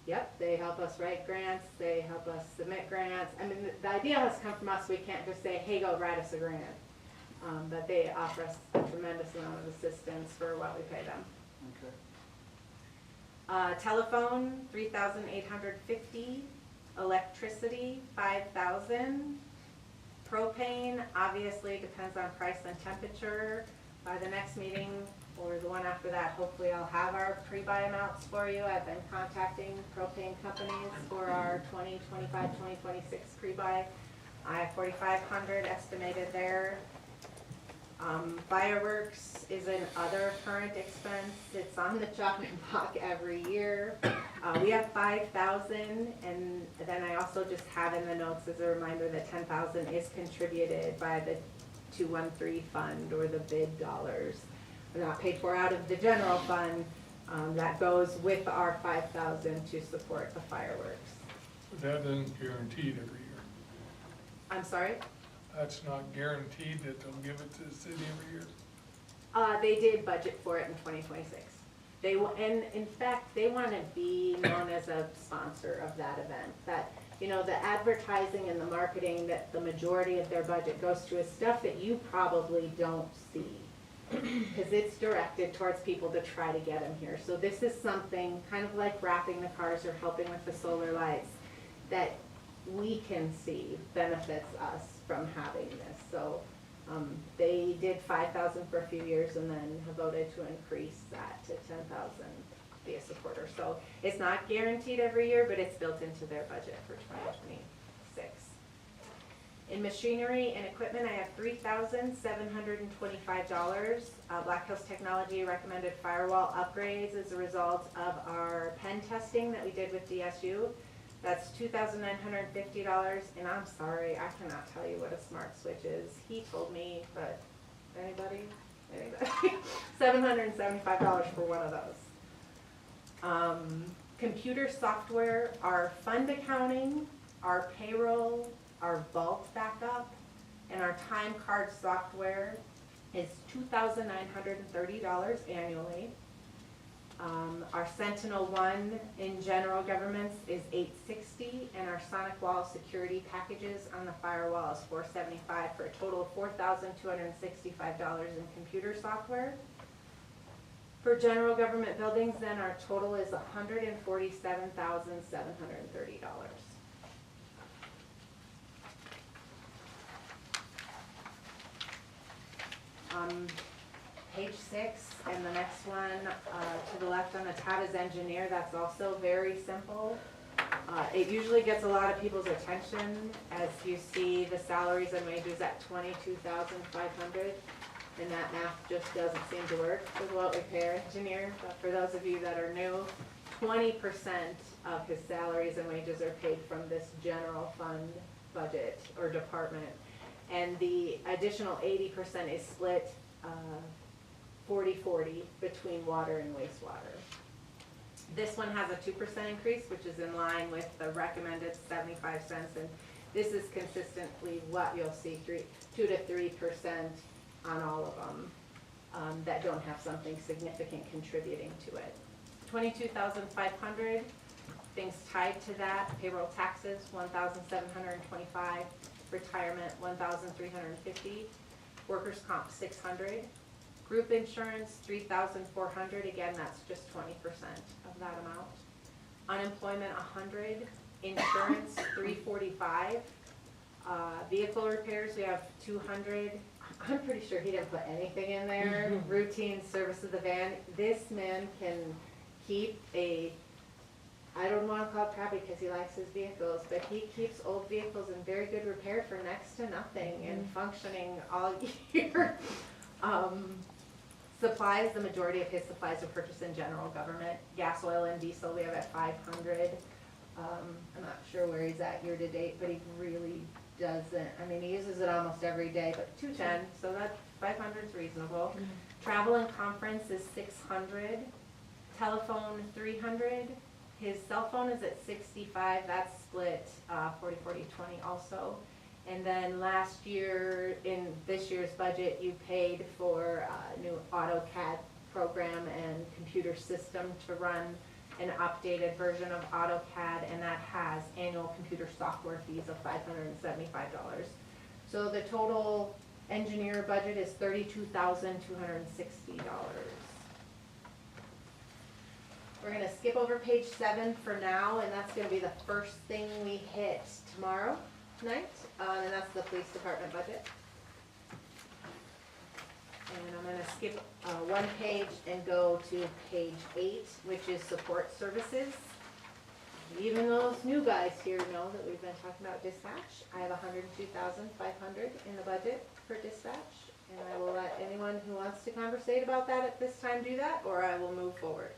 Yep, they help us write grants, they help us submit grants. I mean, the idea has come from us, we can't just say, hey, go write us a grant. But they offer us a tremendous amount of assistance for what we pay them. Okay. Telephone, $3,850. Electricity, $5,000. Propane, obviously depends on price and temperature. By the next meeting, or the one after that, hopefully I'll have our pre-buy amounts for you. I've been contacting propane companies for our 2025, 2026 pre-buy. I have $4,500 estimated there. Fireworks is an other current expense. It's on the chopping block every year. We have 5,000, and then I also just have in the notes as a reminder that 10,000 is contributed by the 213 fund, or the bid dollars. They're not paid for out of the general fund. That goes with our 5,000 to support the fireworks. But that isn't guaranteed every year. I'm sorry? That's not guaranteed that they'll give it to the city every year. They did budget for it in 2026. And in fact, they want to be known as a sponsor of that event. That, you know, the advertising and the marketing that the majority of their budget goes to is stuff that you probably don't see. Because it's directed towards people to try to get them here. So this is something kind of like wrapping the cars or helping with the solar lights that we can see benefits us from having this. So they did 5,000 for a few years and then have voted to increase that to 10,000 to be a supporter. So it's not guaranteed every year, but it's built into their budget for 2026. In machinery and equipment, I have $3,725. Black Hills Technology recommended firewall upgrades as a result of our pen testing that we did with DSU. That's $2,950, and I'm sorry, I cannot tell you what a smart switch is. He told me, but anybody? $775 for one of those. Computer software, our fund accounting, our payroll, our vault backup, and our time card software is $2,930 annually. Our Sentinel One in general governments is $860, and our Sonic Wall security packages on the firewall is $475, for a total of $4,265 in computer software. For general government buildings, then our total is $147,730. Page 6 and the next one to the left on the tab is engineer. That's also very simple. It usually gets a lot of people's attention as you see the salaries and wages at $22,500, and that math just doesn't seem to work with what we pay our engineer. But for those of you that are new, 20% of his salaries and wages are paid from this general fund budget or department, and the additional 80% is split 40-40 between water and wastewater. This one has a 2% increase, which is in line with the recommended 75 cents, and this is consistently what you'll see, 2 to 3% on all of them that don't have something significant contributing to it. 22,500, things tied to that, payroll taxes, 1,725, retirement, 1,350, workers' comp, 600, group insurance, 3,400, again, that's just 20% of that amount. Unemployment, 100, insurance, 345, vehicle repairs, we have 200. I'm pretty sure he didn't put anything in there. Routine service of the van. This man can keep I don't want to call it crappy because he likes his vehicles, but he keeps old vehicles in very good repair for next to nothing and functioning all year. Supplies, the majority of his supplies are purchased in general government. Gas, oil, and diesel we have at 500. I'm not sure where he's at year to date, but he really doesn't. I mean, he uses it almost every day, but 210, so that 500 is reasonable. Travel and conference is 600. Telephone, 300. His cell phone is at 65. That's split 40-40-20 also. And then last year, in this year's budget, you paid for a new AutoCAD program and computer system to run an updated version of AutoCAD, and that has annual computer software fees of $575. So the total engineer budget is $32,260. We're gonna skip over page 7 for now, and that's gonna be the first thing we hit tomorrow night, and that's the police department budget. And I'm gonna skip one page and go to page 8, which is support services. Even those new guys here know that we've been talking about dispatch. I have $102,500 in the budget for dispatch, and I will let anyone who wants to conversate about that at this time do that, or I will move forward.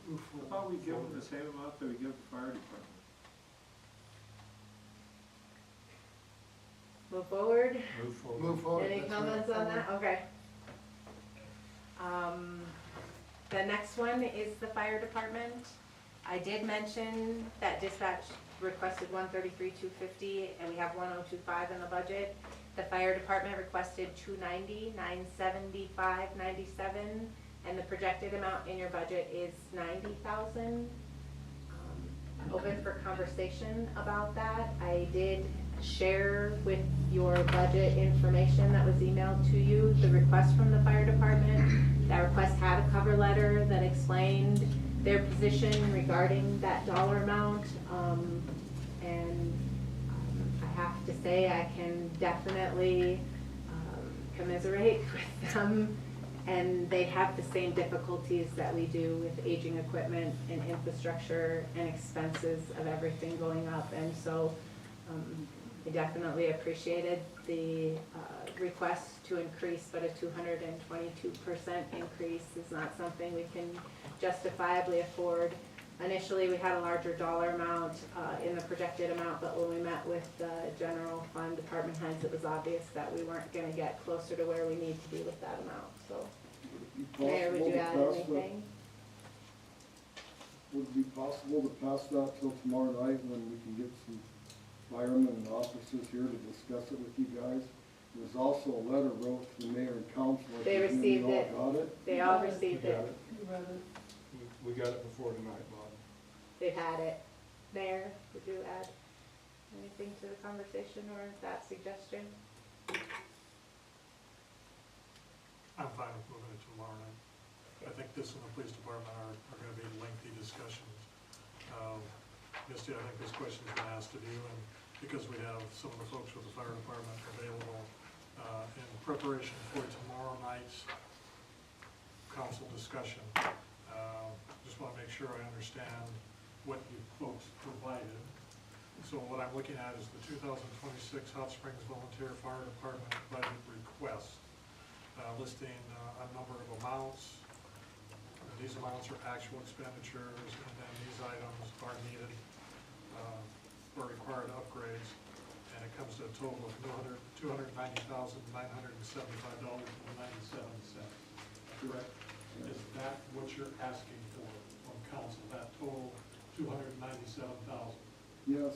Move How forward. about we give them the same amount that we give the fire department? Move forward. Move forward. Move forward. Any That's comments right. on that? Okay. The next one is the fire department. I did mention that dispatch requested 133,250, and we have 102,500 in the budget. The fire department requested 290, 975, 97, and the projected amount in your budget is 90,000. Open for conversation about that. I did share with your budget information that was emailed to you, the request from the fire department. That request had a cover letter that explained their position regarding that dollar amount. I have to say, I can definitely commiserate with them. And they have the same difficulties that we do with aging equipment and infrastructure and expenses of everything going up. And so I definitely appreciated the request to increase, but a 222% increase is not something we can justifiably afford. Initially, we had a larger dollar amount in the projected amount, but when we met with the general fund department heads, it was obvious that we weren't gonna get closer to where we need to be with that amount, so. Mayor, would you add anything? Would it be possible to pass that till tomorrow night when we can get some firemen and officers here to discuss it with you guys? There's also a letter wrote to the mayor and council. They received it. You all got it? They all received We got it. You read it? We got it before tonight, Bob. They've had it. Mayor, would you add anything to the conversation or that suggestion? I'm fine with moving it to tomorrow night. I think this and the police department are gonna be lengthy discussions. Misty, I think this question's been asked of you, and because we have some of the folks with the fire department available, in preparation for tomorrow night's council discussion, just wanna make sure I understand what you folks provided. So what I'm looking at is the 2026 Hot Springs Volunteer Fire Department budget request, listing a number of amounts. These amounts are actual expenditures, and then these items are needed for required upgrades, and it comes to a total of $290,975.97. Correct? Is that what you're asking for from council, that total $297,000? Yes.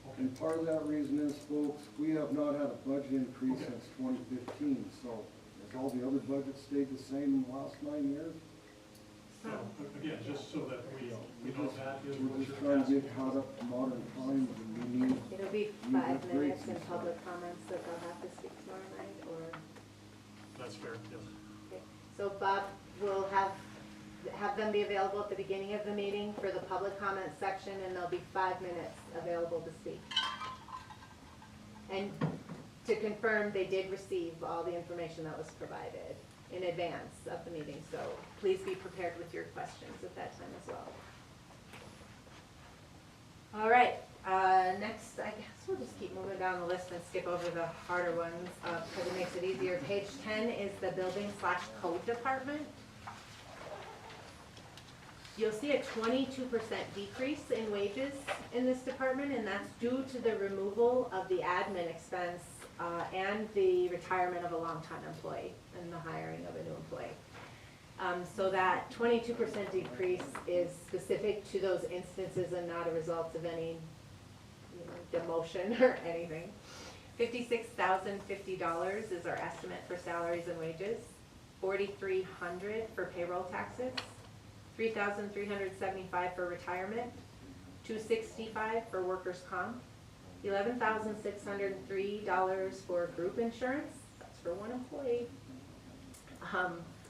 Okay. And part of that reason is, folks, we have not had a budget increase Okay. since 2015, so has all the other budgets stayed the same in the last 9 years? So, again, just so that we know that is We're what just you're trying to asking. get caught up to modern times, and we need, It'll be You 5 have minutes rates in and public comments that they'll have to speak tomorrow night, or, That's fair, yes. okay. So Bob will have them be available at the beginning of the meeting for the public comment section, and there'll be 5 minutes available to speak. And to confirm, they did receive all the information that was provided in advance of the meeting, so please be prepared with your questions at that time as well. All right, next, I guess we'll just keep moving down the list and skip over the harder ones, because it makes it easier. Page 10 is the building/code department. You'll see a 22% decrease in wages in this department, and that's due to the removal of the admin expense and the retirement of a longtime employee and the hiring of a new employee. So that 22% decrease is specific to those instances and not a result of any demotion or anything. $56,050 is our estimate for salaries and wages, $4,300 for payroll taxes, $3,375 for retirement, $265 for workers' comp, $11,603 for group insurance, that's for one employee.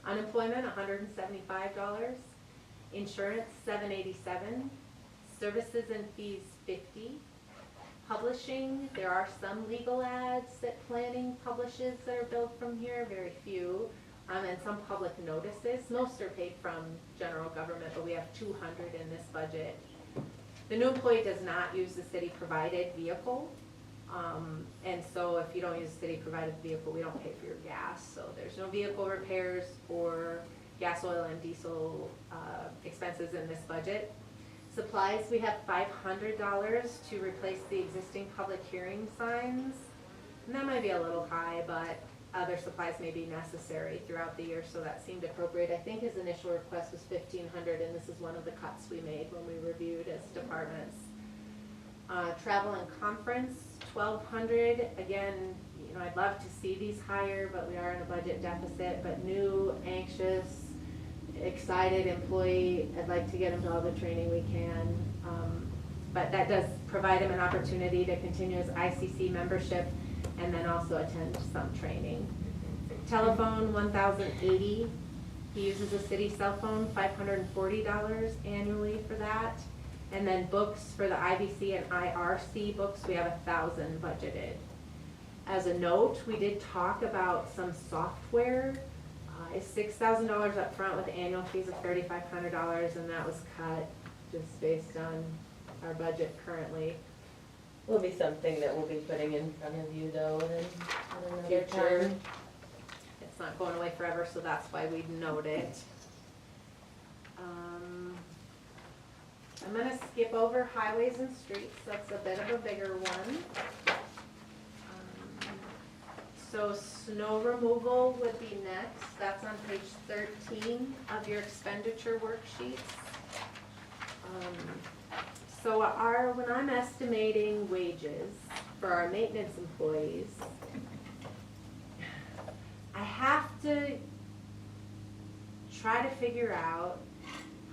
Unemployment, $175, insurance, $787, services and fees, $50. Publishing, there are some legal ads that planning publishes that are billed from here, very few. And some public notices. Most are paid from general government, but we have 200 in this budget. The new employee does not use the city-provided vehicle. And so if you don't use the city-provided vehicle, we don't pay for your gas, so there's additional vehicle repairs or gas, oil, and diesel expenses in this budget. Supplies, we have $500 to replace the existing public hearing signs. And that might be a little high, but other supplies may be necessary throughout the year, so that seemed appropriate. I think his initial request was $1,500, and this is one of the cuts we made when we reviewed as departments. Travel and conference, $1,200. Again, you know, I'd love to see these higher, but we are in a budget deficit. But new, anxious, excited employee, I'd like to get him to all the training we can. But that does provide him an opportunity to continue his ICC membership and then also attend some training. Telephone, $1,080. He uses a city cell phone, $540 annually for that. And then books for the IVC and IRC books, we have 1,000 budgeted. As a note, we did talk about some software. It's $6,000 up front with annual fees of $3,500, and that was cut just based on our budget currently. Will be something that we'll be putting in front of you though, in another Future. time. It's not going away forever, so that's why we note it. I'm gonna skip over highways and streets, that's a bit of a bigger one. So snow removal would be next, that's on page 13 of your expenditure worksheets. So when I'm estimating wages for our maintenance employees, I have to try to figure out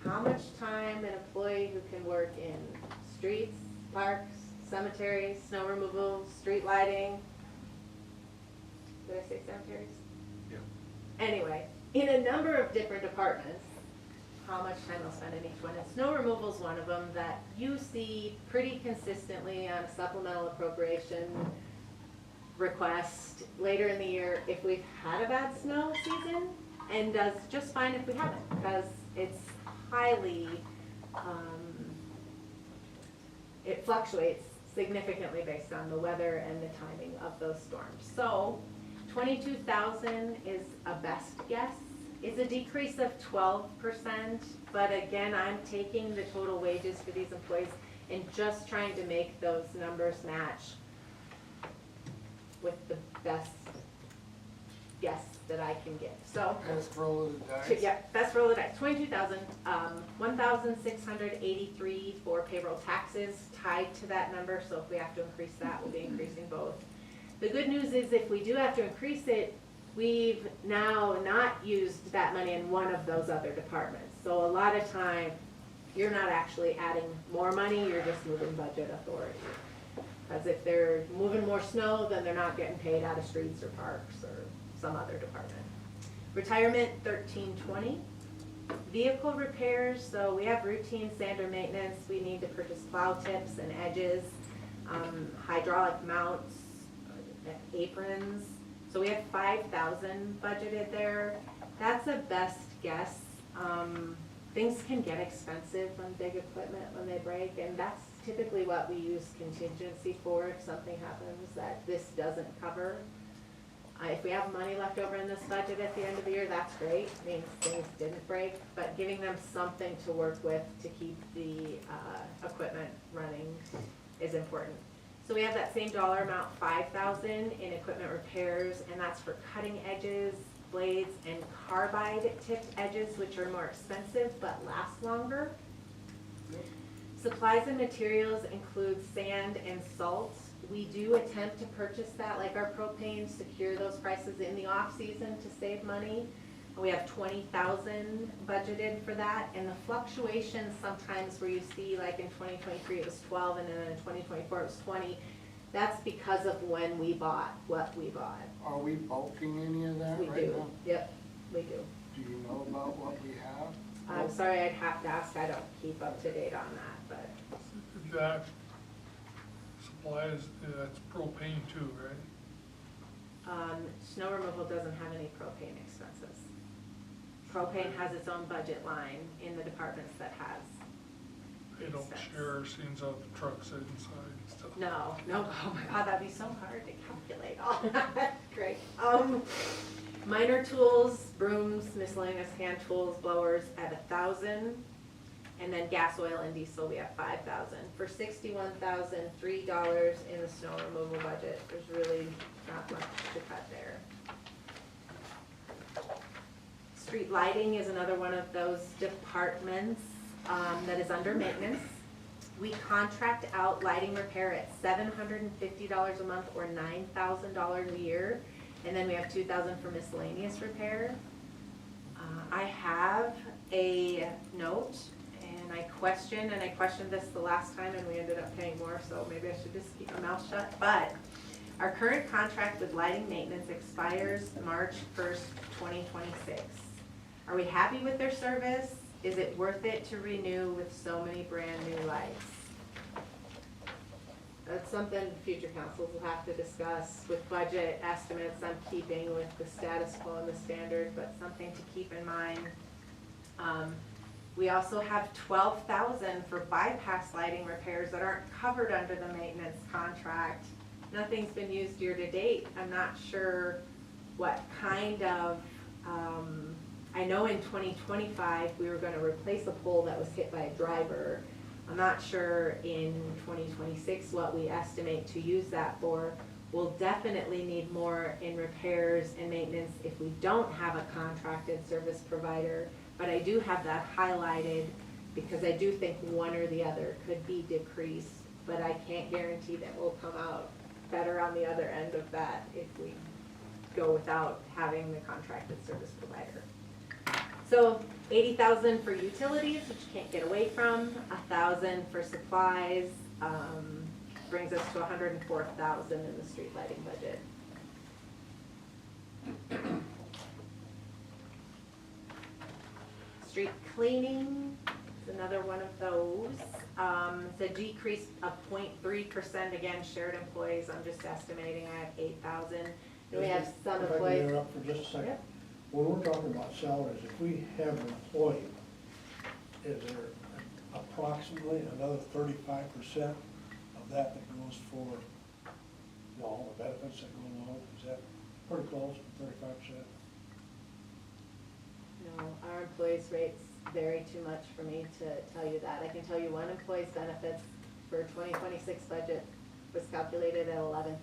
how much time an employee who can work in streets, parks, cemeteries, snow removal, street lighting. Did I say cemeteries? Yeah. Anyway, in a number of different departments, how much time they'll spend in each one. And snow removal is one of them that you see pretty consistently on a supplemental appropriation request later in the year if we've had a bad snow season, and does just fine if we haven't, because it's highly, it fluctuates significantly based on the weather and the timing of those storms. So 22,000 is a best guess. It's a decrease of 12%, but again, I'm taking the total wages for these employees and just trying to make those numbers match with the best guess that I can give. So, Let's roll the dice. yeah, best roll of the dice, 22,000, 1,683 for payroll taxes tied to that number, so if we have to increase that, we'll be increasing both. The good news is if we do have to increase it, we've now not used that money in one of those other departments. So a lot of time, you're not actually adding more money, you're just moving budget authority. Because if they're moving more snow, then they're not getting paid out of streets or parks or some other department. Retirement, 1,320. Vehicle repairs, so we have routine sander maintenance. We need to purchase plow tips and edges, hydraulic mounts, aprons. So we have 5,000 budgeted there. That's a best guess. Things can get expensive on big equipment when they break, and that's typically what we use contingency for if something happens that this doesn't cover. If we have money left over in this budget at the end of the year, that's great. It means things didn't break, but giving them something to work with to keep the equipment running is important. So we have that same dollar amount, 5,000 in equipment repairs, and that's for cutting edges, blades, and carbide tipped edges, which are more expensive but last longer. Supplies and materials include sand and salt. We do attempt to purchase that, like our propane, secure those prices in the off season to save money. We have 20,000 budgeted for that, and the fluctuations sometimes where you see, like in 2023 it was 12, and then in 2024 it was 20. That's because of when we bought what we bought. Are we bulking any of that We right do. now? Yep, we do. Do you know about what we have? I'm sorry, I'd have to ask. I don't keep up to date on that, but That supplies, that's propane too, right? snow removal doesn't have any propane expenses. Propane has its own budget line in the departments that has. They don't Expense. share scenes out the trucks inside and stuff. No, oh my God, that'd be so hard to calculate all that. Great. Minor tools, brooms, miscellaneous hand tools, blowers at 1,000. And then gas, oil, and diesel, we have 5,000. For $61,003 in the snow removal budget, there's really not much to cut there. Street lighting is another one of those departments that is under maintenance. We contract out lighting repair at $750 a month or $9,000 a year. And then we have $2,000 for miscellaneous repair. I have a note, and I questioned this the last time, and we ended up paying more, so maybe I should just keep my mouth shut. But our current contract with lighting maintenance expires March 1st, 2026. Are we happy with their service? Is it worth it to renew with so many brand new lights? That's something future councils will have to discuss. With budget estimates, I'm keeping with the status quo and the standard, but something to keep in mind. We also have $12,000 for bypass lighting repairs that aren't covered under the maintenance contract. Nothing's been used year to date. I'm not sure what kind of, I know in 2025, we were gonna replace a pole that was hit by a driver. I'm not sure in 2026 what we estimate to use that for. We'll definitely need more in repairs and maintenance if we don't have a contracted service provider. But I do have that highlighted because I do think one or the other could be decreased, but I can't guarantee that we'll come out better on the other end of that if we go without having the contracted service provider. So 80,000 for utilities, which you can't get away from, 1,000 for supplies, brings us to 104,000 in the street lighting budget. Street cleaning is another one of those. It's a decrease of 0.3%, again, shared employees, I'm just estimating I have 8,000. And we have some If I can employees. interrupt for just a second. Yep. When we're talking about salaries, if we have an employee, is there approximately another 35% of that goes for, all the benefits that go along? Is that pretty close to 35%? No, our employees' rates vary too much for me to tell you that. I can tell you one employee's benefits for 2026 budget was calculated at $11,600.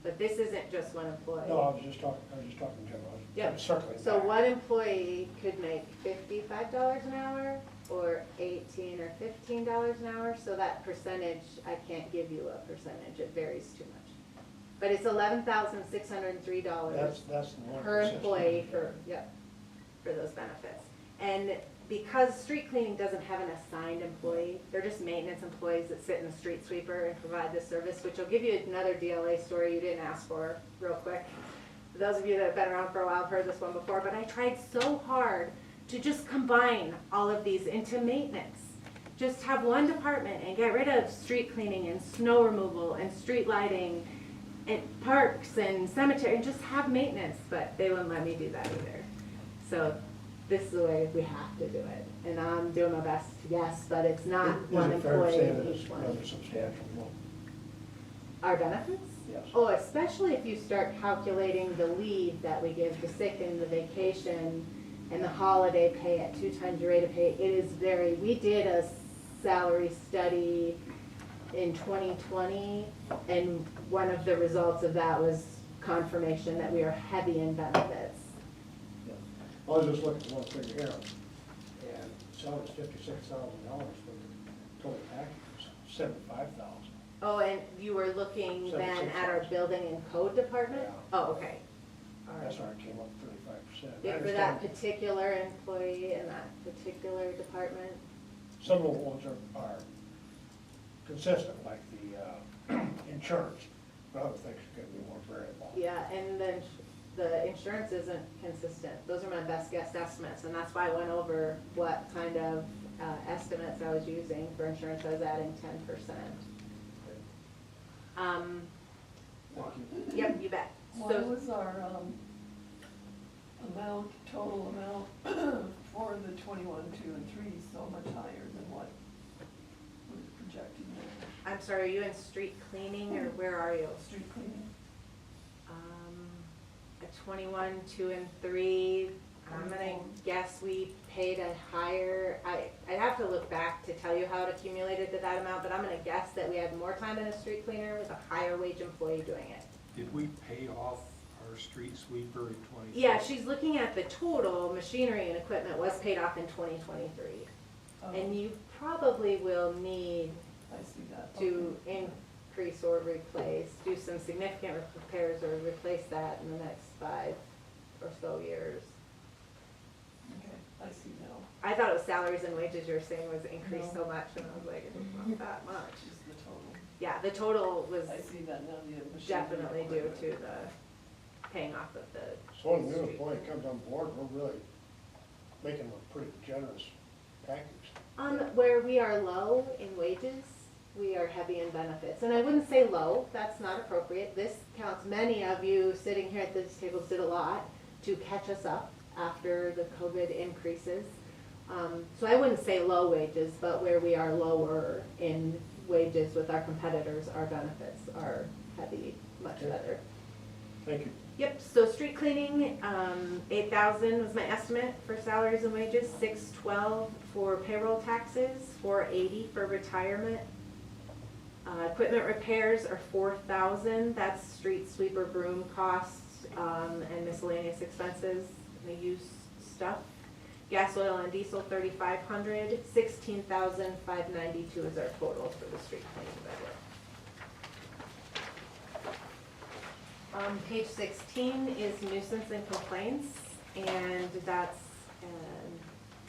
But this isn't just one employee. No, I was just talking general. Yep. I'm circling So back. one employee could make $55 an hour, or $18 or $15 an hour, so that percentage, I can't give you a percentage, it varies too much. But it's $11,603 That's the one. per employee for those benefits. And because street cleaning doesn't have an assigned employee, they're just maintenance employees that sit in the street sweeper and provide this service, which will give you another DLA story you didn't ask for real quick. For those of you that have been around for a while have heard this one before, but I tried so hard to just combine all of these into maintenance. Just have one department and get rid of street cleaning and snow removal and street lighting and parks and cemetery and just have maintenance, but they wouldn't let me do that either. So this is the way we have to do it. And I'm doing my best, yes, but it's not one Is it fair to say employee that in it's each one. rather substantial? Well, Our benefits? yes. Oh, especially if you start calculating the leave that we give, the sick and the vacation and the holiday pay at 2 times your rate of pay. It is very, we did a salary study in 2020, and one of the results of that was confirmation that we are heavy in benefits. Yeah. I was just looking at one figure here, and salary's $56,000 for the total package, $75,000. Oh, and you were looking then at our building and code department? Yeah. Oh, okay. All right. That's why it came up 35%. Yeah, for that particular employee in that particular department? Some of the ones are consistent, like the insurance, but other things could be more variable. Yeah, and then the insurance isn't consistent. Those are my best guess estimates, and that's why I went over what kind of estimates I was using for insurance. I was adding 10%. Thank you. Yep, you bet. Why So, was our, total amount for the 21, 2, and 3 so much higher than what was projected there? I'm sorry, are you in street cleaning, or where are you? Street cleaning? 21, 2, and 3, I'm gonna guess we paid a higher, I'd have to look back to tell you how it accumulated to that amount, but I'm gonna guess that we had more time in a street cleaner with a higher wage employee doing it. Did we pay off our street sweeper in 20? Yeah, she's looking at the total machinery and equipment was paid off in 2023. Oh, And you probably will need I see that. to increase or replace, do some significant repairs or replace that in the next 5 or so years. Okay, I see now. I thought it was salaries and wages you were saying was increased so much, and I was like, it's not that much. Just the total. Yeah, the total was I see that now, the machine. definitely due to the paying off of the. So when a new street employee cleaner. comes on board, we're really making a pretty generous package. Where we are low in wages, we are heavy in benefits. And I wouldn't say low, that's not appropriate. This counts, many of you sitting here at this table did a lot to catch us up after the COVID increases. So I wouldn't say low wages, but where we are lower in wages with our competitors, our benefits are heavy, much Okay. better. Thank you. Yep, so street cleaning, 8,000 was my estimate for salaries and wages, 612 for payroll taxes, 480 for retirement. Equipment repairs are 4,000, that's street sweeper broom costs, and miscellaneous expenses, the use stuff. Gas, oil, and diesel, 3,500, 16,592 is our total for the street cleaning budget. Page 16 is nuisance and complaints, and that's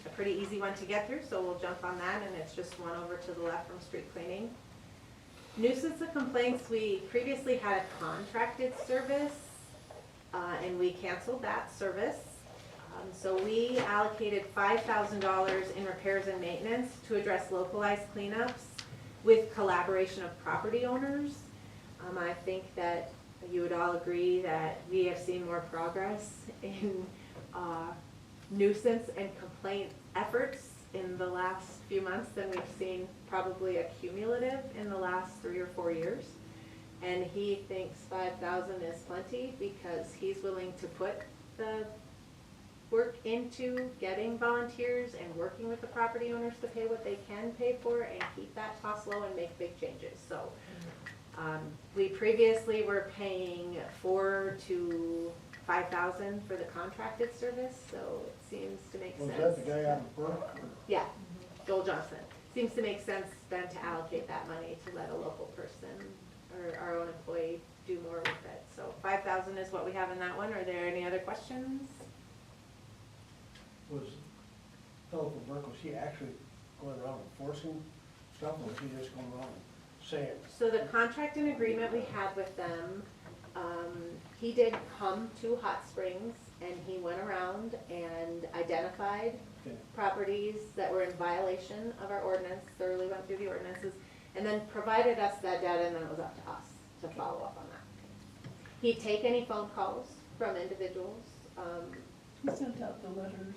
a pretty easy one to get through, so we'll jump on that, and it's just one over to the left from street cleaning. Nuisance and complaints, we previously had a contracted service, and we canceled that service. So we allocated $5,000 in repairs and maintenance to address localized cleanups with collaboration of property owners. I think that you would all agree that we have seen more progress in nuisance and complaint efforts in the last few months than we've seen probably a cumulative in the last 3 or 4 years. And he thinks 5,000 is plenty because he's willing to put the work into getting volunteers and working with the property owners to pay what they can pay for and keep that cost low and make big changes. So we previously were paying 4,000 to 5,000 for the contracted service, so it seems to make sense. Was that the guy out of Burke? or- Yeah, Joel Johnson. Seems to make sense then to allocate that money to let a local person or our own employee do more with it. So 5,000 is what we have in that one. Are there any other questions? Was Philip from Burke, was he actually going around enforcing stuff, or was he just going around saying? So the contract and agreement we had with them, he did come to Hot Springs and he went around and identified Okay. properties that were in violation of our ordinance, thoroughly went through the ordinances, and then provided us that data, and then it was up to us to follow up on that. He'd take any phone calls from individuals, He sent out the letters.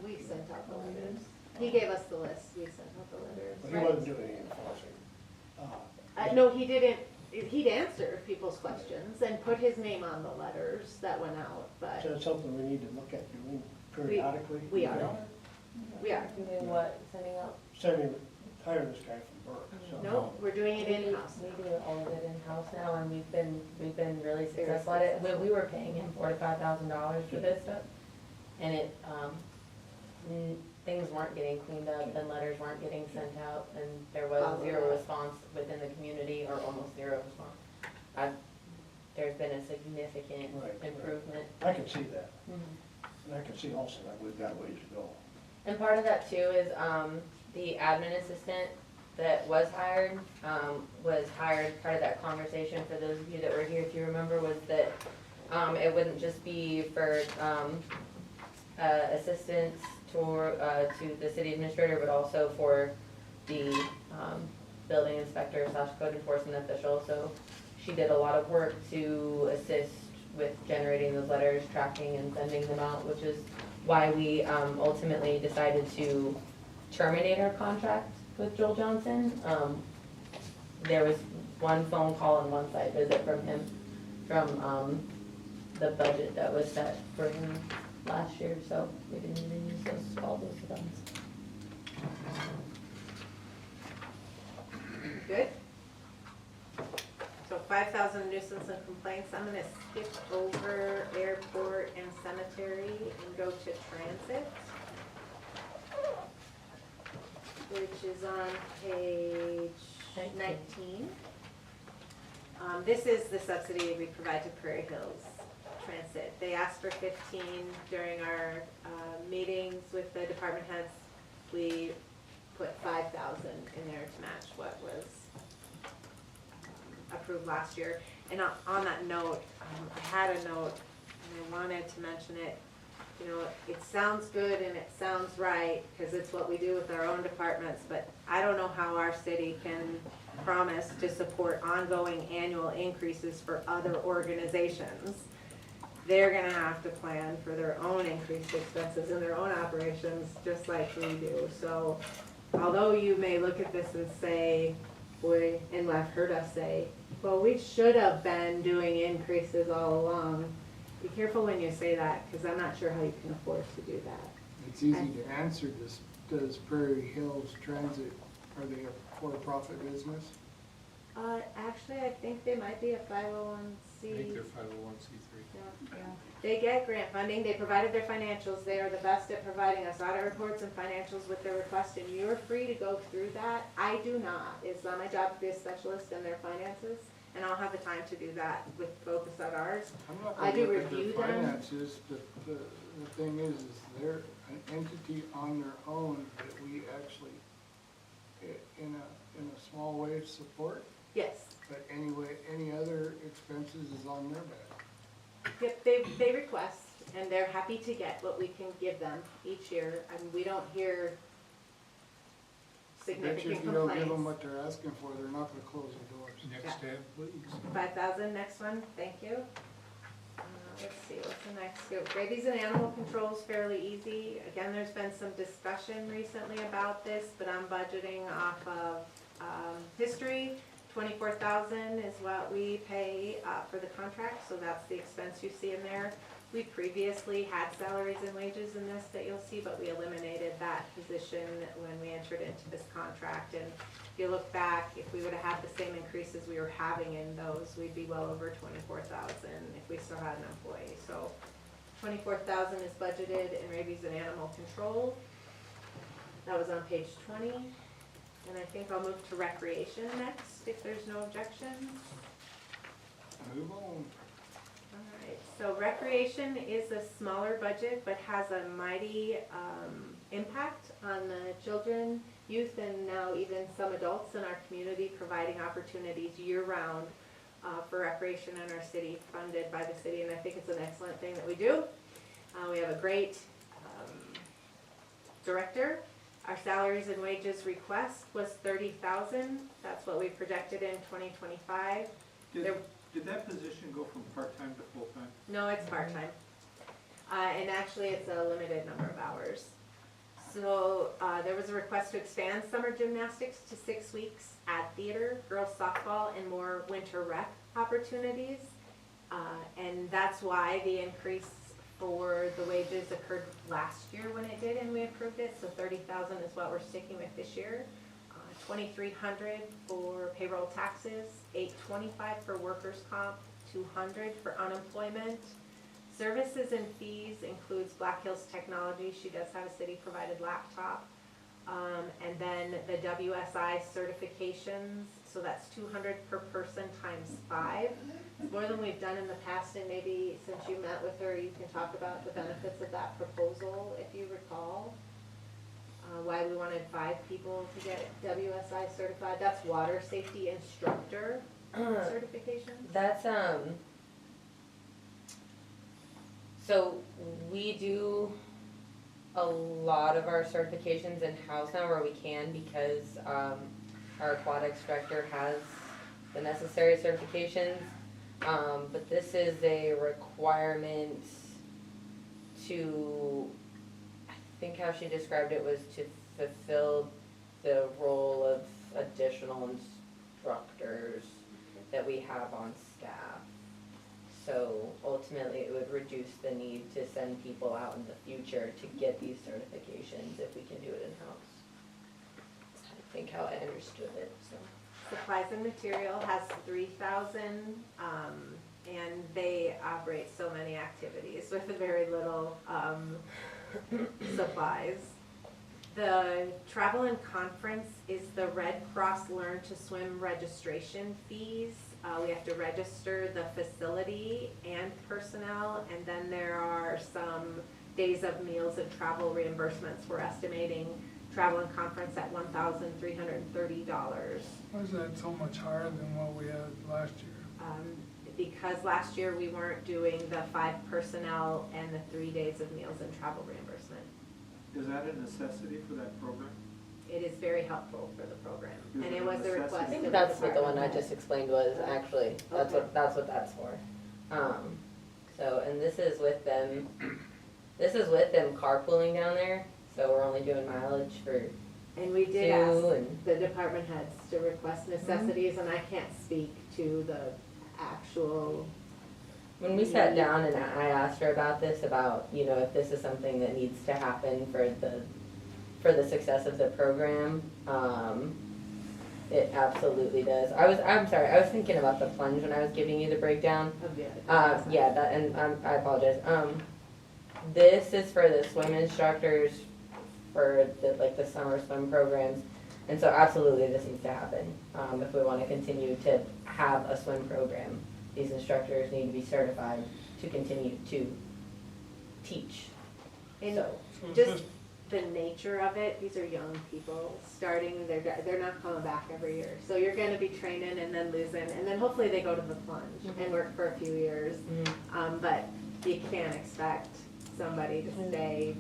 we sent out the letters. He gave us the list, we sent out the letters. But he wasn't doing any enforcing. No, he didn't, he'd answer people's questions and put his name on the letters that went out, but Is that something we need to look at doing periodically? we are. We are. Doing what, sending out? Hiring this guy from Burke, so. No, we're doing it in-house. We do all of it in-house now, and we've been really successful at it. We were paying him $4,000 to $5,000 for this stuff, and it, things weren't getting cleaned up, and letters weren't getting sent out, and there was zero response within the community, or almost zero response. There's been a significant Right. improvement. I can see that, Mhm. and I can see also that we've got ways to go. And part of that too is, the admin assistant that was hired, part of that conversation, for those of you that were here, if you remember, was that, it wouldn't just be for, assistance to the city administrator, but also for the, building inspector / code enforcement official. So she did a lot of work to assist with generating those letters, tracking and sending them out, which is why we ultimately decided to terminate our contract with Joel Johnson. There was one phone call and one site visit from him, from the budget that was set for last year, so we didn't even use all those funds. Good? So 5,000 nuisance and complaints, I'm gonna skip over airport and cemetery and go to transit, which is on page 19. This is the subsidy we provide to Prairie Hills Transit. They asked for 15 during our meetings with the department heads. We put 5,000 in there to match what was approved last year. And on that note, I had a note, and I wanted to mention it. You know, it sounds good and it sounds right, because it's what we do with our own departments, but I don't know how our city can promise to support ongoing annual increases for other organizations. They're gonna have to plan for their own increased expenses in their own operations, just like we do. So although you may look at this and say, boy, and I've heard us say, well, we should have been doing increases all along. Be careful when you say that, because I'm not sure how you can afford to do that. It's easy to answer this. Does Prairie Hills Transit, are they a for-profit business? Actually, I think they might be a 501c. I think they're 501c3. Yeah. They get grant funding, they provided their financials, they are the best at providing us audit reports and financials with their request, and you're free to go through that. I do not, it's not my job to be a specialist in their finances, and I'll have the time to do that with focus on ours. I'm not I gonna do look at their review them. finances, but the thing is they're an entity on their own that we actually, in a small way, support. Yes, But anyway, any other expenses is on their back. yep, they request, and they're happy to get what we can give them each year, and we don't hear Bet you significant if you don't give them complaints. what they're asking for, they're not gonna close the doors. Next tab, please. 5,000, next one, thank you. Let's see, what's the next? So rabies and animal control is fairly easy. Again, there's been some discussion recently about this, but I'm budgeting off of history. 24,000 is what we pay for the contract, so that's the expense you see in there. We previously had salaries and wages in this that you'll see, but we eliminated that position when we entered into this contract. And if you look back, if we would have had the same increases we were having in those, we'd be well over 24,000 if we still had an employee. So 24,000 is budgeted in rabies and animal control. That was on page 20. And I think I'll move to recreation next, if there's no objections. Move on. Alright, so recreation is a smaller budget, but has a mighty impact on the children, youth, and now even some adults in our community, providing opportunities year-round for recreation in our city, funded by the city, and I think it's an excellent thing that we do. We have a great director. Our salaries and wages request was 30,000. That's what we projected in 2025. Did that position go from part-time to full-time? No, it's part-time. And actually, it's a limited number of hours. So there was a request to expand summer gymnastics to 6 weeks, add theater, girls softball, and more winter rec opportunities. And that's why the increase for the wages occurred last year when it did, and we approved it. So 30,000 is what we're sticking with this year. 2,300 for payroll taxes, 825 for workers' comp, 200 for unemployment. Services and fees includes Black Hills Technology. She does have a city-provided laptop. And then the WSI certifications, so that's 200 per person times 5. It's more than we've done in the past, and maybe since you met with her, you can talk about the benefits of that proposal, if you recall. Why we wanted 5 people to get WSI certified. That's water safety instructor certification. That's, so we do a lot of our certifications in-house now where we can, because our aquatics director has the necessary certifications. But this is a requirement to, I think how she described it was to fulfill the role of additional instructors that we have on staff. So ultimately, it would reduce the need to send people out in the future to get these certifications if we can do it in-house. That's, I think, how I understood it, so. Supplies and material has 3,000, and they operate so many activities with very little, supplies. The travel and conference is the Red Cross Learn to Swim registration fees. We have to register the facility and personnel, and then there are some days of meals and travel reimbursements. We're estimating travel and conference at $1,330. Why is that so much higher than what we had last year? Because last year we weren't doing the 5 personnel and the 3 days of meals and travel reimbursement. Is that a necessity for that program? It is very helpful for the program, Is and it it a was a necessity? request I of think the that's what the one I department. just explained was, actually, that's Okay. what that's for. So, and this is with them carpooling down there, so we're only doing mileage for And we did Sue ask and- the department heads to request necessities, and I can't speak to the actual, When we sat down and I asked her about this, about, you know, if this is something that needs to happen for the success of the program, it absolutely does. I'm sorry, I was thinking about the plunge when I was giving you the breakdown. of the. Yeah, that, and I apologize. This is for the swim instructors for the summer swim programs. And so absolutely this needs to happen. If we want to continue to have a swim program, these instructors need to be certified to continue to teach. And So, So it's just the nature of it, these are young people starting, they're not coming back every year. So you're gonna be training and then losing, and then hopefully they go to the plunge and work for a few years. But you can't expect somebody to stay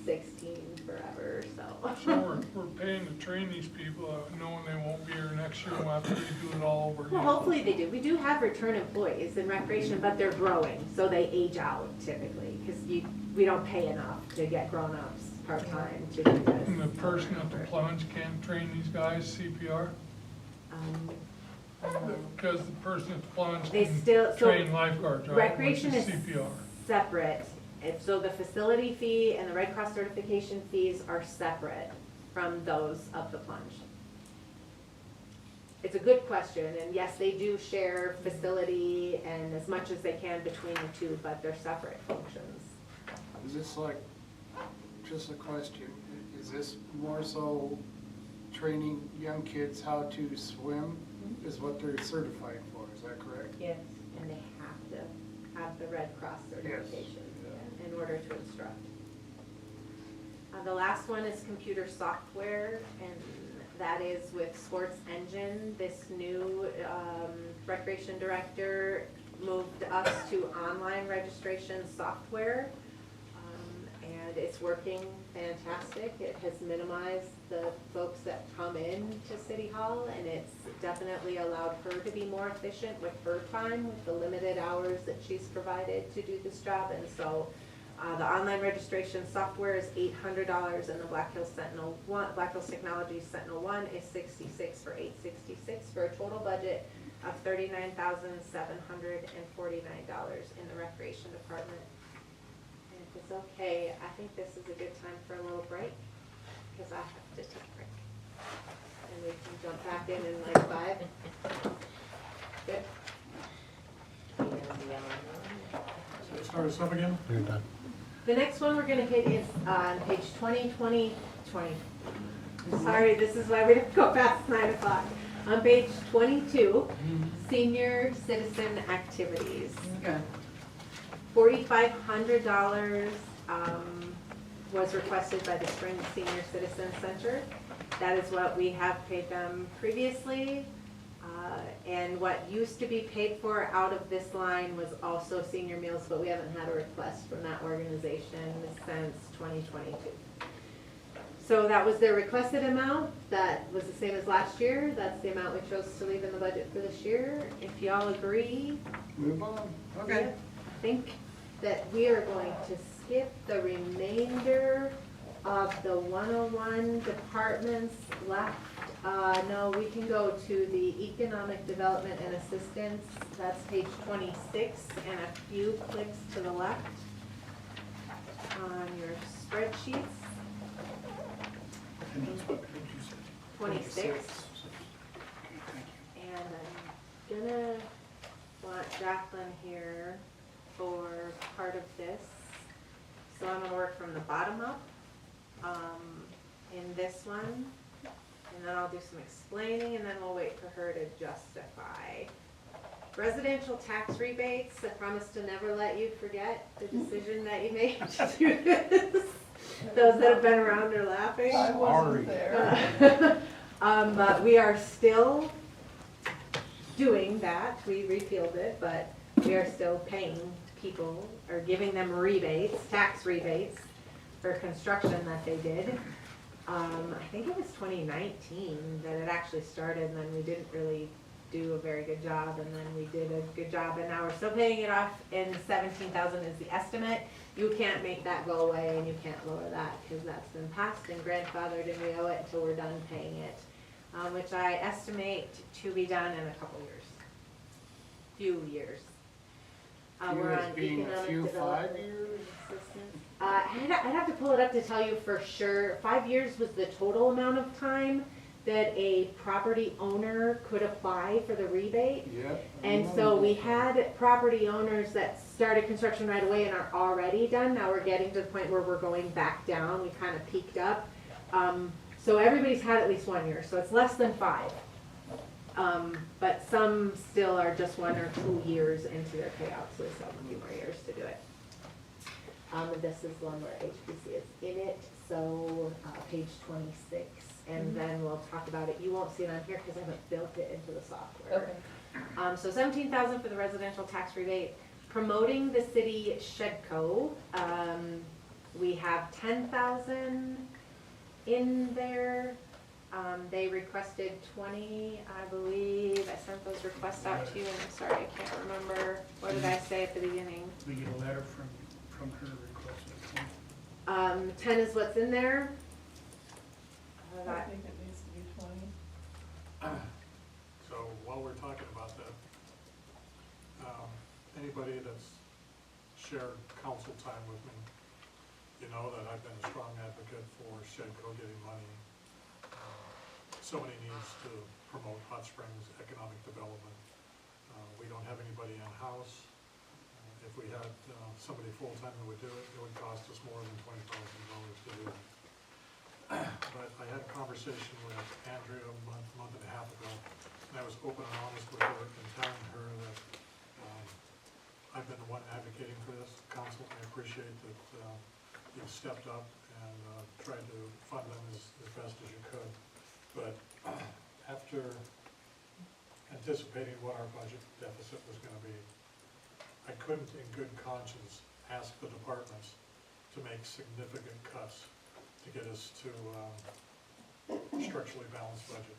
16 forever, so. So we're paying to train these people, knowing they won't be here next year, we'll have to redo it all over again. Well, hopefully they do. We do have return employees in recreation, but they're growing, so they age out typically, because we don't pay enough to get grown-ups part-time to do this. And the person at the plunge can't train these guys CPR? Because the person at the plunge They can still- so train lifeguards, right? Recreation Which is CPR. separate, and so the facility fee and the Red Cross certification fees are separate from those of the plunge. It's a good question, and yes, they do share facility and as much as they can between the two, but they're separate functions. Is this like, just a question, is this more so training young kids how to swim is what they're certified for, is that correct? Yes. And they have to have the Red Cross certification in order to instruct. The last one is computer software, and that is with Sports Engine. This new recreation director moved us to online registration software, and it's working fantastic. It has minimized the folks that come in to City Hall, and it's definitely allowed her to be more efficient with her time, with the limited hours that she's provided to do this job. And so the online registration software is $800, and the Black Hills Technologies Sentinel One is $66 for $866 for a total budget of $39,749 in the recreation department. And if it's okay, I think this is a good time for a little break, because I have to take a break. And we can jump back in like 5. Good. So start us up again? You're done. The next one we're gonna hit is on page 20. Sorry, this is why we didn't go past 9 o'clock. On page 22, senior citizen activities. Okay. $4,500 was requested by the Spring Senior Citizen Center. That is what we have paid them previously. And what used to be paid for out of this line was also senior meals, but we haven't had a request from that organization since 2022. So that was their requested amount. That was the same as last year. That's the amount we chose to leave in the budget for this year. If y'all agree, Move on. I think that we are going to skip the remainder Of the 101 departments left, no, we can go to the Economic Development and Assistance, that's page 26, and a few clicks to the left on your spreadsheets. And that's what page you said? 26. And I'm gonna want Jacqueline here for part of this. So I'm gonna work from the bottom up, in this one. And then I'll do some explaining, and then we'll wait for her to justify. Residential tax rebates, I promise to never let you forget the decision that you made to do this. Those that have been around are laughing. I wasn't there. But we are still doing that. We repealed it, but we are still paying people, or giving them rebates, tax rebates, for construction that they did. I think it was 2019 that it actually started, and then we didn't really do a very good job, and then we did a good job, and now we're still paying it off, and 17,000 is the estimate. You can't make that go away, and you can't lower that, because that's been passed and grandfathered, and we owe it until we're done paying it, which I estimate to be done in a couple years. Few years. We're on Being a economic few development 5 years? assistance. I'd have to pull it up to tell you for sure. 5 years was the total amount of time that a property owner could apply for the rebate. Yep. And so we had property owners that started construction right away and are already done. Now we're getting to the point where we're going back down. We kind of peaked up. So everybody's had at least 1 year, so it's less than 5. But some still are just 1 or 2 years into their payout, so it's a few more years to do it. This is one where HPC is in it, so page 26, and then we'll talk about it. You won't see it on here because I haven't built it into the software. Okay. So 17,000 for the residential tax rebate. Promoting the city Shedco, we have 10,000 in there. They requested 20, I believe. I sent those requests out to you, and I'm sorry, I can't remember. What did I say at the beginning? We get a letter from her requesting. 10 is what's in there. I think it needs to be 20. So while we're talking about that, anybody that's shared council time with me, you know that I've been a strong advocate for Shedco getting money. Somebody needs to promote Hot Springs economic development. We don't have anybody in-house. If we had somebody full-time that would do it, it would cost us more than $20,000 to do it. But I had a conversation with Andrea a month and a half ago, and I was open and honest with her and telling her that I've been the one advocating for this council. I appreciate that you've stepped up and tried to fund them as best as you could. But after anticipating what our budget deficit was going to be, I couldn't in good conscience ask the departments to make significant cuts to get us to structurally balanced budget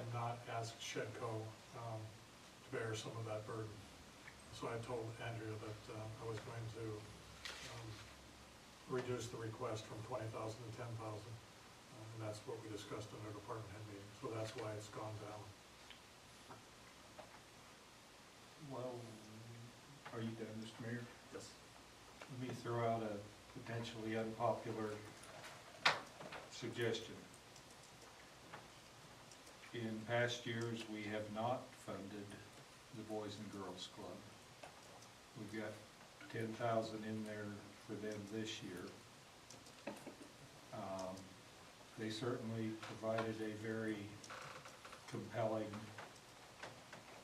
and not ask Shedco to bear some of that burden. So I told Andrea that I was going to reduce the request from 20,000 to 10,000. And that's what we discussed in our department head meeting, so that's why it's gone down. Well, are you done, Mr. Mayor? Yes. Let me throw out a potentially unpopular suggestion. In past years, we have not funded the Boys and Girls Club. We've got 10,000 in there for them this year. They certainly provided a very compelling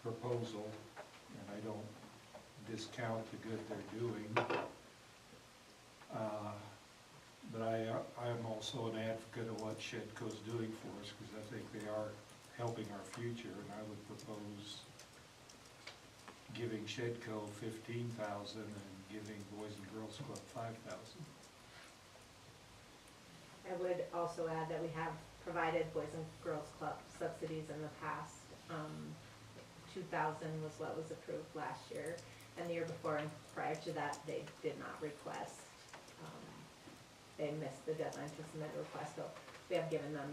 proposal, and I don't discount the good they're doing. But I am also an advocate of what Shedco's doing for us, because I think they are helping our future, and I would propose giving Shedco 15,000 and giving Boys and Girls Club 5,000. I would also add that we have provided Boys and Girls Club subsidies in the past. 2,000 was what was approved last year, and the year before and prior to that, they did not request they missed the deadline to submit a request, so we have given them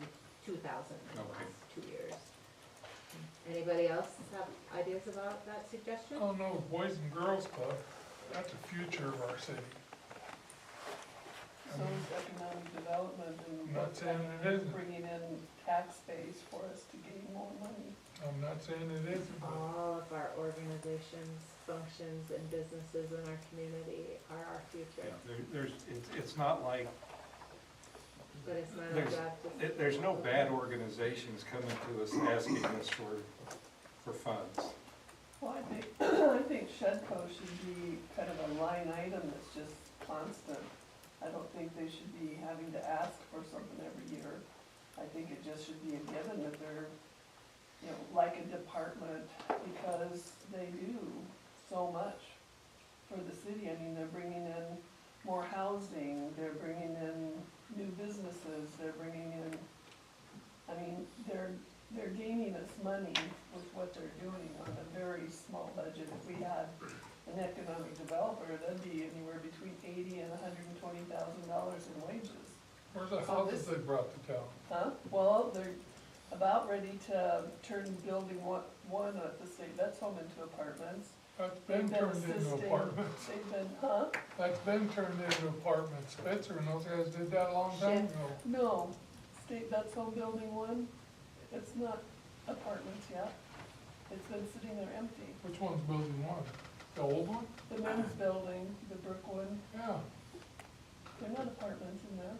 2,000 in the Okay. last 2 years. Anybody else have ideas about that suggestion? Oh, no, Boys and Girls Club, that's the future of our city. So is economic development and I'm not saying it isn't. bringing in tax base for us to gain more money. I'm not saying it isn't, but All of our organizations, functions, and businesses in our community are our future, It's not like, but it's not our There's- job to. there's no bad organizations coming to us asking us for funds. Well, I think Shedco should be kind of a line item that's just constant. I don't think they should be having to ask for something every year. I think it just should be a given that they're, you know, like a department, because they do so much for the city. I mean, they're bringing in more housing, they're bringing in new businesses, they're bringing in, I mean, they're gaining us money with what they're doing on a very small budget. If we had an economic developer, that'd be anywhere between $80,000 and $120,000 in wages. where's the So houses this- they brought to town? Huh? Well, they're about ready to turn building one at the state vet's home into apartments. That's been They've turned into assisting- apartments. They've been, huh? That's been turned into apartments. Spitzer and those guys did that a long time Shit. ago. No, state vet's home building one, it's not apartments yet. It's been sitting there empty. Which one's building one? The old one? The men's building, the brick one, Yeah, they're not apartments in there.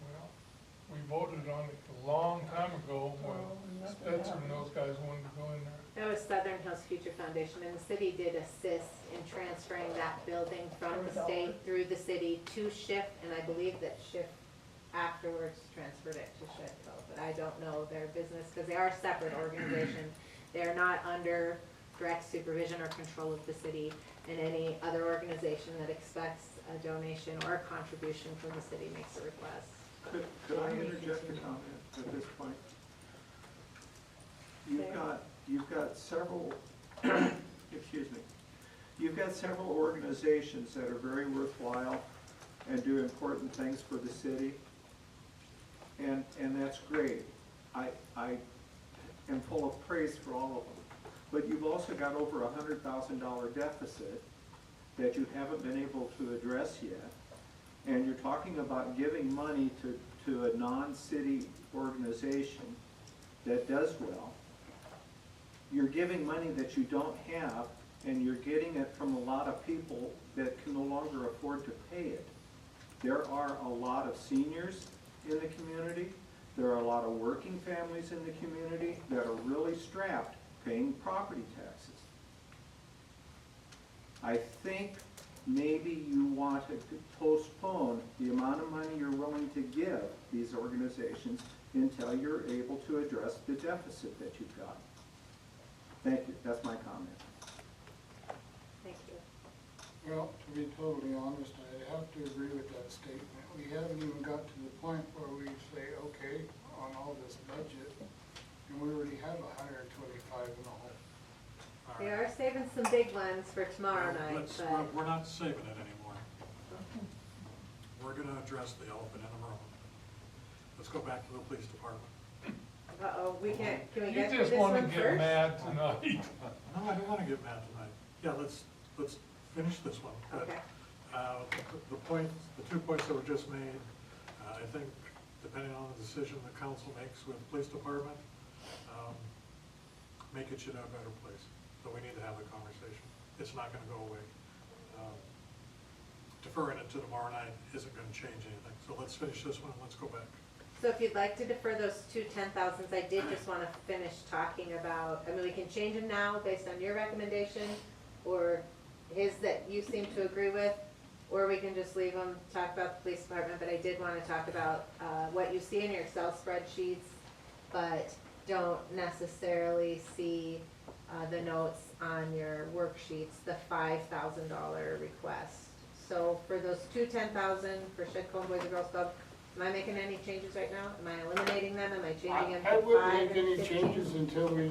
well, we voted on it a long time ago Oh, when nothing Spitzer and happened. those guys wanted to go in there. That was Southern Hills Future Foundation, and the city did assist in transferring that building from For the a state dollar. through the city to SHIF, and I believe that SHIF afterwards transferred it to Shedco, but I don't know their business, because they are a separate organization. They're not under direct supervision or control of the city, and any other organization that expects a donation or a contribution from the city makes a request. Could I interject a comment at this point? You've got several, excuse me, you've got several organizations that are very worthwhile and do important things for the city, and that's great. I am full of praise for all of them. But you've also got over $100,000 deficit that you haven't been able to address yet. And you're talking about giving money to a non-city organization that does well. You're giving money that you don't have, and you're getting it from a lot of people that can no longer afford to pay it. There are a lot of seniors in the community. There are a lot of working families in the community that are really strapped paying property taxes. I think maybe you want to postpone the amount of money you're willing to give these organizations until you're able to address the deficit that you've got. Thank you, that's my comment. Thank you. Well, to be totally honest, I have to agree with that statement. We haven't even got to the point where we say, okay, on all this budget, and we already have 125 in the hole. All We right. are saving some big ones for tomorrow night, Let's- but. We're not saving it anymore. We're gonna address the elephant in the room. Let's go back to the police department. Uh-oh, we can't, can we You get through just this wanna one get first? mad tonight. No, I don't wanna get mad tonight. Yeah, let's finish this one. But, Okay. The point, the 2 points that were just made, I think depending on the decision the council makes with the police department, make it should have a better place. So we need to have the conversation. It's not gonna go away. Deferring it to tomorrow night isn't gonna change anything. So let's finish this one and let's go back. So if you'd like to defer those two 10,000s, I did just want to finish talking about, I mean, we can change them now based on your recommendation, or his that you seem to agree with, or we can just leave them, talk about the police department, but I did want to talk about what you see in your Excel spreadsheets, but don't necessarily see the notes on your worksheets, the $5,000 request. So for those two 10,000 for Shedco and Boys and Girls Club, am I making any changes right now? Am I eliminating them? Am I changing them I to wouldn't 5 make any and 15? changes until the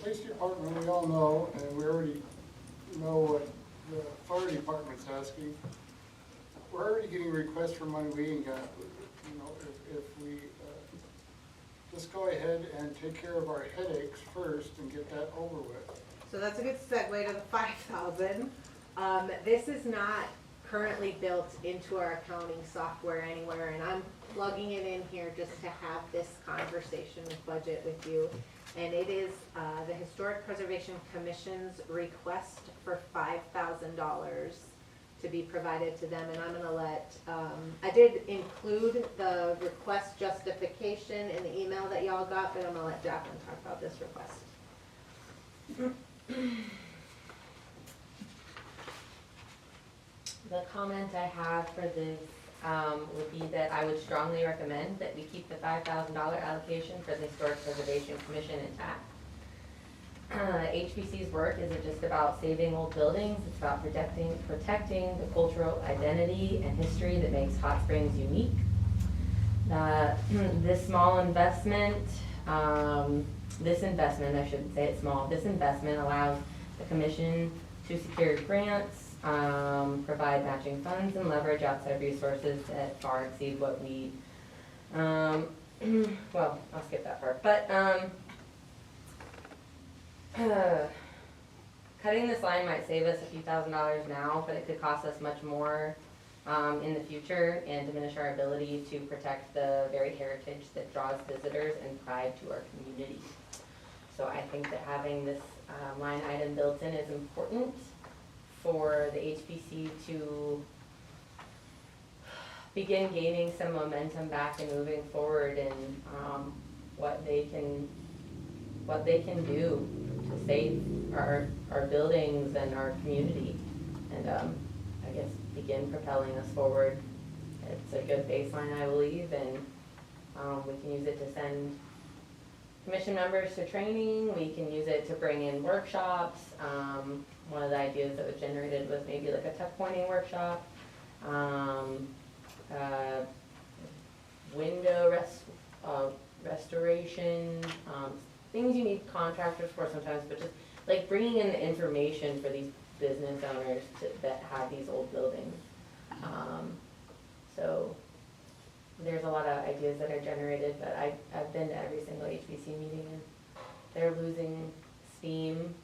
police department, we all know, and we already know what the fire department's asking. we're already getting requests for money we ain't got. You know, if we, just go ahead and take care of our headaches first and get that over with. So that's a good segue to the 5,000. This is not currently built into our accounting software anywhere, and I'm plugging it in here just to have this conversation with budget with you. And it is the Historic Preservation Commission's request for $5,000 to be provided to them, and I'm gonna let, I did include the request justification in the email that y'all got, but I'm gonna let Jacqueline talk about this request. The comment I have for this would be that I would strongly recommend that we keep the $5,000 allocation for the Historic Preservation Commission intact. HPC's work isn't just about saving old buildings, it's about protecting the cultural identity and history that makes Hot Springs unique. This small investment, this investment allows the commission to secure grants, provide matching funds, and leverage outside resources that far exceed what we, well, I'll skip that part, but, cutting this line might save us a few $1,000s now, but it could cost us much more in the future and diminish our ability to protect the very heritage that draws visitors and pride to our community. So I think that having this line item built in is important for the HPC to begin gaining some momentum back and moving forward in what they can do to save our buildings and our community, and I guess begin propelling us forward. It's a good baseline, I believe, and we can use it to send commission members to training. We can use it to bring in workshops. One of the ideas that was generated was maybe like a tuck pointing workshop, window restoration, things you need contractors for sometimes, but just like bringing in the information for these business owners that have these old buildings. So there's a lot of ideas that are generated, but I've been to every single HPC meeting and they're losing steam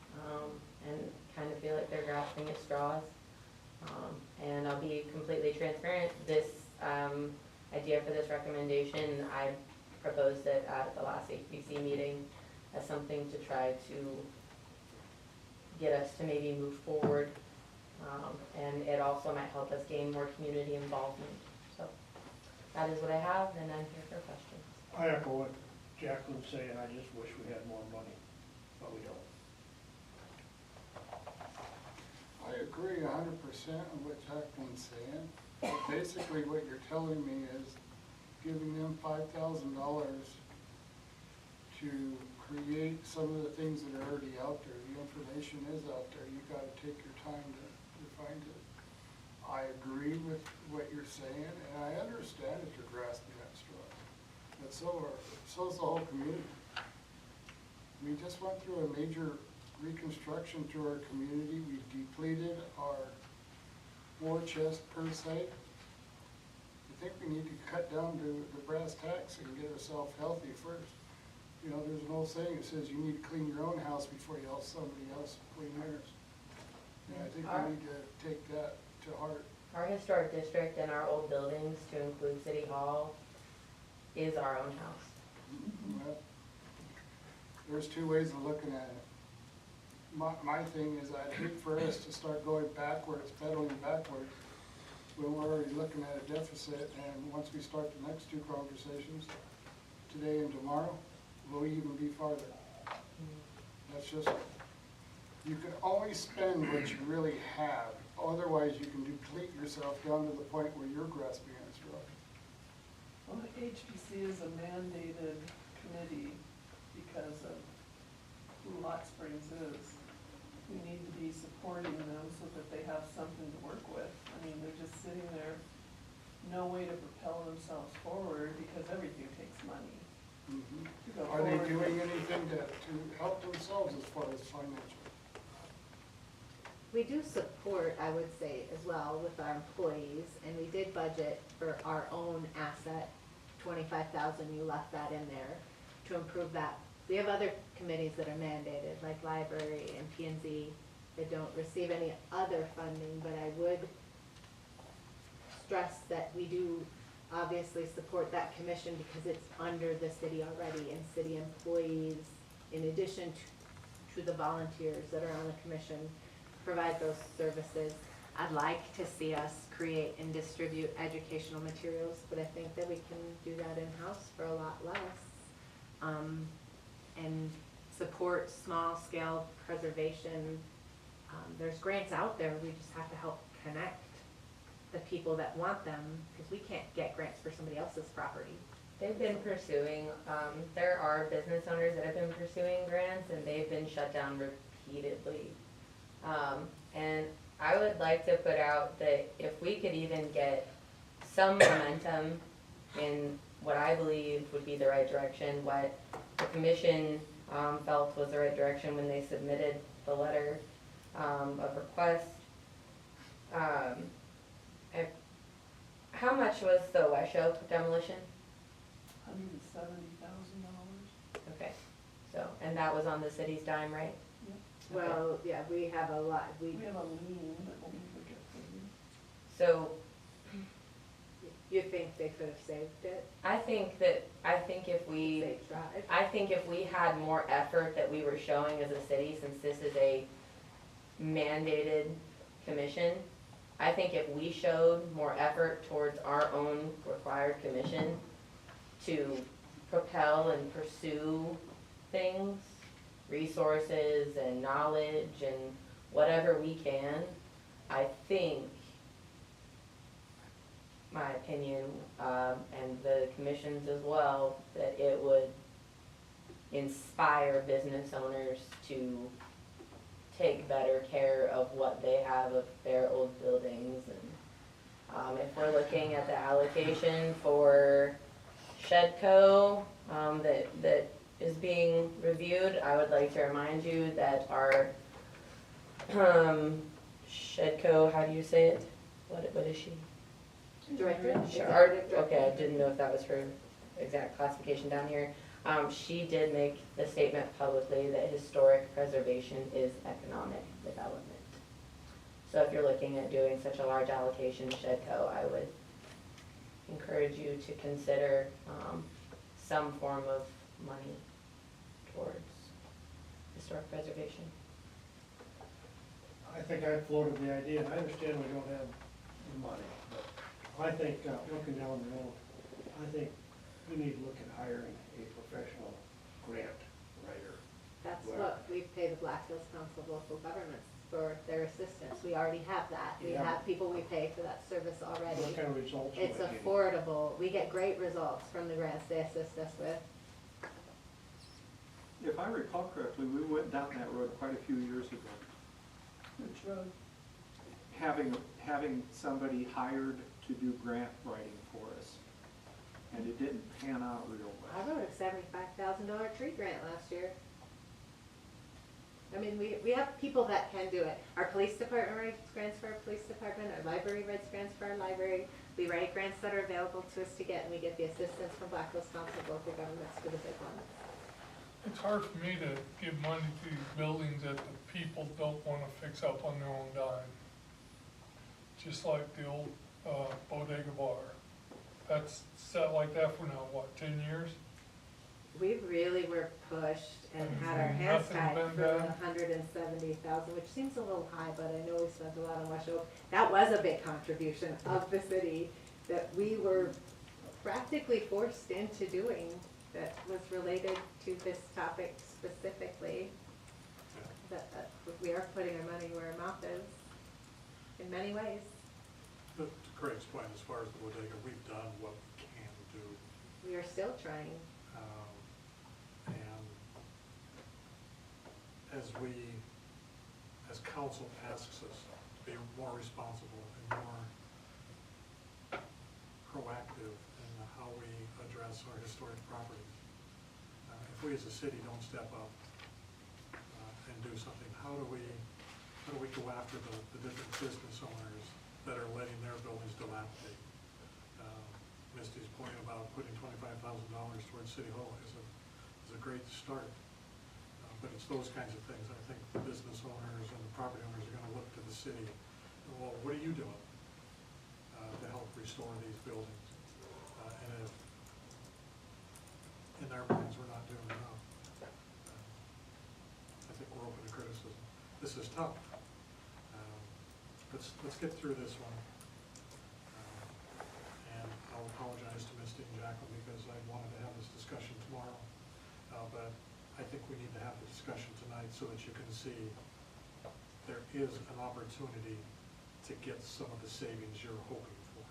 and kind of feel like they're grasping at straws. And I'll be completely transparent, this idea for this recommendation, I proposed it at the last HPC meeting as something to try to get us to maybe move forward. And it also might help us gain more community involvement. So that is what I have, and I'm here for questions. I echo what Jacqueline's saying, I just wish we had more money, but we don't. I agree 100% on what Jacqueline's saying. But basically what you're telling me is giving them $5,000 to create some of the things that are already out there. The information is out there. You gotta take your time to find it. I agree with what you're saying, and I understand that you're grasping at straws. But so is the whole community. We just went through a major reconstruction to our community. We depleted our war chest per se. I think we need to cut down to the brass tacks and get ourselves healthy first. You know, there's an old saying that says you need to clean your own house before you help somebody else clean theirs. And I think we need to take that to heart. Our historic district and our old buildings, to include City Hall, is our own house. Well, there's two ways of looking at it. My thing is I'd hate for us to start going backwards, pedaling backwards, when we're already looking at a deficit, and once we start the next two conversations, today and tomorrow, we'll even be farther. That's just, you can only spend what you really have, otherwise you can deplete yourself down to the point where you're grasping at straws. Well, the HPC is a mandated committee because of who Hot Springs is. We need to be supporting them so that they have something to work with. I mean, they're just sitting there, no way to propel themselves forward because everything takes money. To go Are they forward. doing anything to help themselves as far as financial? We do support, I would say, as well with our employees, and we did budget for our own asset, 25,000, you left that in there, to improve that. We have other committees that are mandated, like library and P and Z, that don't receive any other funding, but I would stress that we do obviously support that commission because it's under the city already, and city employees, in addition to the volunteers that are on the commission, provide those services. I'd like to see us create and distribute educational materials, but I think that we can do that in-house for a lot less. And support small-scale preservation. There's grants out there, we just have to help connect the people that want them, because we can't get grants for somebody else's property. They've been pursuing, there are business owners that have been pursuing grants, and they've been shut down repeatedly. And I would like to put out that if we could even get some momentum in what I believe would be the right direction, what the commission felt was the right direction when they submitted the letter of request. How much was the Wesho demolition? $170,000. Okay, so, and that was on the city's dime, right? Well, yeah, we have a lot, We have a lien that we'll never get paid. So you think they could have saved it? I think if we, They tried. I think if we had more effort that we were showing as a city, since this is a mandated commission, I think if we showed more effort towards our own required commission to propel and pursue things, resources and knowledge and whatever we can, I think, my opinion, and the commission's as well, that it would inspire business owners to take better care of what they have of their old buildings. And if we're looking at the allocation for Shedco, that is being reviewed, I would like to remind you that our Shedco, how do you say it? What is she? Director? Okay, I didn't know if that was her exact classification down here. She did make the statement publicly that historic preservation is economic development. So if you're looking at doing such a large allocation to Shedco, I would encourage you to consider some form of money towards historic preservation. I think I floated the idea, and I understand we don't have the money, but I think, looking down the road, I think we need to look at hiring a professional grant writer. That's Well- what we pay the Black Hills Council of Local Governments for their assistance. We already have that. We Yeah. have people we pay for that service already. What kind of results? It's we're getting. affordable. We get great results from the grants they assist us with. If I recall correctly, we went down that road quite a few years ago. Which road? Having somebody hired to do grant writing for us, and it didn't pan out real I well. wrote a $75,000 tree grant last year. I mean, we have people that can do it. Our police department writes grants for our police department, our library writes grants for our library. We write grants that are available to us to get, and we get the assistance from Black Hills Council of Local Governments for the big ones. It's hard for me to give money to these buildings that the people don't wanna fix up on their own dime. Just like the old Bodega Bar. That's sat like that for now, what, 10 years? We really were pushed and had our Mhm. hands Nothing tied been for done? the 170,000, which seems a little high, but I know we spent a lot on West Oak. That was a big contribution of the city that we were practically forced into doing that was related to this topic specifically. That we are putting our money where our mouth is in many ways. But to Craig's point, as far as the bodega, we've done what we can do. We are still trying. And as council asks us to be more responsible and more proactive in how we address our historic properties, if we as a city don't step up and do something, how do we how do we go after the different business owners that are letting their buildings dilapidate? Misty's point about putting $25,000 towards City Hall is a great start. But it's those kinds of things. I think the business owners and the property owners are gonna look to the city. Well, what are you doing to help restore these buildings? And if, in their minds, we're not doing enough, I think we're open to criticism. This is tough. Let's get through this one. And I'll apologize to Misty and Jacqueline because I wanted to have this discussion tomorrow. But I think we need to have the discussion tonight so that you can see there is an opportunity to get some of the savings you're hoping for.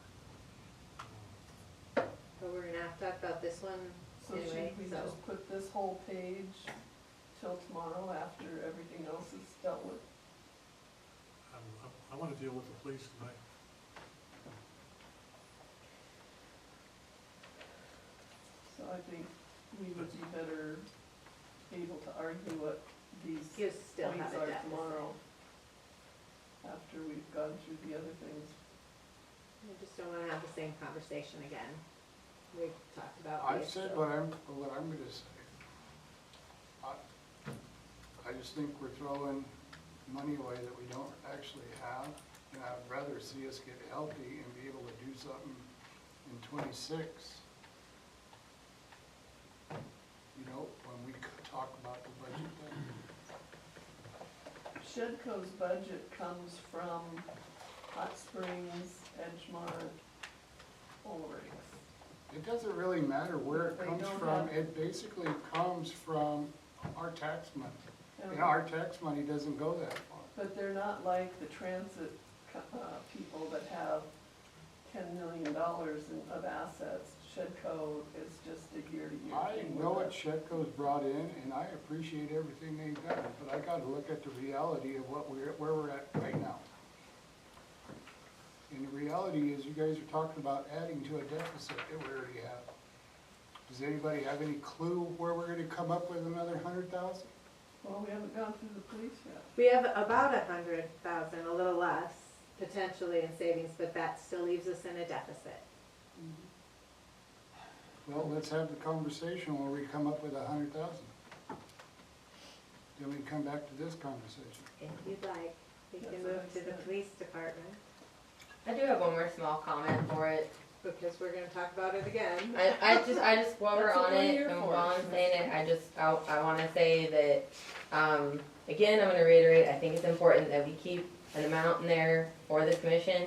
But we're gonna have to talk about this one So anyway, should we so. just put this whole page till tomorrow after everything else is dealt with? I want to deal with the police tonight. So I think we would be better able to argue what these You still points have a are deficit. tomorrow, after we've gone through the other things. I just don't wanna have the same conversation again. We've talked about I've these, said so- what I'm gonna say. I just think we're throwing money away that we don't actually have, and I'd rather see us get healthy and be able to do something in 26. You know, when we talk about the budget then. Shedco's budget comes from Hot Springs, Edgemont, Ulrichs. It doesn't really matter where it They comes don't from, have- it basically comes from our tax money. And- You know, our tax money doesn't go that far. But they're not like the transit people that have $10 million of assets. Shedco is just a year-to-year I thing. know with what us. Shedco's brought in, and I appreciate everything they've done, but I gotta look at the reality of where we're at right now. And the reality is, you guys are talking about adding to a deficit that we already have. Does anybody have any clue where we're gonna come up with another 100,000? Well, we haven't gone through the police yet. We have about 100,000, a little less, potentially in savings, but that still leaves us in a deficit. Well, let's have the conversation where we come up with 100,000. Then we come back to this conversation. If you'd like, we can That's what move I to the said. police department, I do have one more small comment for it. because we're gonna talk about it again. I just, while we're That's what on we're it, here and for. while I'm saying it, I wanna say that, again, I'm gonna reiterate, I think it's important that we keep an amount in there for the commission.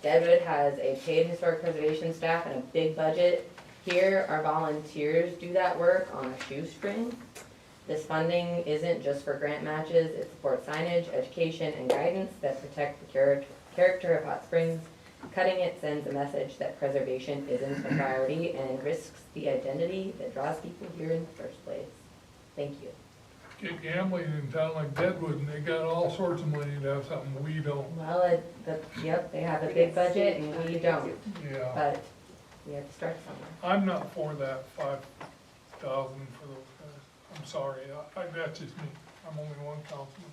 Deadwood has a paid historic preservation staff and a big budget. Here, our volunteers do that work on a shoestring. This funding isn't just for grant matches, it supports signage, education, and guidance that protect the character of Hot Springs. Cutting it sends a message that preservation isn't a priority and risks the identity that draws people here in the first place. Thank you. Get gambling in a town like Deadwood, and they got all sorts of money to have something we don't. Well, yep, they have a big budget and we don't, Yeah, but we have to start somewhere. I'm not for that 5,000 for those guys. I'm sorry, that's just me. I'm only one councilman.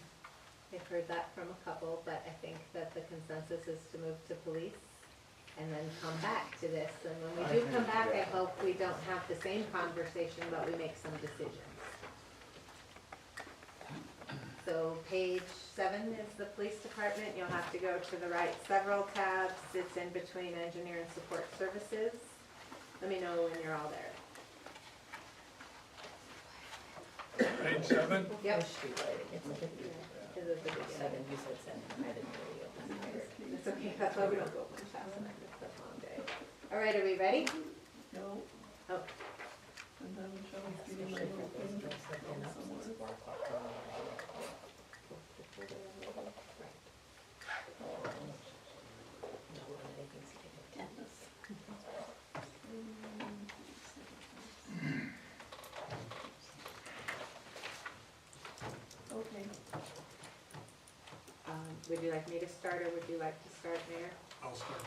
I've heard that from a couple, but I think that the consensus is to move to police and then come back to this. And when we do come back, I hope we don't have the same conversation, but we make some decisions. So page 7 is the police department. You'll have to go to the right several tabs. It's in between engineer and support services. Let me know when you're all there. Page 7? Yep. It's like a Is it the beginning? 7, you said 7, I didn't really open it. It's okay, that's why we don't go much faster. It's a long day. All right, are we ready? No, Oh, and then Michelle's getting my little thing somewhere. Okay, would you like me to start, or would you like to start, Mayor? I'll start.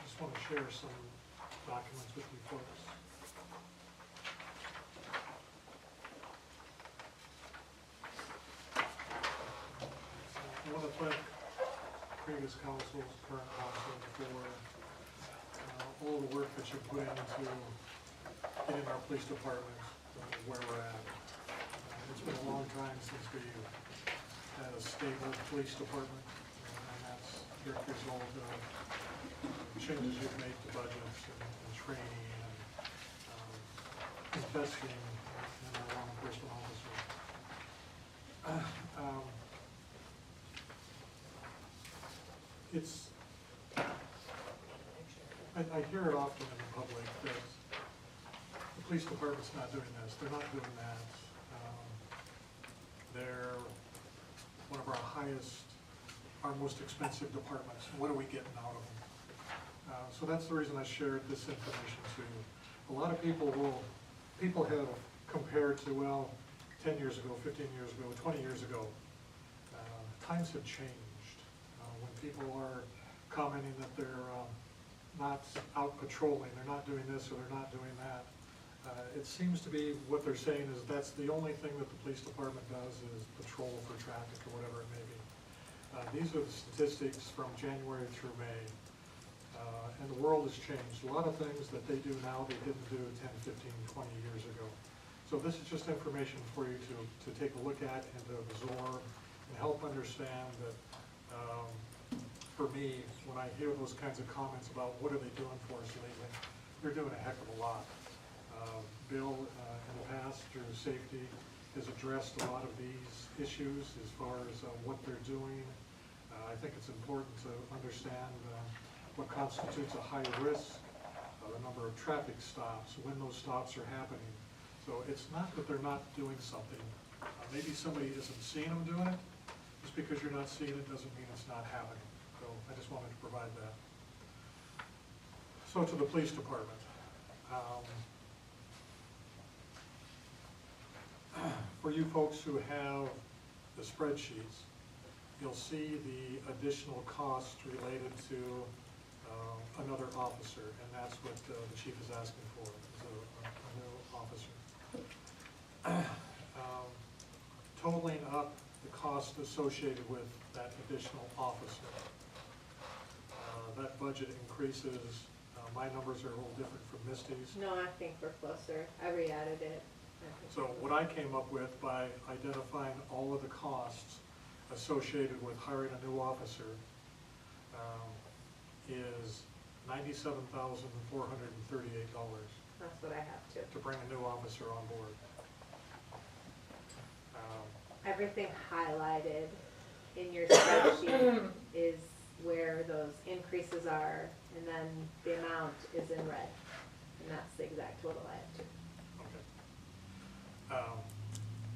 Just want to share some documents with you folks. want to thank previous councils, current council, for all the work that you put into getting our police department where we're at. It's been a long time since we've had a stable police department, and that's a direct result of changes you've made to budgets and training and investing in our law enforcement officers. It's, I hear it often in the public that the police department's not doing this, they're not doing that. They're one of our highest, our most expensive departments. What are we getting out of them? So that's the reason I shared this information to you. A lot of people have compared to, well, 10 years ago, 15 years ago, 20 years ago. Times have changed. When people are commenting that they're not out patrolling, they're not doing this or they're not doing that, it seems to be what they're saying is that's the only thing that the police department does is patrol for traffic or whatever it may be. These are the statistics from January through May. And the world has changed. A lot of things that they do now they didn't do 10, 15, 20 years ago. So this is just information for you to take a look at and to absorb and help understand that for me, when I hear those kinds of comments about what are they doing for us lately, they're doing a heck of a lot. Bill, in the past, through safety, has addressed a lot of these issues as far as what they're doing. I think it's important to understand what constitutes a high risk, the number of traffic stops, when those stops are happening. So it's not that they're not doing something. Maybe somebody isn't seeing them doing it. Just because you're not seeing it doesn't mean it's not happening. So I just wanted to provide that. So to the police department. For you folks who have the spreadsheets, you'll see the additional cost related to another officer, and that's what the chief is asking for, is a new officer. Totaling up the cost associated with that additional officer. That budget increases, my numbers are a little different from Misty's. No, I think we're closer. I re-added it. So what I came up with by identifying all of the costs associated with hiring a new officer is $97,438 That's what I have too. to bring a new officer on board. Everything highlighted in your spreadsheet is where those increases are, and then the amount is in red. And that's the exact total I have too.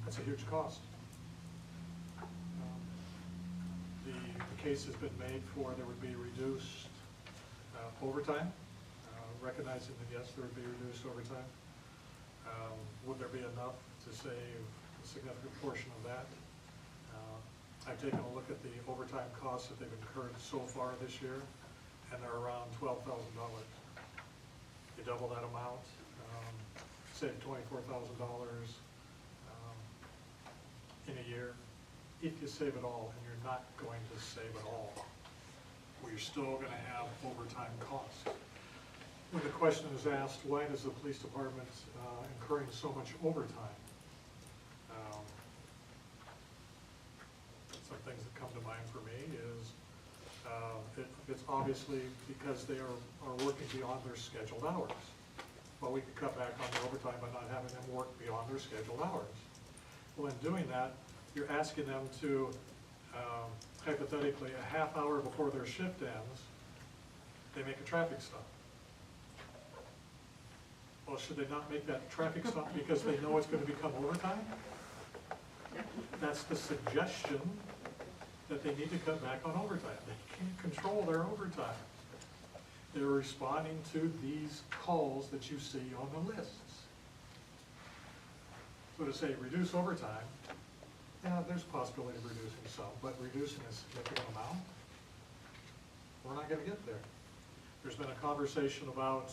That's a huge cost. The case has been made for there would be reduced overtime, recognizing that yes, there would be reduced overtime. Would there be enough to save a significant portion of that? I've taken a look at the overtime costs that they've incurred so far this year, and they're around $12,000. You double that amount, say $24,000 in a year, if you save it all, and you're not going to save it all, well, you're still going to have overtime costs. When the question is asked, why does the police department incurring so much overtime? Some things that come to mind for me is it's obviously because they are working beyond their scheduled hours. Well, we could cut back on the overtime by not having them work beyond their scheduled hours. Well, in doing that, you're asking them to, hypothetically, a half hour before their shift ends, they make a traffic stop. Well, should they not make that traffic stop because they know it's going to become overtime? That's the suggestion, that they need to cut back on overtime. They can't control their overtime. They're responding to these calls that you see on the lists. So to say reduce overtime, yeah, there's a possibility of reducing some, but reducing a significant amount, we're not going to get there. There's been a conversation about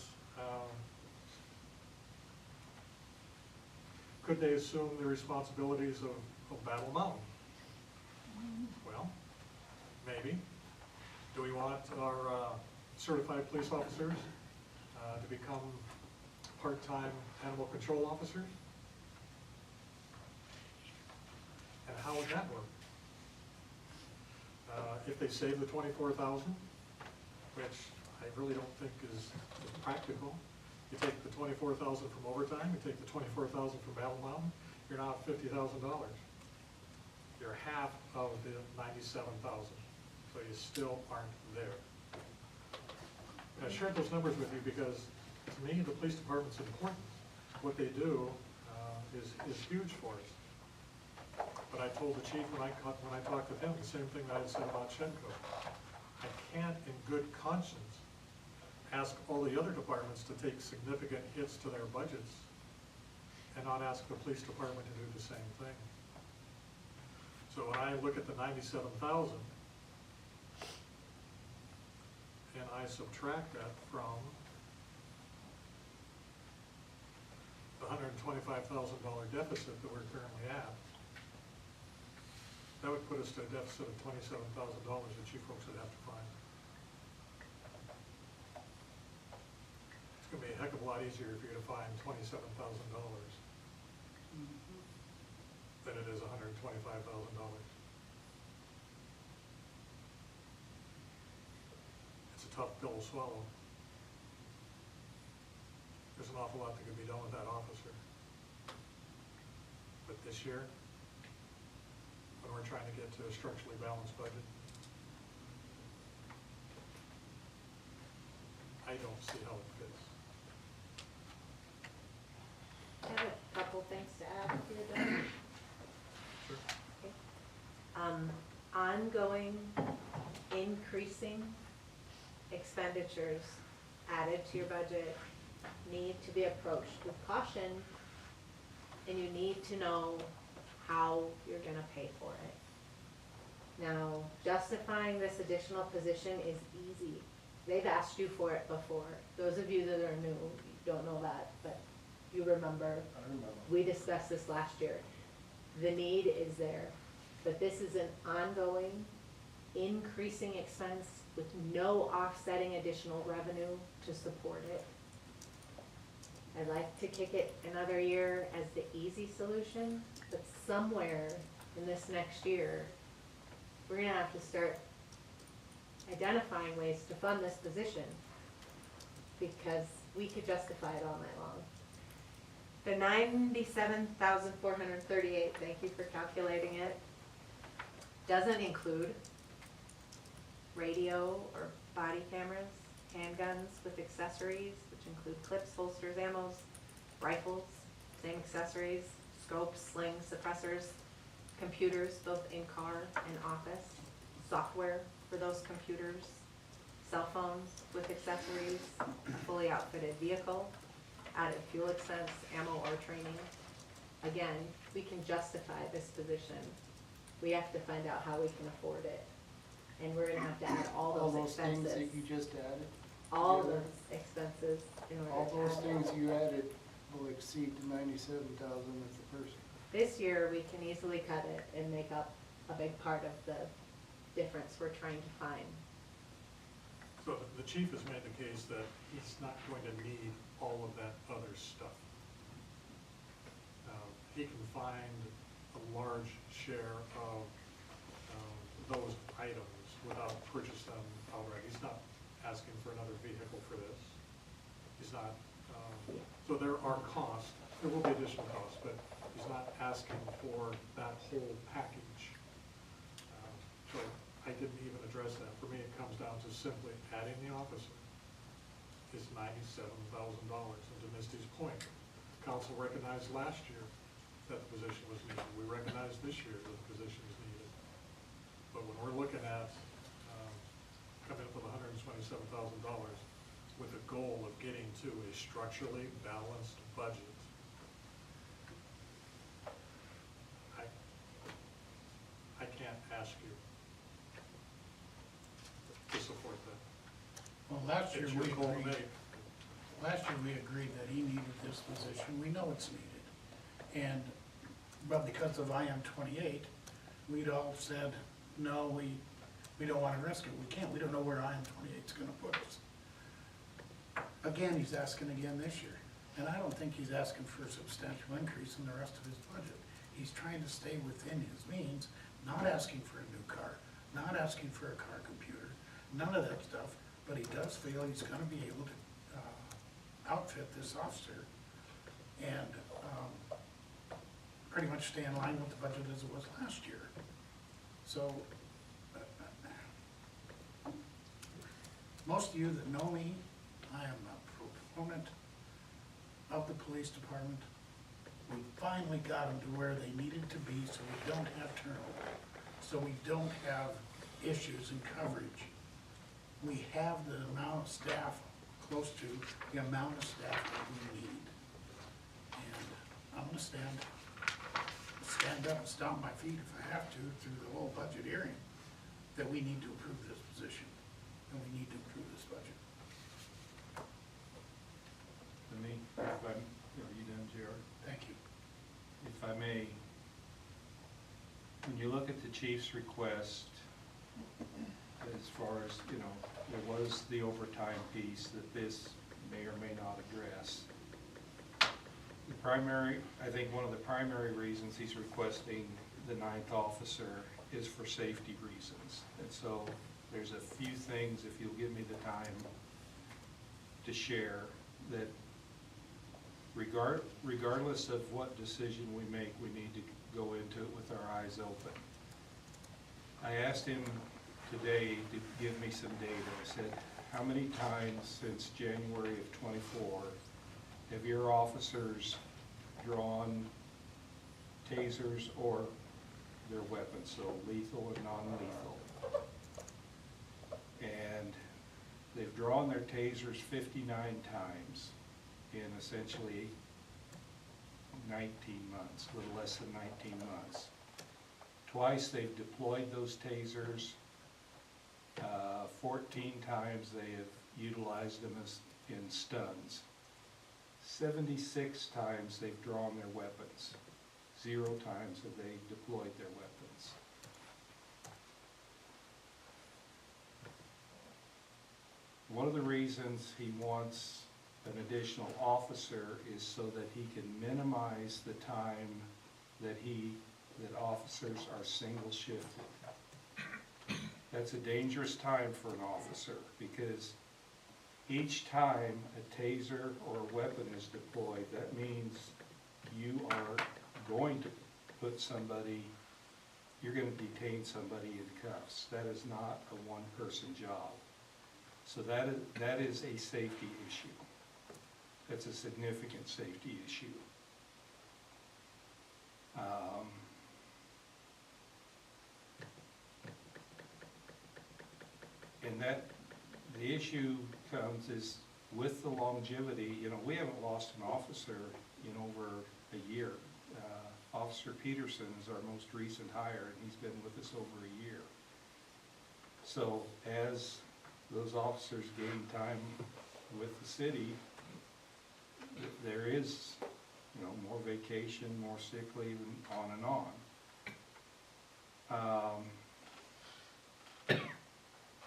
could they assume the responsibilities of Battle Mountain? Well, want our certified police officers to become part-time animal control officers. And how would that work? If they save the 24,000, which I really don't think is practical, you take the 24,000 from overtime, you take the 24,000 from Battle Mountain, you're now at $50,000. You're half of the 97,000, so you still aren't there. I shared those numbers with you because, to me, the police department's important. What they do is huge for us. But I told the chief when I talked with him, the same thing that I had said about Shedco. I can't, in good conscience, ask all the other departments to take significant hits to their budgets and not ask the police department to do the same thing. So when I look at the 97,000, and I subtract that from the $125,000 deficit that we're currently at, that would put us to a deficit of $27,000 that you folks would have to find. It's gonna be a heck of a lot easier for you to find $27,000 than it is $125,000. It's a tough pill to swallow. There's an awful lot that could be done with that officer. But this year, when we're trying to get to a structurally balanced budget, I don't see how it fits. I have a couple things to add if you're done. Sure. Ongoing increasing expenditures added to your budget need to be approached with caution, and you need to know how you're gonna pay for it. Now, justifying this additional position is easy. They've asked you for it before. Those of you that are new, don't know that, but you remember. I remember. We discussed this last year. The need is there, but this is an ongoing, increasing expense with no offsetting additional revenue to support it. I'd like to kick it another year as the easy solution, but somewhere in this next year, we're gonna have to start identifying ways to fund this position, because we could justify it all night long. The 97,438, thank you for calculating it, doesn't include radio or body cameras, handguns with accessories, which include clips, holsters, ammos, rifles, same accessories, scopes, slings, suppressors, computers, both in-car and office, software for those computers, cell phones with accessories, fully outfitted vehicle, added fuel expense, ammo or training. Again, we can justify this position. We have to find out how we can afford it. And we're gonna have to add all those things expenses. that you just added, All those expenses in order to all those add things it. you added will exceed the 97,000 as the person. This year, we can easily cut it and make up a big part of the difference we're trying to find. So the chief has made the case that he's not going to need all of that other stuff. He can find a large share of those items without purchasing them outright. He's not asking for another vehicle for this. He's not, so there are costs, there will be additional costs, but he's not asking for that whole package. So I didn't even address that. For me, it comes down to simply adding the officer is $97,000. And to Misty's point, council recognized last year that the position was needed. We recognize this year that the position is needed. But when we're looking at coming up with $127,000 with a goal of getting to a structurally balanced budget, I can't ask you to support that. Well, last year It's your we call to agreed, make. last year we agreed that he needed this position, we know it's needed. But because of IM 28, we'd all said, no, we We don't wanna risk it, we can't, we don't know where IM-28's gonna put us. Again, he's asking again this year, and I don't think he's asking for a substantial increase in the rest of his budget. He's trying to stay within his means, not asking for a new car, not asking for a car computer, none of that stuff, but he does feel he's gonna be able to, outfit this officer and, pretty much stay in line with the budget as it was last year. So, most of you that know me, I am a proponent of the police department. We finally got them to where they needed to be, so we don't have turnover, so we don't have issues in coverage. We have the amount of staff, close to the amount of staff that we need. And I'm gonna stand up and stomp my feet if I have to through the whole budget hearing, that we need to improve this position, and we need to improve this budget. Let me, if I'm, are you done, JR? Thank you. If I may, when you look at the chief's request, as far as, you know, there was the overtime piece that this may or may not address. The primary, I think one of the primary reasons he's requesting the 9th officer is for safety reasons. And so there's a few things, if you'll give me the time to share, that regardless of what decision we make, we need to go into it with our eyes open. I asked him today to give me some data. I said, how many times since January of '24 have your officers drawn tasers or their weapons, so lethal and non-lethal? And they've drawn their tasers 59 times in essentially 19 months, a little less than 19 months. Twice they've deployed those tasers. 14 times they have utilized them as in stuns. 76 times they've drawn their weapons. 0 times have they deployed their weapons. One of the reasons he wants an additional officer is so that he can minimize the time that officers are single shifted. That's a dangerous time for an officer, because each time a taser or a weapon is deployed, that means you are going to put somebody, you're going to detain somebody in cuffs. That is not a one-person job. So that is a safety issue. That's a significant safety issue. And that, the issue comes is with the longevity, you know, we haven't lost an officer in over a year. Officer Peterson is our most recent hire, and he's been with us over a year. So as those officers gain time with the city, there is, you know, more vacation, more sick leave, and on and on.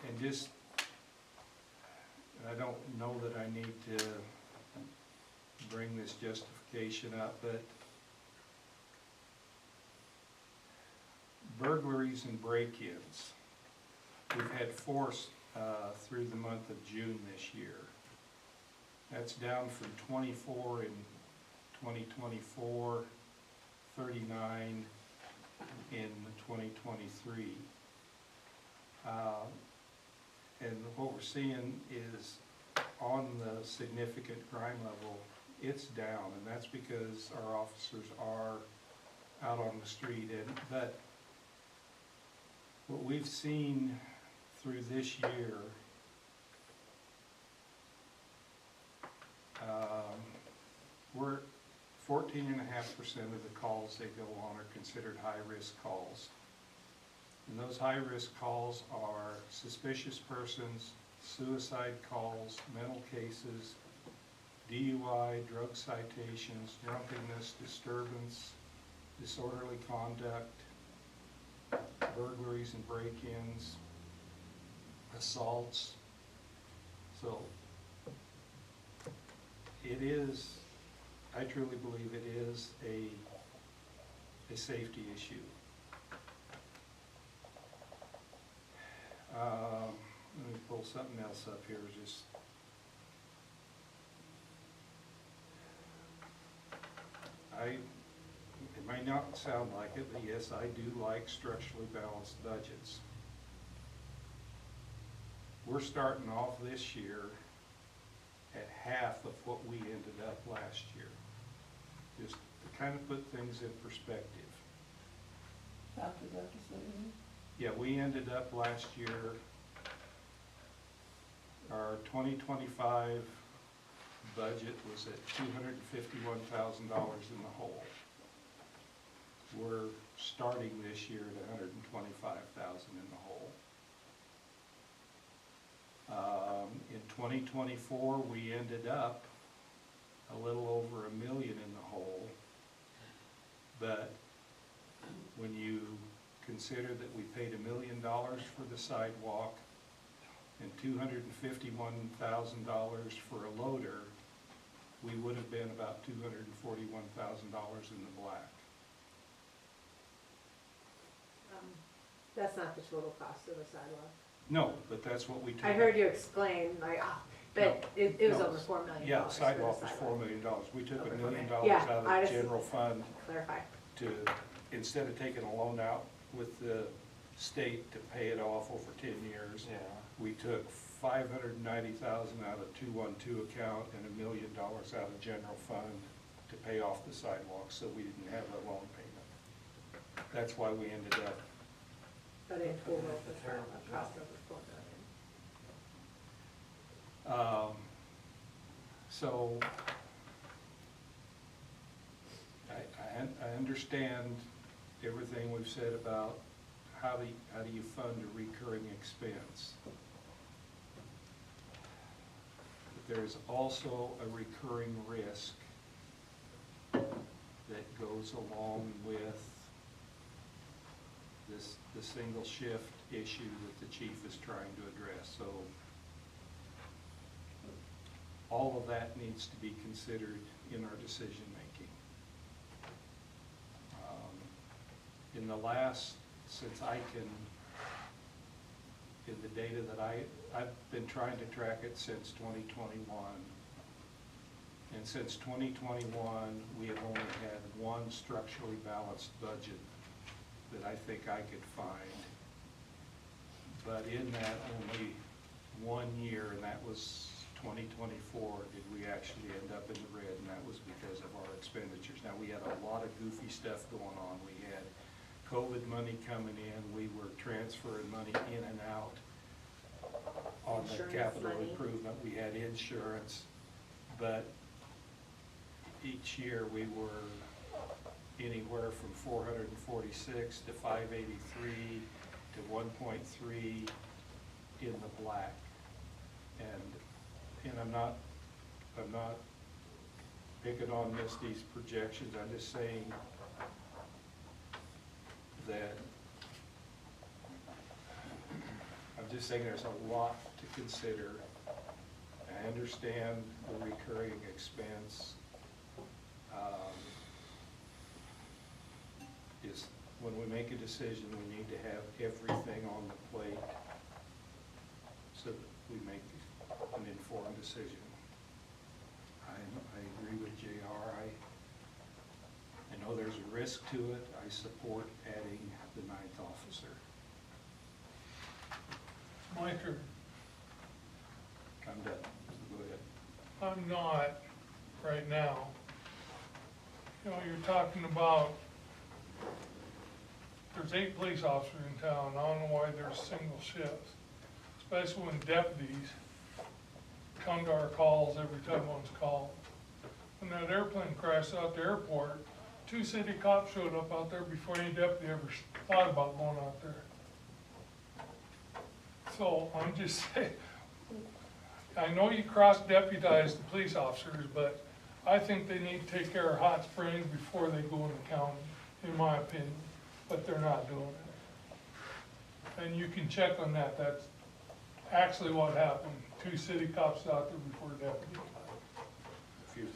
And just, I don't know that I need to bring this justification up, but burglaries and break-ins, we've had 4 through the month of June this year. That's down from 24 in 2024, 39 in 2023. And what we're seeing is on the significant crime level, it's down, and that's because our officers are out on the street. But what we've seen through this year, we're 14.5% of the calls they go on are considered high-risk calls. And those high-risk calls are suspicious persons, suicide calls, mental cases, DUI, drug citations, drunkenness, disturbance, disorderly conduct, burglaries and break-ins, assaults. So it is, I truly believe it is a safety issue. Let me pull something else up here, just. It might not sound like it, but yes, I do like structurally balanced budgets. We're starting off this year at half of what we ended up last year. Just to kind of put things in perspective. Half the deficit, you mean? Yeah, we ended up last year, our 2025 budget was at $251,000 in the hole. We're starting this year at $125,000 in the hole. In 2024, we ended up a little over $1 million in the hole, but when you consider that we paid $1 million for the sidewalk and $251,000 for a loader, we would have been about $241,000 in the black. That's not the total cost of the sidewalk. No, but that's what we took. I heard you explain, like, but it was No. over $4 million. Yeah, the for sidewalk was sidewalk. $4 million. We took Over $1 $4 million million. Yeah, out I of the just- general fund Clarify. to, instead of taking a loan out with the state to pay it off over 10 years, we took $590,000 out of 212 account and $1 million out of general fund to pay off the sidewalks, so we didn't have a loan payment. That's why we ended up. But in total, the sidewalk cost over $4 million. So I understand everything we've said about how do you fund a recurring expense. But there's also a recurring risk that goes along with the single shift issue that the chief is trying to address. So all of that needs to be considered in our decision making. In the last, since I can, in the data that I've been trying to track it since 2021, and since 2021, we have only had one structurally balanced budget that I think I could find. But in that only 1 year, and that was 2024, did we actually end up in the red, and that was because of our expenditures. Now, we had a lot of goofy stuff going on. We had COVID money coming in, we were transferring money in and out on the Insurance capital money. improvement. We had insurance, but each year we were anywhere from 446 to 583 to 1.3 in the black. And I'm not picking on Misty's projections, I'm just saying that there's a lot to consider. I understand the recurring expense is when we make a decision, we need to have everything on the plate so that we make an informed decision. I agree with JR. I know there's a risk to it. I support adding the 9th officer. My turn. I'm done. Go ahead. I'm not right now. You know, you're talking about, there's 8 police officers in town. I don't know why there's single shifts, especially when deputies come to our calls every time one's called. When that airplane crashed out the airport, 2 city cops showed up out there before any deputy ever thought about going out there. So I'm just saying, I know you cross-deputize the police officers, but I think they need to take care of Hot Springs before they go in the county, in my opinion, but they're not doing it. And you can check on that, that's actually what happened. 2 city cops out there before deputy.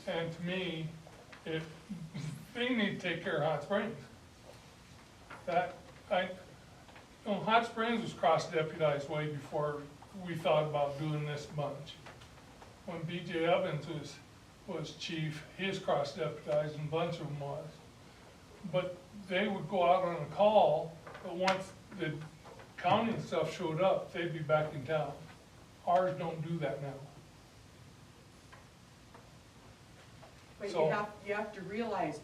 And to me, they need to take care of Hot Springs. Hot Springs was cross-deputized way before we thought about doing this bunch. When BJ Evans was chief, his cross-deputized and a bunch of them was. But they would go out on a call, but once the county and stuff showed up, they'd be back in town. Ours don't do that now. But So- you have to realize,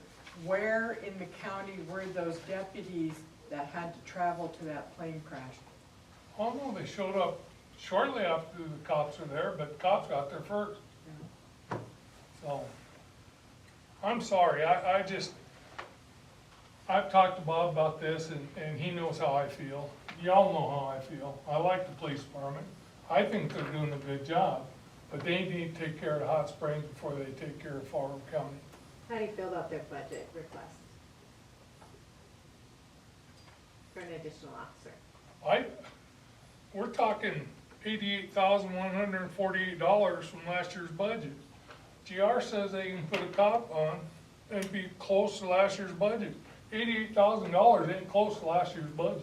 where in the county were those deputies that had to travel to that plane crash? Oh no, they showed up shortly after the cops were there, but the cops got there first. So, I'm sorry, I've talked to Bob about this and he knows how I feel. Y'all know how I feel. I like the police department. I think they're doing a good job, but they need to take care of the Hot Springs before they take care of Fall River County. How do you feel about their budget request? For an additional officer? We're talking $88,148 from last year's budget. GR says they can put a cop on and be close to last year's budget. $88,000 ain't close to last year's budget.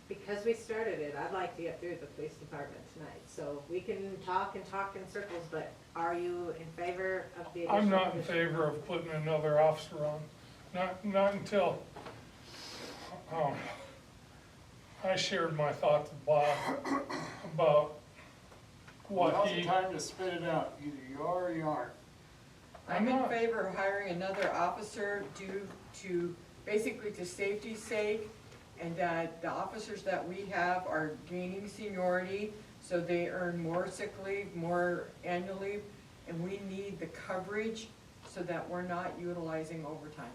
Because we started it, I'd like to get through the police department tonight. So we can talk and talk in circles, but are you in favor of the additional? I'm not in position? favor of putting another officer on. Not until, I shared my thoughts with Bob about what Now's he. the time to spit it out, either you are or you aren't. I'm in favor of hiring another officer due to, basically to safety's sake, and that the officers that we have are gaining seniority, so they earn more sick leave, more annual leave, and we need the coverage so that we're not utilizing overtime.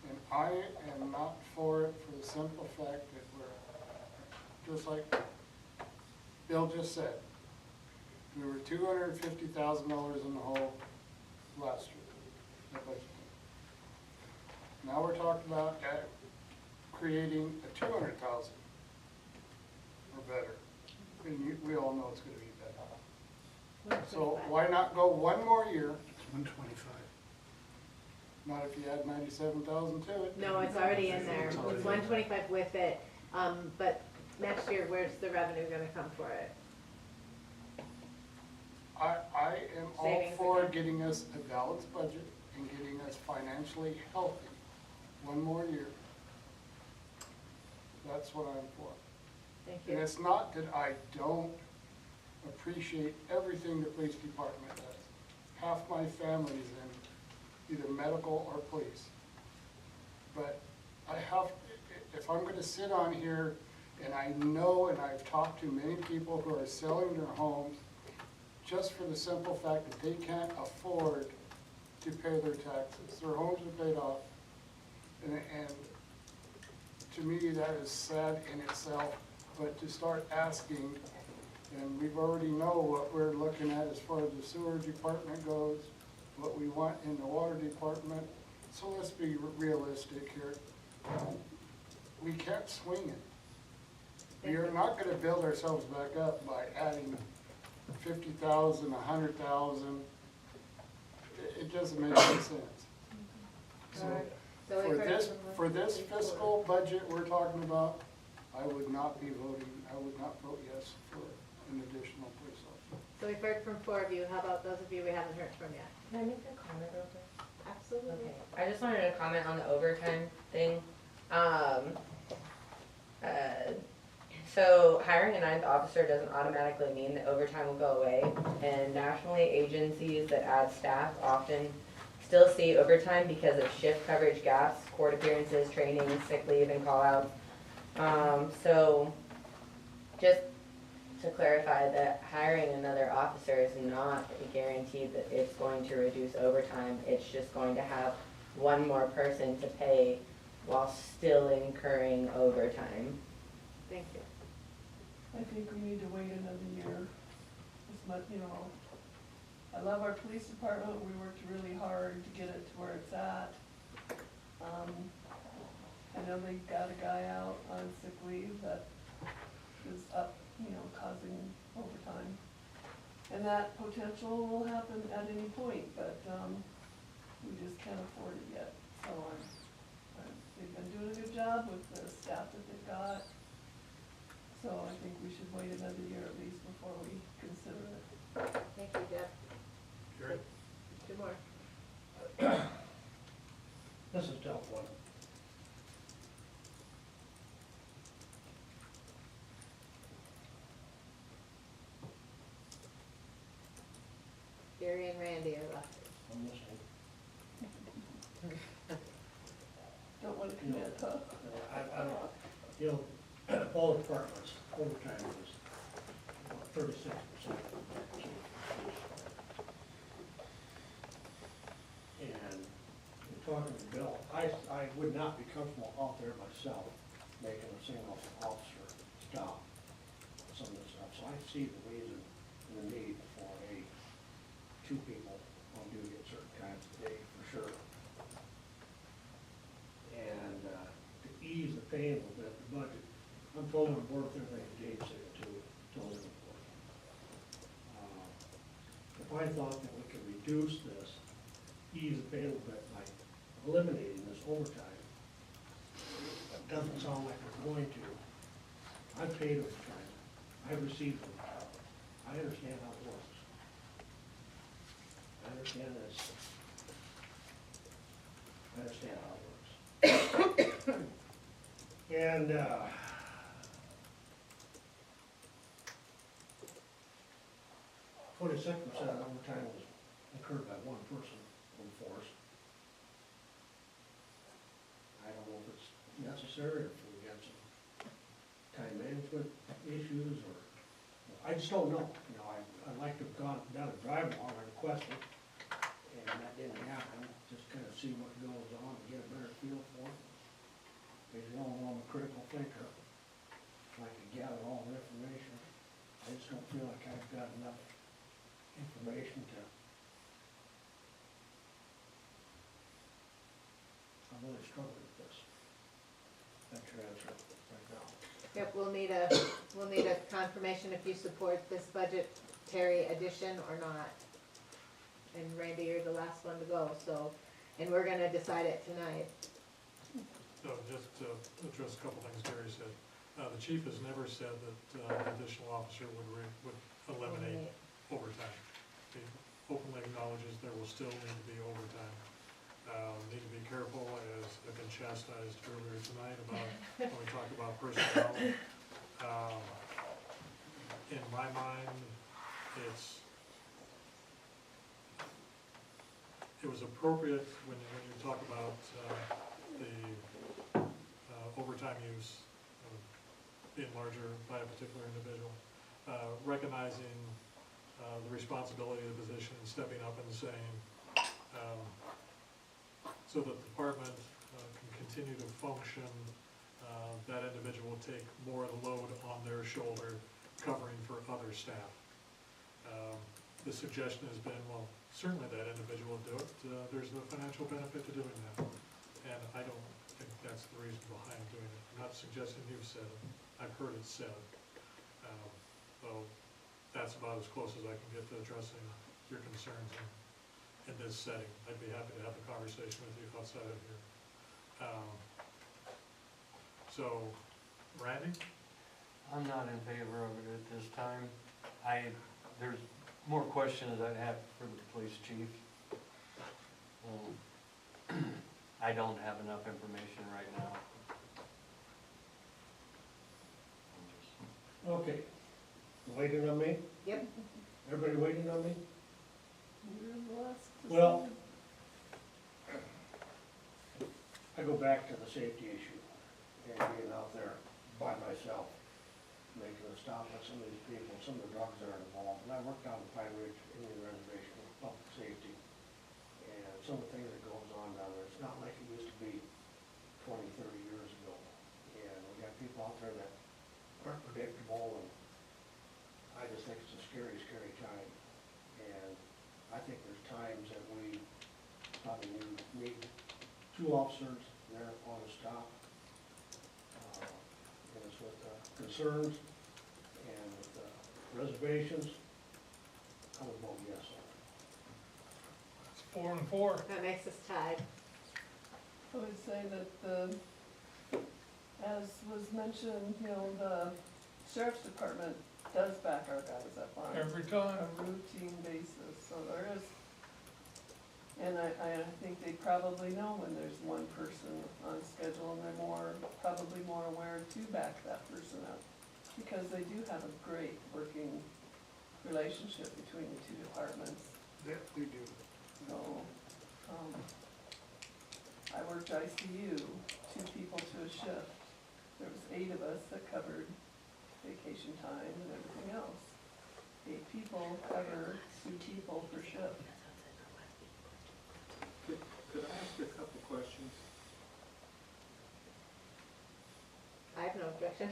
And I am not for it for the simple fact that we're, just like Bill just said, we were $250,000 in the hole last year. The budget. Now we're talking about creating a 200,000 or better. And we all know it's gonna be better. So 125. why not go one more year? It's 125. Not if you add 97,000 to it. No, it's already in there. It's It's already- 125 with it. But next year, where's the revenue gonna come for it? I am all Savings for again. getting us a balanced budget and getting us financially healthy. One more year. That's what I'm for. Thank And you. it's not that I don't appreciate everything the police department does. Half my family's in either medical or police. But if I'm gonna sit on here, and I know, and I've talked to many people who are selling their homes just for the simple fact that they can't afford to pay their taxes. Their homes are paid off. And to me, that is sad in itself, but to start asking, and we've already know what we're looking at as far as the sewer department goes, what we want in the water department, so let's be realistic here. We can't swing it. We are not gonna build ourselves back up by adding 50,000, 100,000. It doesn't make any sense. So, So we've heard from for this fiscal budget we're talking about, I would not vote yes for an additional police officer. So we've heard from 4 of you. How about those of you we haven't heard from yet? Can I make a comment real quick? Absolutely. Okay, I just wanted to comment on the overtime thing. So hiring a 9th officer doesn't automatically mean that overtime will go away. And nationally, agencies that add staff often still see overtime because of shift coverage gaps, court appearances, training, sick leave, and call-outs. So just to clarify that hiring another officer is not a guarantee that it's going to reduce overtime. It's just going to have one more person to pay while still incurring overtime. Thank you. I think we need to wait another year. As much, I love our police department, we worked really hard to get it to where it's at. I know they got a guy out on sick leave that is up, causing overtime. And that potential will happen at any point, but, we just can't afford it yet. So they've been doing a good job with the staff that they've got. So I think we should wait another year at least before we consider it. Thank you, Deb. Gary? Two more. This is a tough one. Gary and Randy are left. I'm listening. Don't wanna commit, huh? I don't, all departments, overtime is about 36%. And in talking to Bill, I would not be comfortable out there myself making a single officer stop some of this stuff. So I see the reason and the need for two people on duty at certain times of the day, for sure. And to ease the pain a little bit, the budget, I'm totally on board with everything Dave said too, totally on board. If I thought that we could reduce this, ease the pain a little bit by eliminating this overtime, it doesn't sound like we're going to. I've paid overtime, I've received overtime, I understand how it works. I understand this. I understand how it works. And, 26% of overtime was incurred by one person on the force. I don't know if it's necessary, or if we got some time management issues, or, I just don't know. I'd like to have gone down a drive along, I requested, and that didn't happen. Just kind of see what goes on and get a better feel for it. Because I'm a critical thinker. If I could gather all the information, I just don't feel like I've got enough information to. I'm really struggling with this. That's your answer right now. Yep, we'll need a confirmation if you support this budgetary addition or not. And Randy, you're the last one to go, so, and we're gonna decide it tonight. No, just to address a couple things Gary said. The chief has never said that an additional officer would eliminate overtime. He openly acknowledges there will still need to be overtime. Need to be careful, as I've been chastised earlier tonight about when we talk about personnel. In my mind, it was appropriate when you talk about the overtime use being larger by a particular individual, recognizing the responsibility of the position and stepping up and saying, so that the department can continue to function, that individual will take more of the load on their shoulder, covering for other staff. The suggestion has been, well, certainly that individual will do it. There's no financial benefit to doing that. And I don't think that's the reason behind doing it. I'm not suggesting you've said it. I've heard it said. So that's about as close as I can get to addressing your concerns in this setting. I'd be happy to have a conversation with you outside of here. So, Randy? I'm not in favor of it at this time. There's more questions I have for the police chief. I don't have enough information right now. Okay. Waiting on me? Yep. Everybody waiting on me? You're the last to Well, say. I go back to the safety issue and being out there by myself, making a stop with some of these people, some of the drugs that are involved. And I worked down in Pine Ridge Indian Reservation with public safety. And some of the things that goes on down there, it's not like it used to be 20, 30 years ago. And we got people out there that aren't predictable, and I just think it's a scary, scary time. And I think there's times that we probably need 2 officers marijuana stop. As with the concerns and with the reservations, I would vote yes on it. It's 4-4. That makes us tied. I would say that as was mentioned, the sheriff's department does back our guys up on Every time. a routine basis, so there is, and I think they probably know when there's one person on schedule, and they're probably more aware to back that person up, because they do have a great working relationship between the two departments. Yeah, we do. So, I worked ICU, 2 people to a shift. There was 8 of us that covered vacation time and everything else. 8 people cover 2 people per shift. Could I ask a couple questions? I have no objection.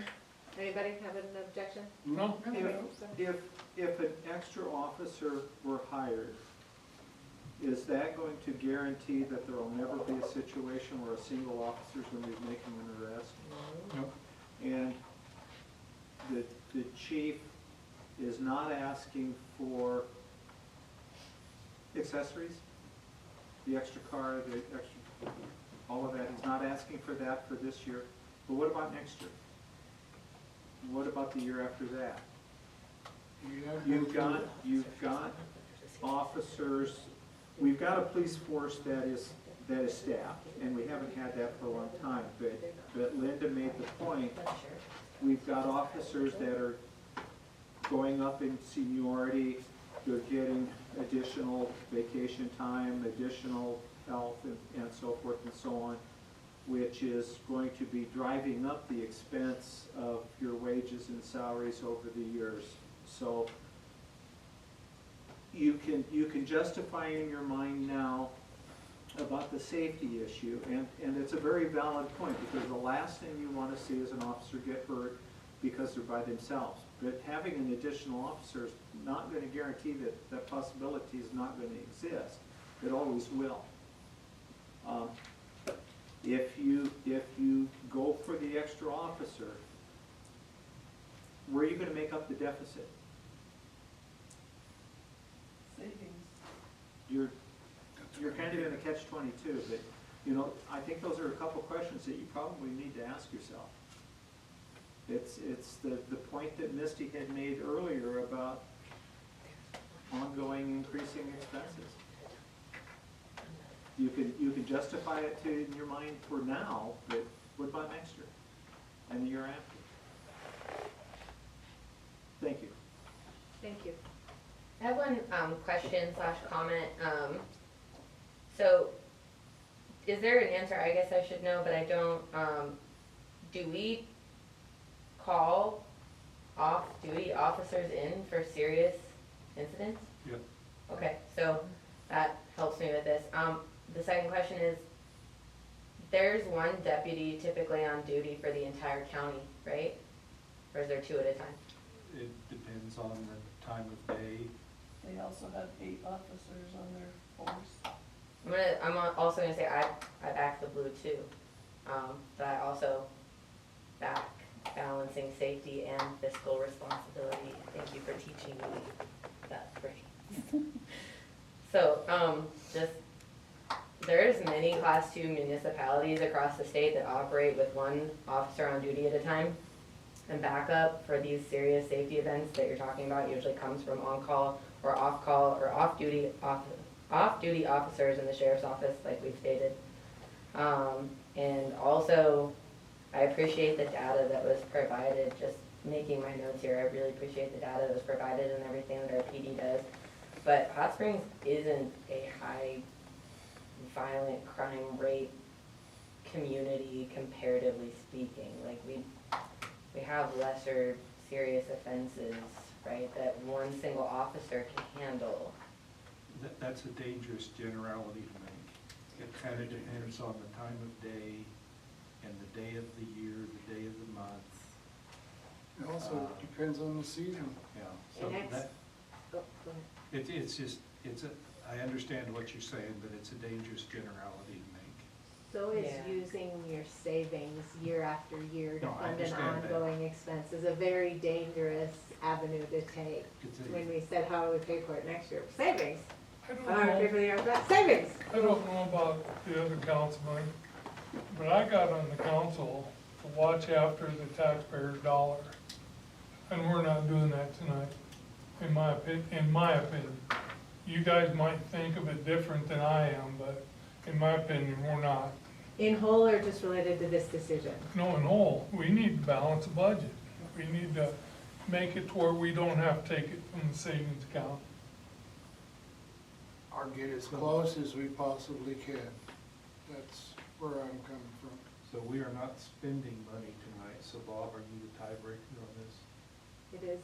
Anybody have an objection? No? If an extra officer were hired, is that going to guarantee that there will never be a situation where a single officer is going to be making an arrest? Nope. And the chief is not asking for accessories? The extra car, the extra, all of that, he's not asking for that for this year. But what about next year? What about the year after that? You've got officers, we've got a police force that is staffed, and we haven't had that for a long time, but Linda made the point, we've got officers that are going up in seniority, they're getting additional vacation time, additional health, and so forth and so on, which is going to be driving up the expense of your wages and salaries over the years. So you can justify in your mind now about the safety issue, and it's a very valid point, because the last thing you want to see is an officer get hurt because they're by themselves. But having an additional officer is not going to guarantee that that possibility is not going to exist. It always will. If you go for the extra officer, where are you going to make up the deficit? Savings. You're kind of in a catch-22, but, I think those are a couple questions that you probably need to ask yourself. It's the point that Misty had made earlier about ongoing increasing expenses. You can justify it in your mind for now, but what about next year and the year after? Thank you. Thank you. I have one question / comment. So, is there an answer? I guess I should know, but I don't. Do we call off-duty officers in for serious incidents? Yep. Okay, so that helps me with this. The second question is, there's one deputy typically on duty for the entire county, right? Or is there 2 at a time? It depends on the time of day. They also have 8 officers on their force. I'm also gonna say I back the blue too. But I also back balancing safety and fiscal responsibility. Thank you for teaching me that phrase. So, there's many Class 2 municipalities across the state that operate with 1 officer on duty at a time. And backup for these serious safety events that you're talking about usually comes from on-call or off-call or off-duty officers in the sheriff's office, like we've stated. And also, I appreciate the data that was provided, just making my notes here, I really appreciate the data that was provided and everything that our PD does. But Hot Springs isn't a high violent crime rate community, comparatively speaking. Like, we have lesser serious offenses, right, that one single officer can handle. That's a dangerous generality to make. It kind of depends on the time of day and the day of the year, the day of the month. It also depends on the season. Yeah, so And it's- that, Oh, go ahead. I understand what you're saying, but it's a dangerous generality to make. So is Yeah. using your savings year after year to No, I fund an understand that. ongoing expense is a very dangerous avenue to take. It's a- When we said, how do we pay for it next year? Savings. I don't How do we pay know, for the year after? Savings. I don't know about the other councilman, but I got on the council to watch after the taxpayer's dollar. And we're not doing that tonight, in my opinion. You guys might think of it different than I am, but in my opinion, we're not. In whole or just related to this decision? No, in whole, we need to balance the budget. We need to make it to where we don't have to take it from the savings account. Or get as close as we possibly can. That's where I'm coming from. So we are not spending money tonight, so Bob, are you the tiebreaker on this? It is,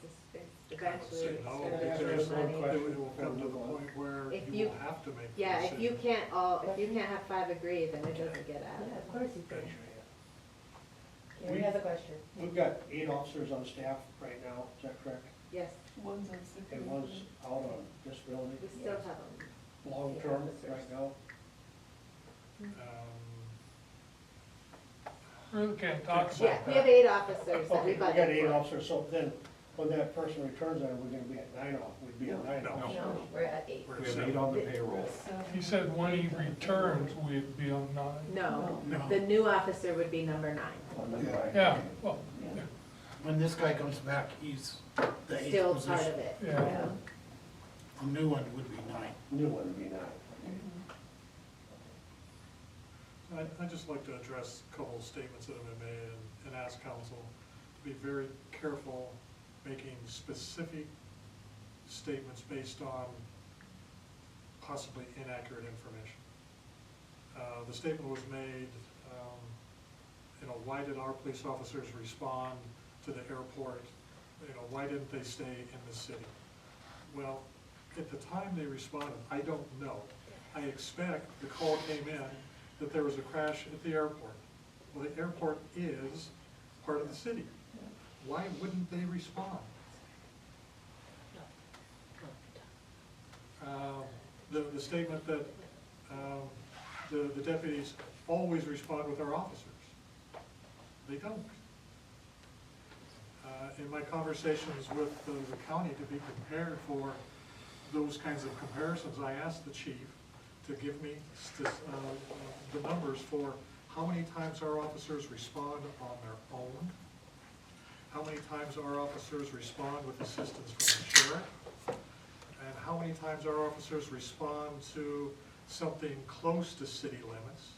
eventually, Say it's no, gonna be because money. it will come to the point where If you you- will have to make the Yeah, if you decision. if you can't have 5 agree, then it doesn't get added. Of course you can. We- Gary has a question. We've got 8 officers on staff right now, is that correct? Yes, One's on sick leave. And one's out on disability. we still have them. Long-term right now. Really can't talk about Yeah, that. we have 8 officers that Okay, we we got budget 8 for. officers, so then, when that person returns, then we're gonna be at 9 off, we'd be at 9 No. officers. No, we're at 8. We're We have set. 8 on the payroll. He said when he returns, we'd be on 9. No, No. the new officer would be number 9. On the nine. Yeah, well, When this guy comes back, he's the eighth Still part of position. it. yeah. A new one would be 9. New one would be 9. I'd just like to address a couple of statements that have been made and ask council to be very careful making specific statements based on possibly inaccurate information. The statement was made, why did our police officers respond to the airport? Why didn't they stay in the city? Well, at the time they responded, I don't know. I expect the call came in that there was a crash at the airport. Well, the airport is part of the city. Why wouldn't they respond? The statement that the deputies always respond with our officers. They don't. In my conversations with the county to be prepared for those kinds of comparisons, I asked the chief to give me the numbers for how many times our officers respond on their own, how many times our officers respond with assistance from the sheriff, and how many times our officers respond to something close to city limits,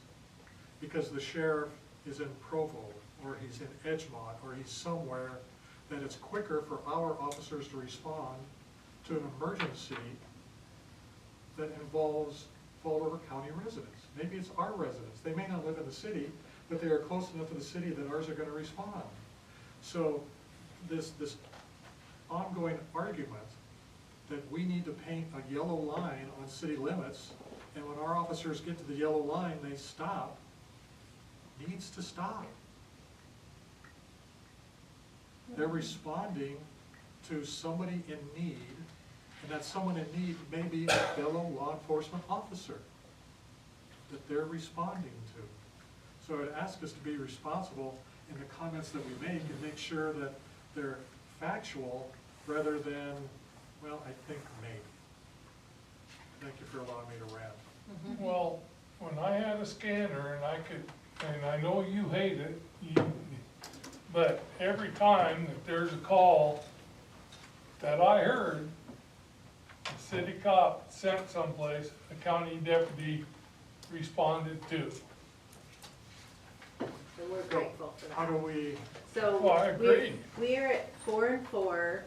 because the sheriff is in Provo, or he's in Edgemont, or he's somewhere that it's quicker for our officers to respond to an emergency that involves Fall River County residents. Maybe it's our residents. They may not live in the city, but they are close enough to the city that ours are gonna respond. So this ongoing argument that we need to paint a yellow line on city limits, and when our officers get to the yellow line, they stop, needs to stop. They're responding to somebody in need, and that someone in need may be a fellow law enforcement officer that they're responding to. So I'd ask us to be responsible in the comments that we make and make sure that they're factual rather than, well, I think maybe. Thank you for allowing me to rant. Well, when I had a scanner and I know you hate it, but every time that there's a call that I heard, the city cop sent someplace, the county deputy responded to. So we're grateful for that. How do we, So Well, I agree. we're at 4 and 4.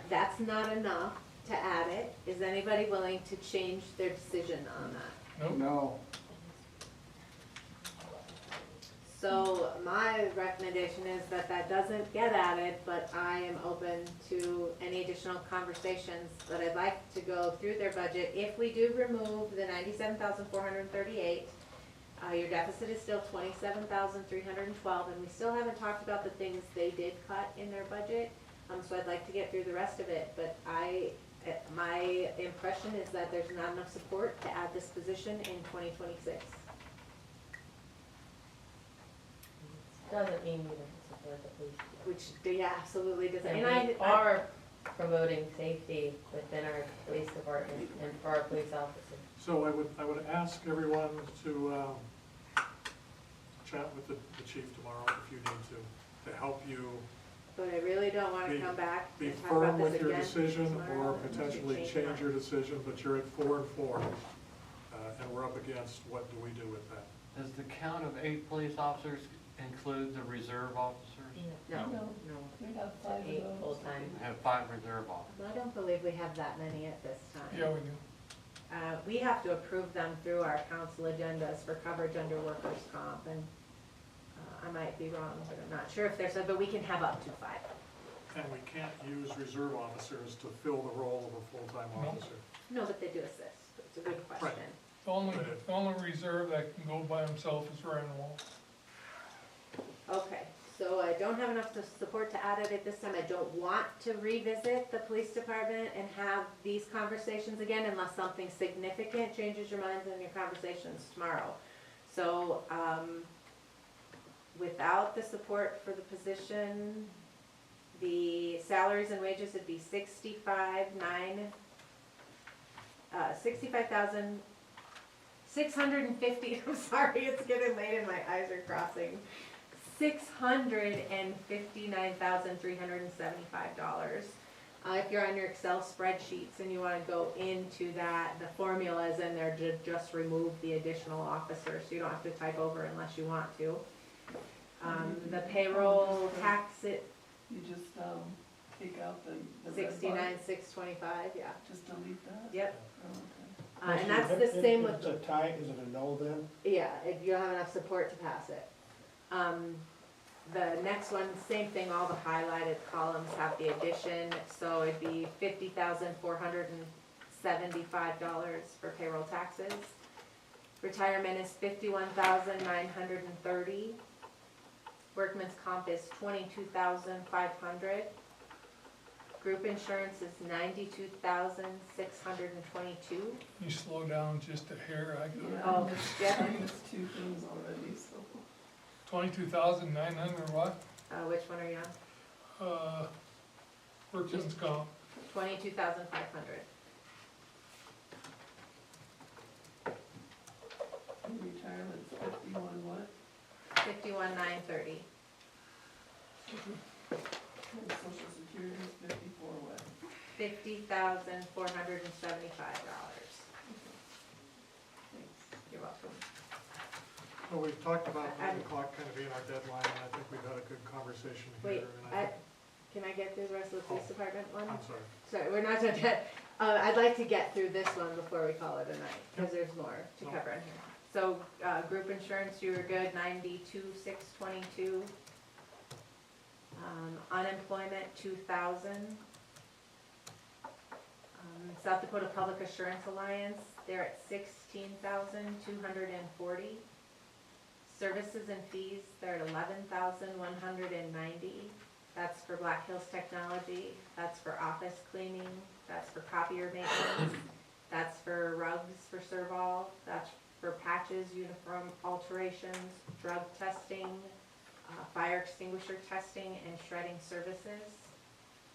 That's not enough to add it. Is anybody willing to change their decision on that? Nope. No. So my recommendation is that that doesn't get added, but I am open to any additional conversations that I'd like to go through their budget. If we do remove the 97,438, your deficit is still 27,312, and we still haven't talked about the things they did cut in their budget. So I'd like to get through the rest of it, but my impression is that there's not enough support to add this position in 2026. Doesn't mean you don't support the police. which, yeah, absolutely doesn't, and And we I, are promoting safety within our police department and for our police officers. So I would ask everyone to chat with the chief tomorrow if you need to help you but I really don't wanna Be- come back be and talk about firm this with your again decision tomorrow or and potentially change change mine. your decision, but you're at 4 and 4. And we're up against, what do we do with that? Does the count of 8 police officers include the reserve officers? No, No. no, We have 5 of 8 those. full-time. We have 5 reserve officers. I don't believe we have that many at this time. Yeah, we do. We have to approve them through our council agendas for coverage under workers' comp, and I might be wrong, but I'm not sure if there's, but we can have up to 5. And we can't use reserve officers to fill the role of a full-time No. officer. No, but they do assist, it's a good question. The only reserve that can go by himself is Ryan Wall. Okay, so I don't have enough support to add it at this time. I don't want to revisit the police department and have these conversations again unless something significant changes your minds and your conversations tomorrow. So, without the support for the position, the salaries and wages would be 65,650, I'm sorry, it's getting late and my eyes are crossing. $659,375. If you're on your Excel spreadsheets and you wanna go into that, the formula's in there to just remove the additional officer, so you don't have to type over unless you want to. The payroll tax, it, You just, take out the red bar. 69,625, yeah, Just delete that? yep. Oh, okay. And that's the same with, Is it a tie, is it a no then? yeah, if you don't have enough support to pass it. The next one, same thing, all the highlighted columns have the addition, so it'd be $50,475 for payroll taxes. Retirement is $51,930. Workman's comp is $22,500. Group insurance is $92,622. You slow down just a hair, I Yeah, Oh, I missed, yeah. I missed 2 things already, so. 22,900 what? Which one are you on? Workman's comp. 22,500. And retirement's 51 what? 51,930. And social security is 54 what? $50,475. Thanks. You're welcome. Well, we've talked about I'm- 9 o'clock kind of being our deadline, and I think we've had a good conversation here. Wait, and I think- can I get through the rest of the police Oh, department one? I'm sorry. Sorry, we're not done yet. I'd like to get through this one before we call it a night, because there's more to No. cover in here. So, group insurance, you were good, 92,622. Unemployment, 2,000. South Dakota Public Assurance Alliance, they're at 16,240. Services and fees, they're at 11,190. That's for Black Hills Technology, that's for office cleaning, that's for copier maintenance, that's for rugs for Serval, that's for patches, uniform alterations, drug testing, fire extinguisher testing, and shredding services.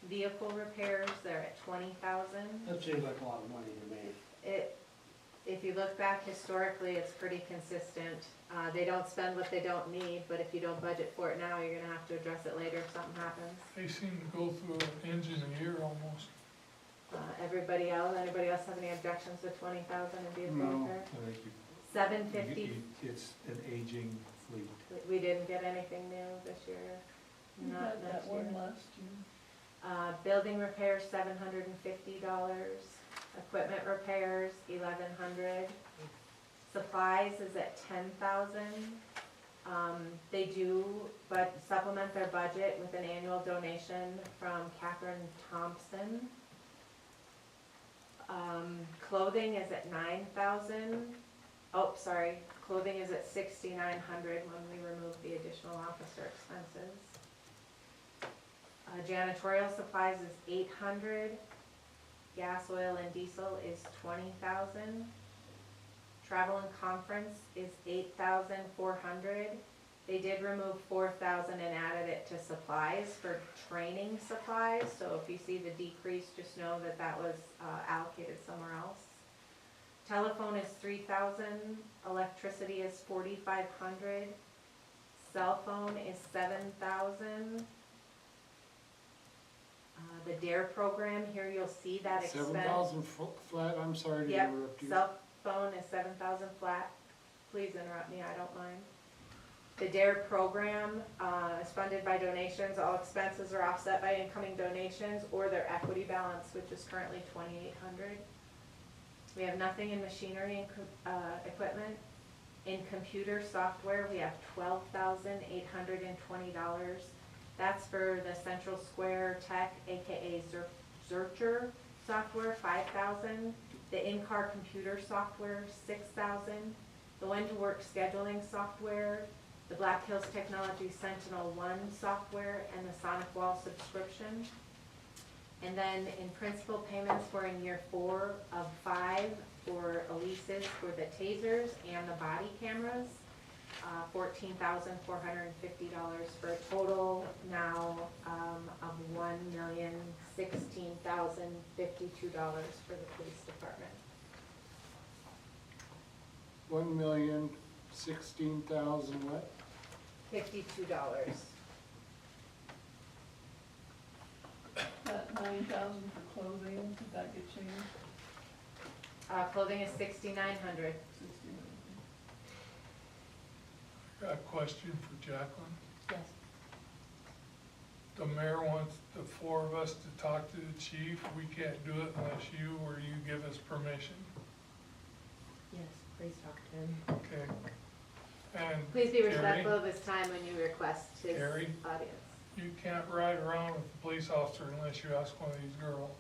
Vehicle repairs, they're at 20,000. That seems like a lot of money to me. If you look back historically, it's pretty consistent. They don't spend what they don't need, but if you don't budget for it now, you're gonna have to address it later if something happens. They seem to go through an engine a year almost. Anybody else have any objections to 20,000 in vehicle No, repair? I think 750, it's an aging fleet. we didn't get anything new this year, We not had next that one year. last year. Building repairs, $750. Equipment repairs, $1,100. Supplies is at 10,000. They do but supplement their budget with an annual donation from Catherine Thompson. Clothing is at 9,000. Oh, sorry, clothing is at 6,900 when we remove the additional officer expenses. Janitorial supplies is 800. Gas, oil, and diesel is 20,000. Travel and conference is 8,400. They did remove 4,000 and added it to supplies for training supplies, so if you see the decrease, just know that that was allocated somewhere else. Telephone is 3,000, electricity is 4,500, cell phone is 7,000. The DARE program, here you'll see that expense. 7,000 flat, I'm sorry to Yep, interrupt you. cell phone is 7,000 flat. Please interrupt me, I don't mind. The DARE program is funded by donations. All expenses are offset by incoming donations or their equity balance, which is currently 2,800. We have nothing in machinery and equipment. In computer software, we have $12,820. That's for the Central Square Tech, AKA Zurcher software, 5,000. The in-car computer software, 6,000. The When-to-Work scheduling software, the Black Hills Technology Sentinel-1 software, and the Sonic Wall subscription. And then in principal payments, we're in year 4 of 5 for leases for the tasers and the body cameras, $14,450 for a total now of $1,016,052 for the police department. 1,016,000 what? $52. That 9,000 for clothing, did that get changed? Clothing is $6,900. 69. Got a question for Jacqueline. Yes. The mayor wants the 4 of us to talk to the chief. We can't do it unless you or you give us permission. Yes, please talk to him. Okay. And Please be Gary, respectful of his time when you request his Gary? audience. You can't ride around with a police officer unless you ask one of these girls.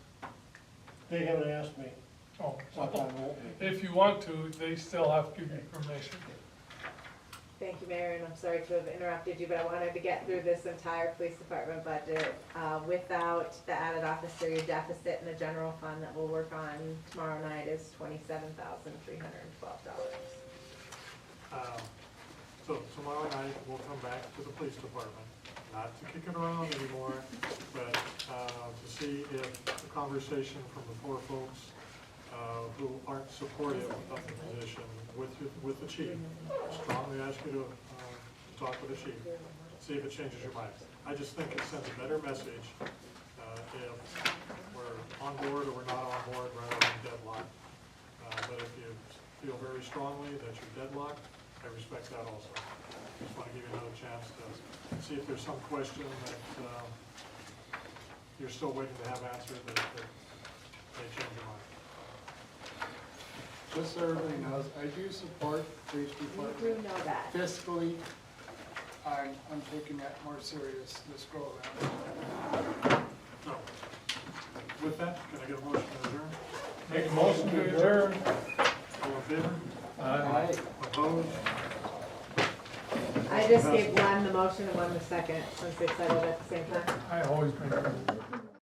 They haven't asked me Oh, what time won't be. if you want to, they still have to give you permission. Thank you, Mayor, and I'm sorry to have interrupted you, but I wanted to get through this entire police department budget without the added officer. Your deficit in the general fund that we'll work on tomorrow night is $27,312. So tomorrow night, we'll come back to the police department, not to kick it around anymore, but to see if the conversation from the 4 folks who aren't supportive of the position with the chief, strongly ask you to talk with the chief, see if it changes your mind. I just think it sends a better message if we're on board or we're not on board rather than deadlocked. But if you feel very strongly that you're deadlocked, I respect that also. Just want to give you another chance to see if there's some question that you're still waiting to have answered that may change your mind. Just so everybody knows, I do support the police You department. do know that. Fiscally, I'm taking that more serious this go around. So, with that, can I get a motion to adjourn? Make a motion to adjourn. All in favor? Aye. Opposed? I just gave one the motion and one the second, since they said it at the same time. I always make a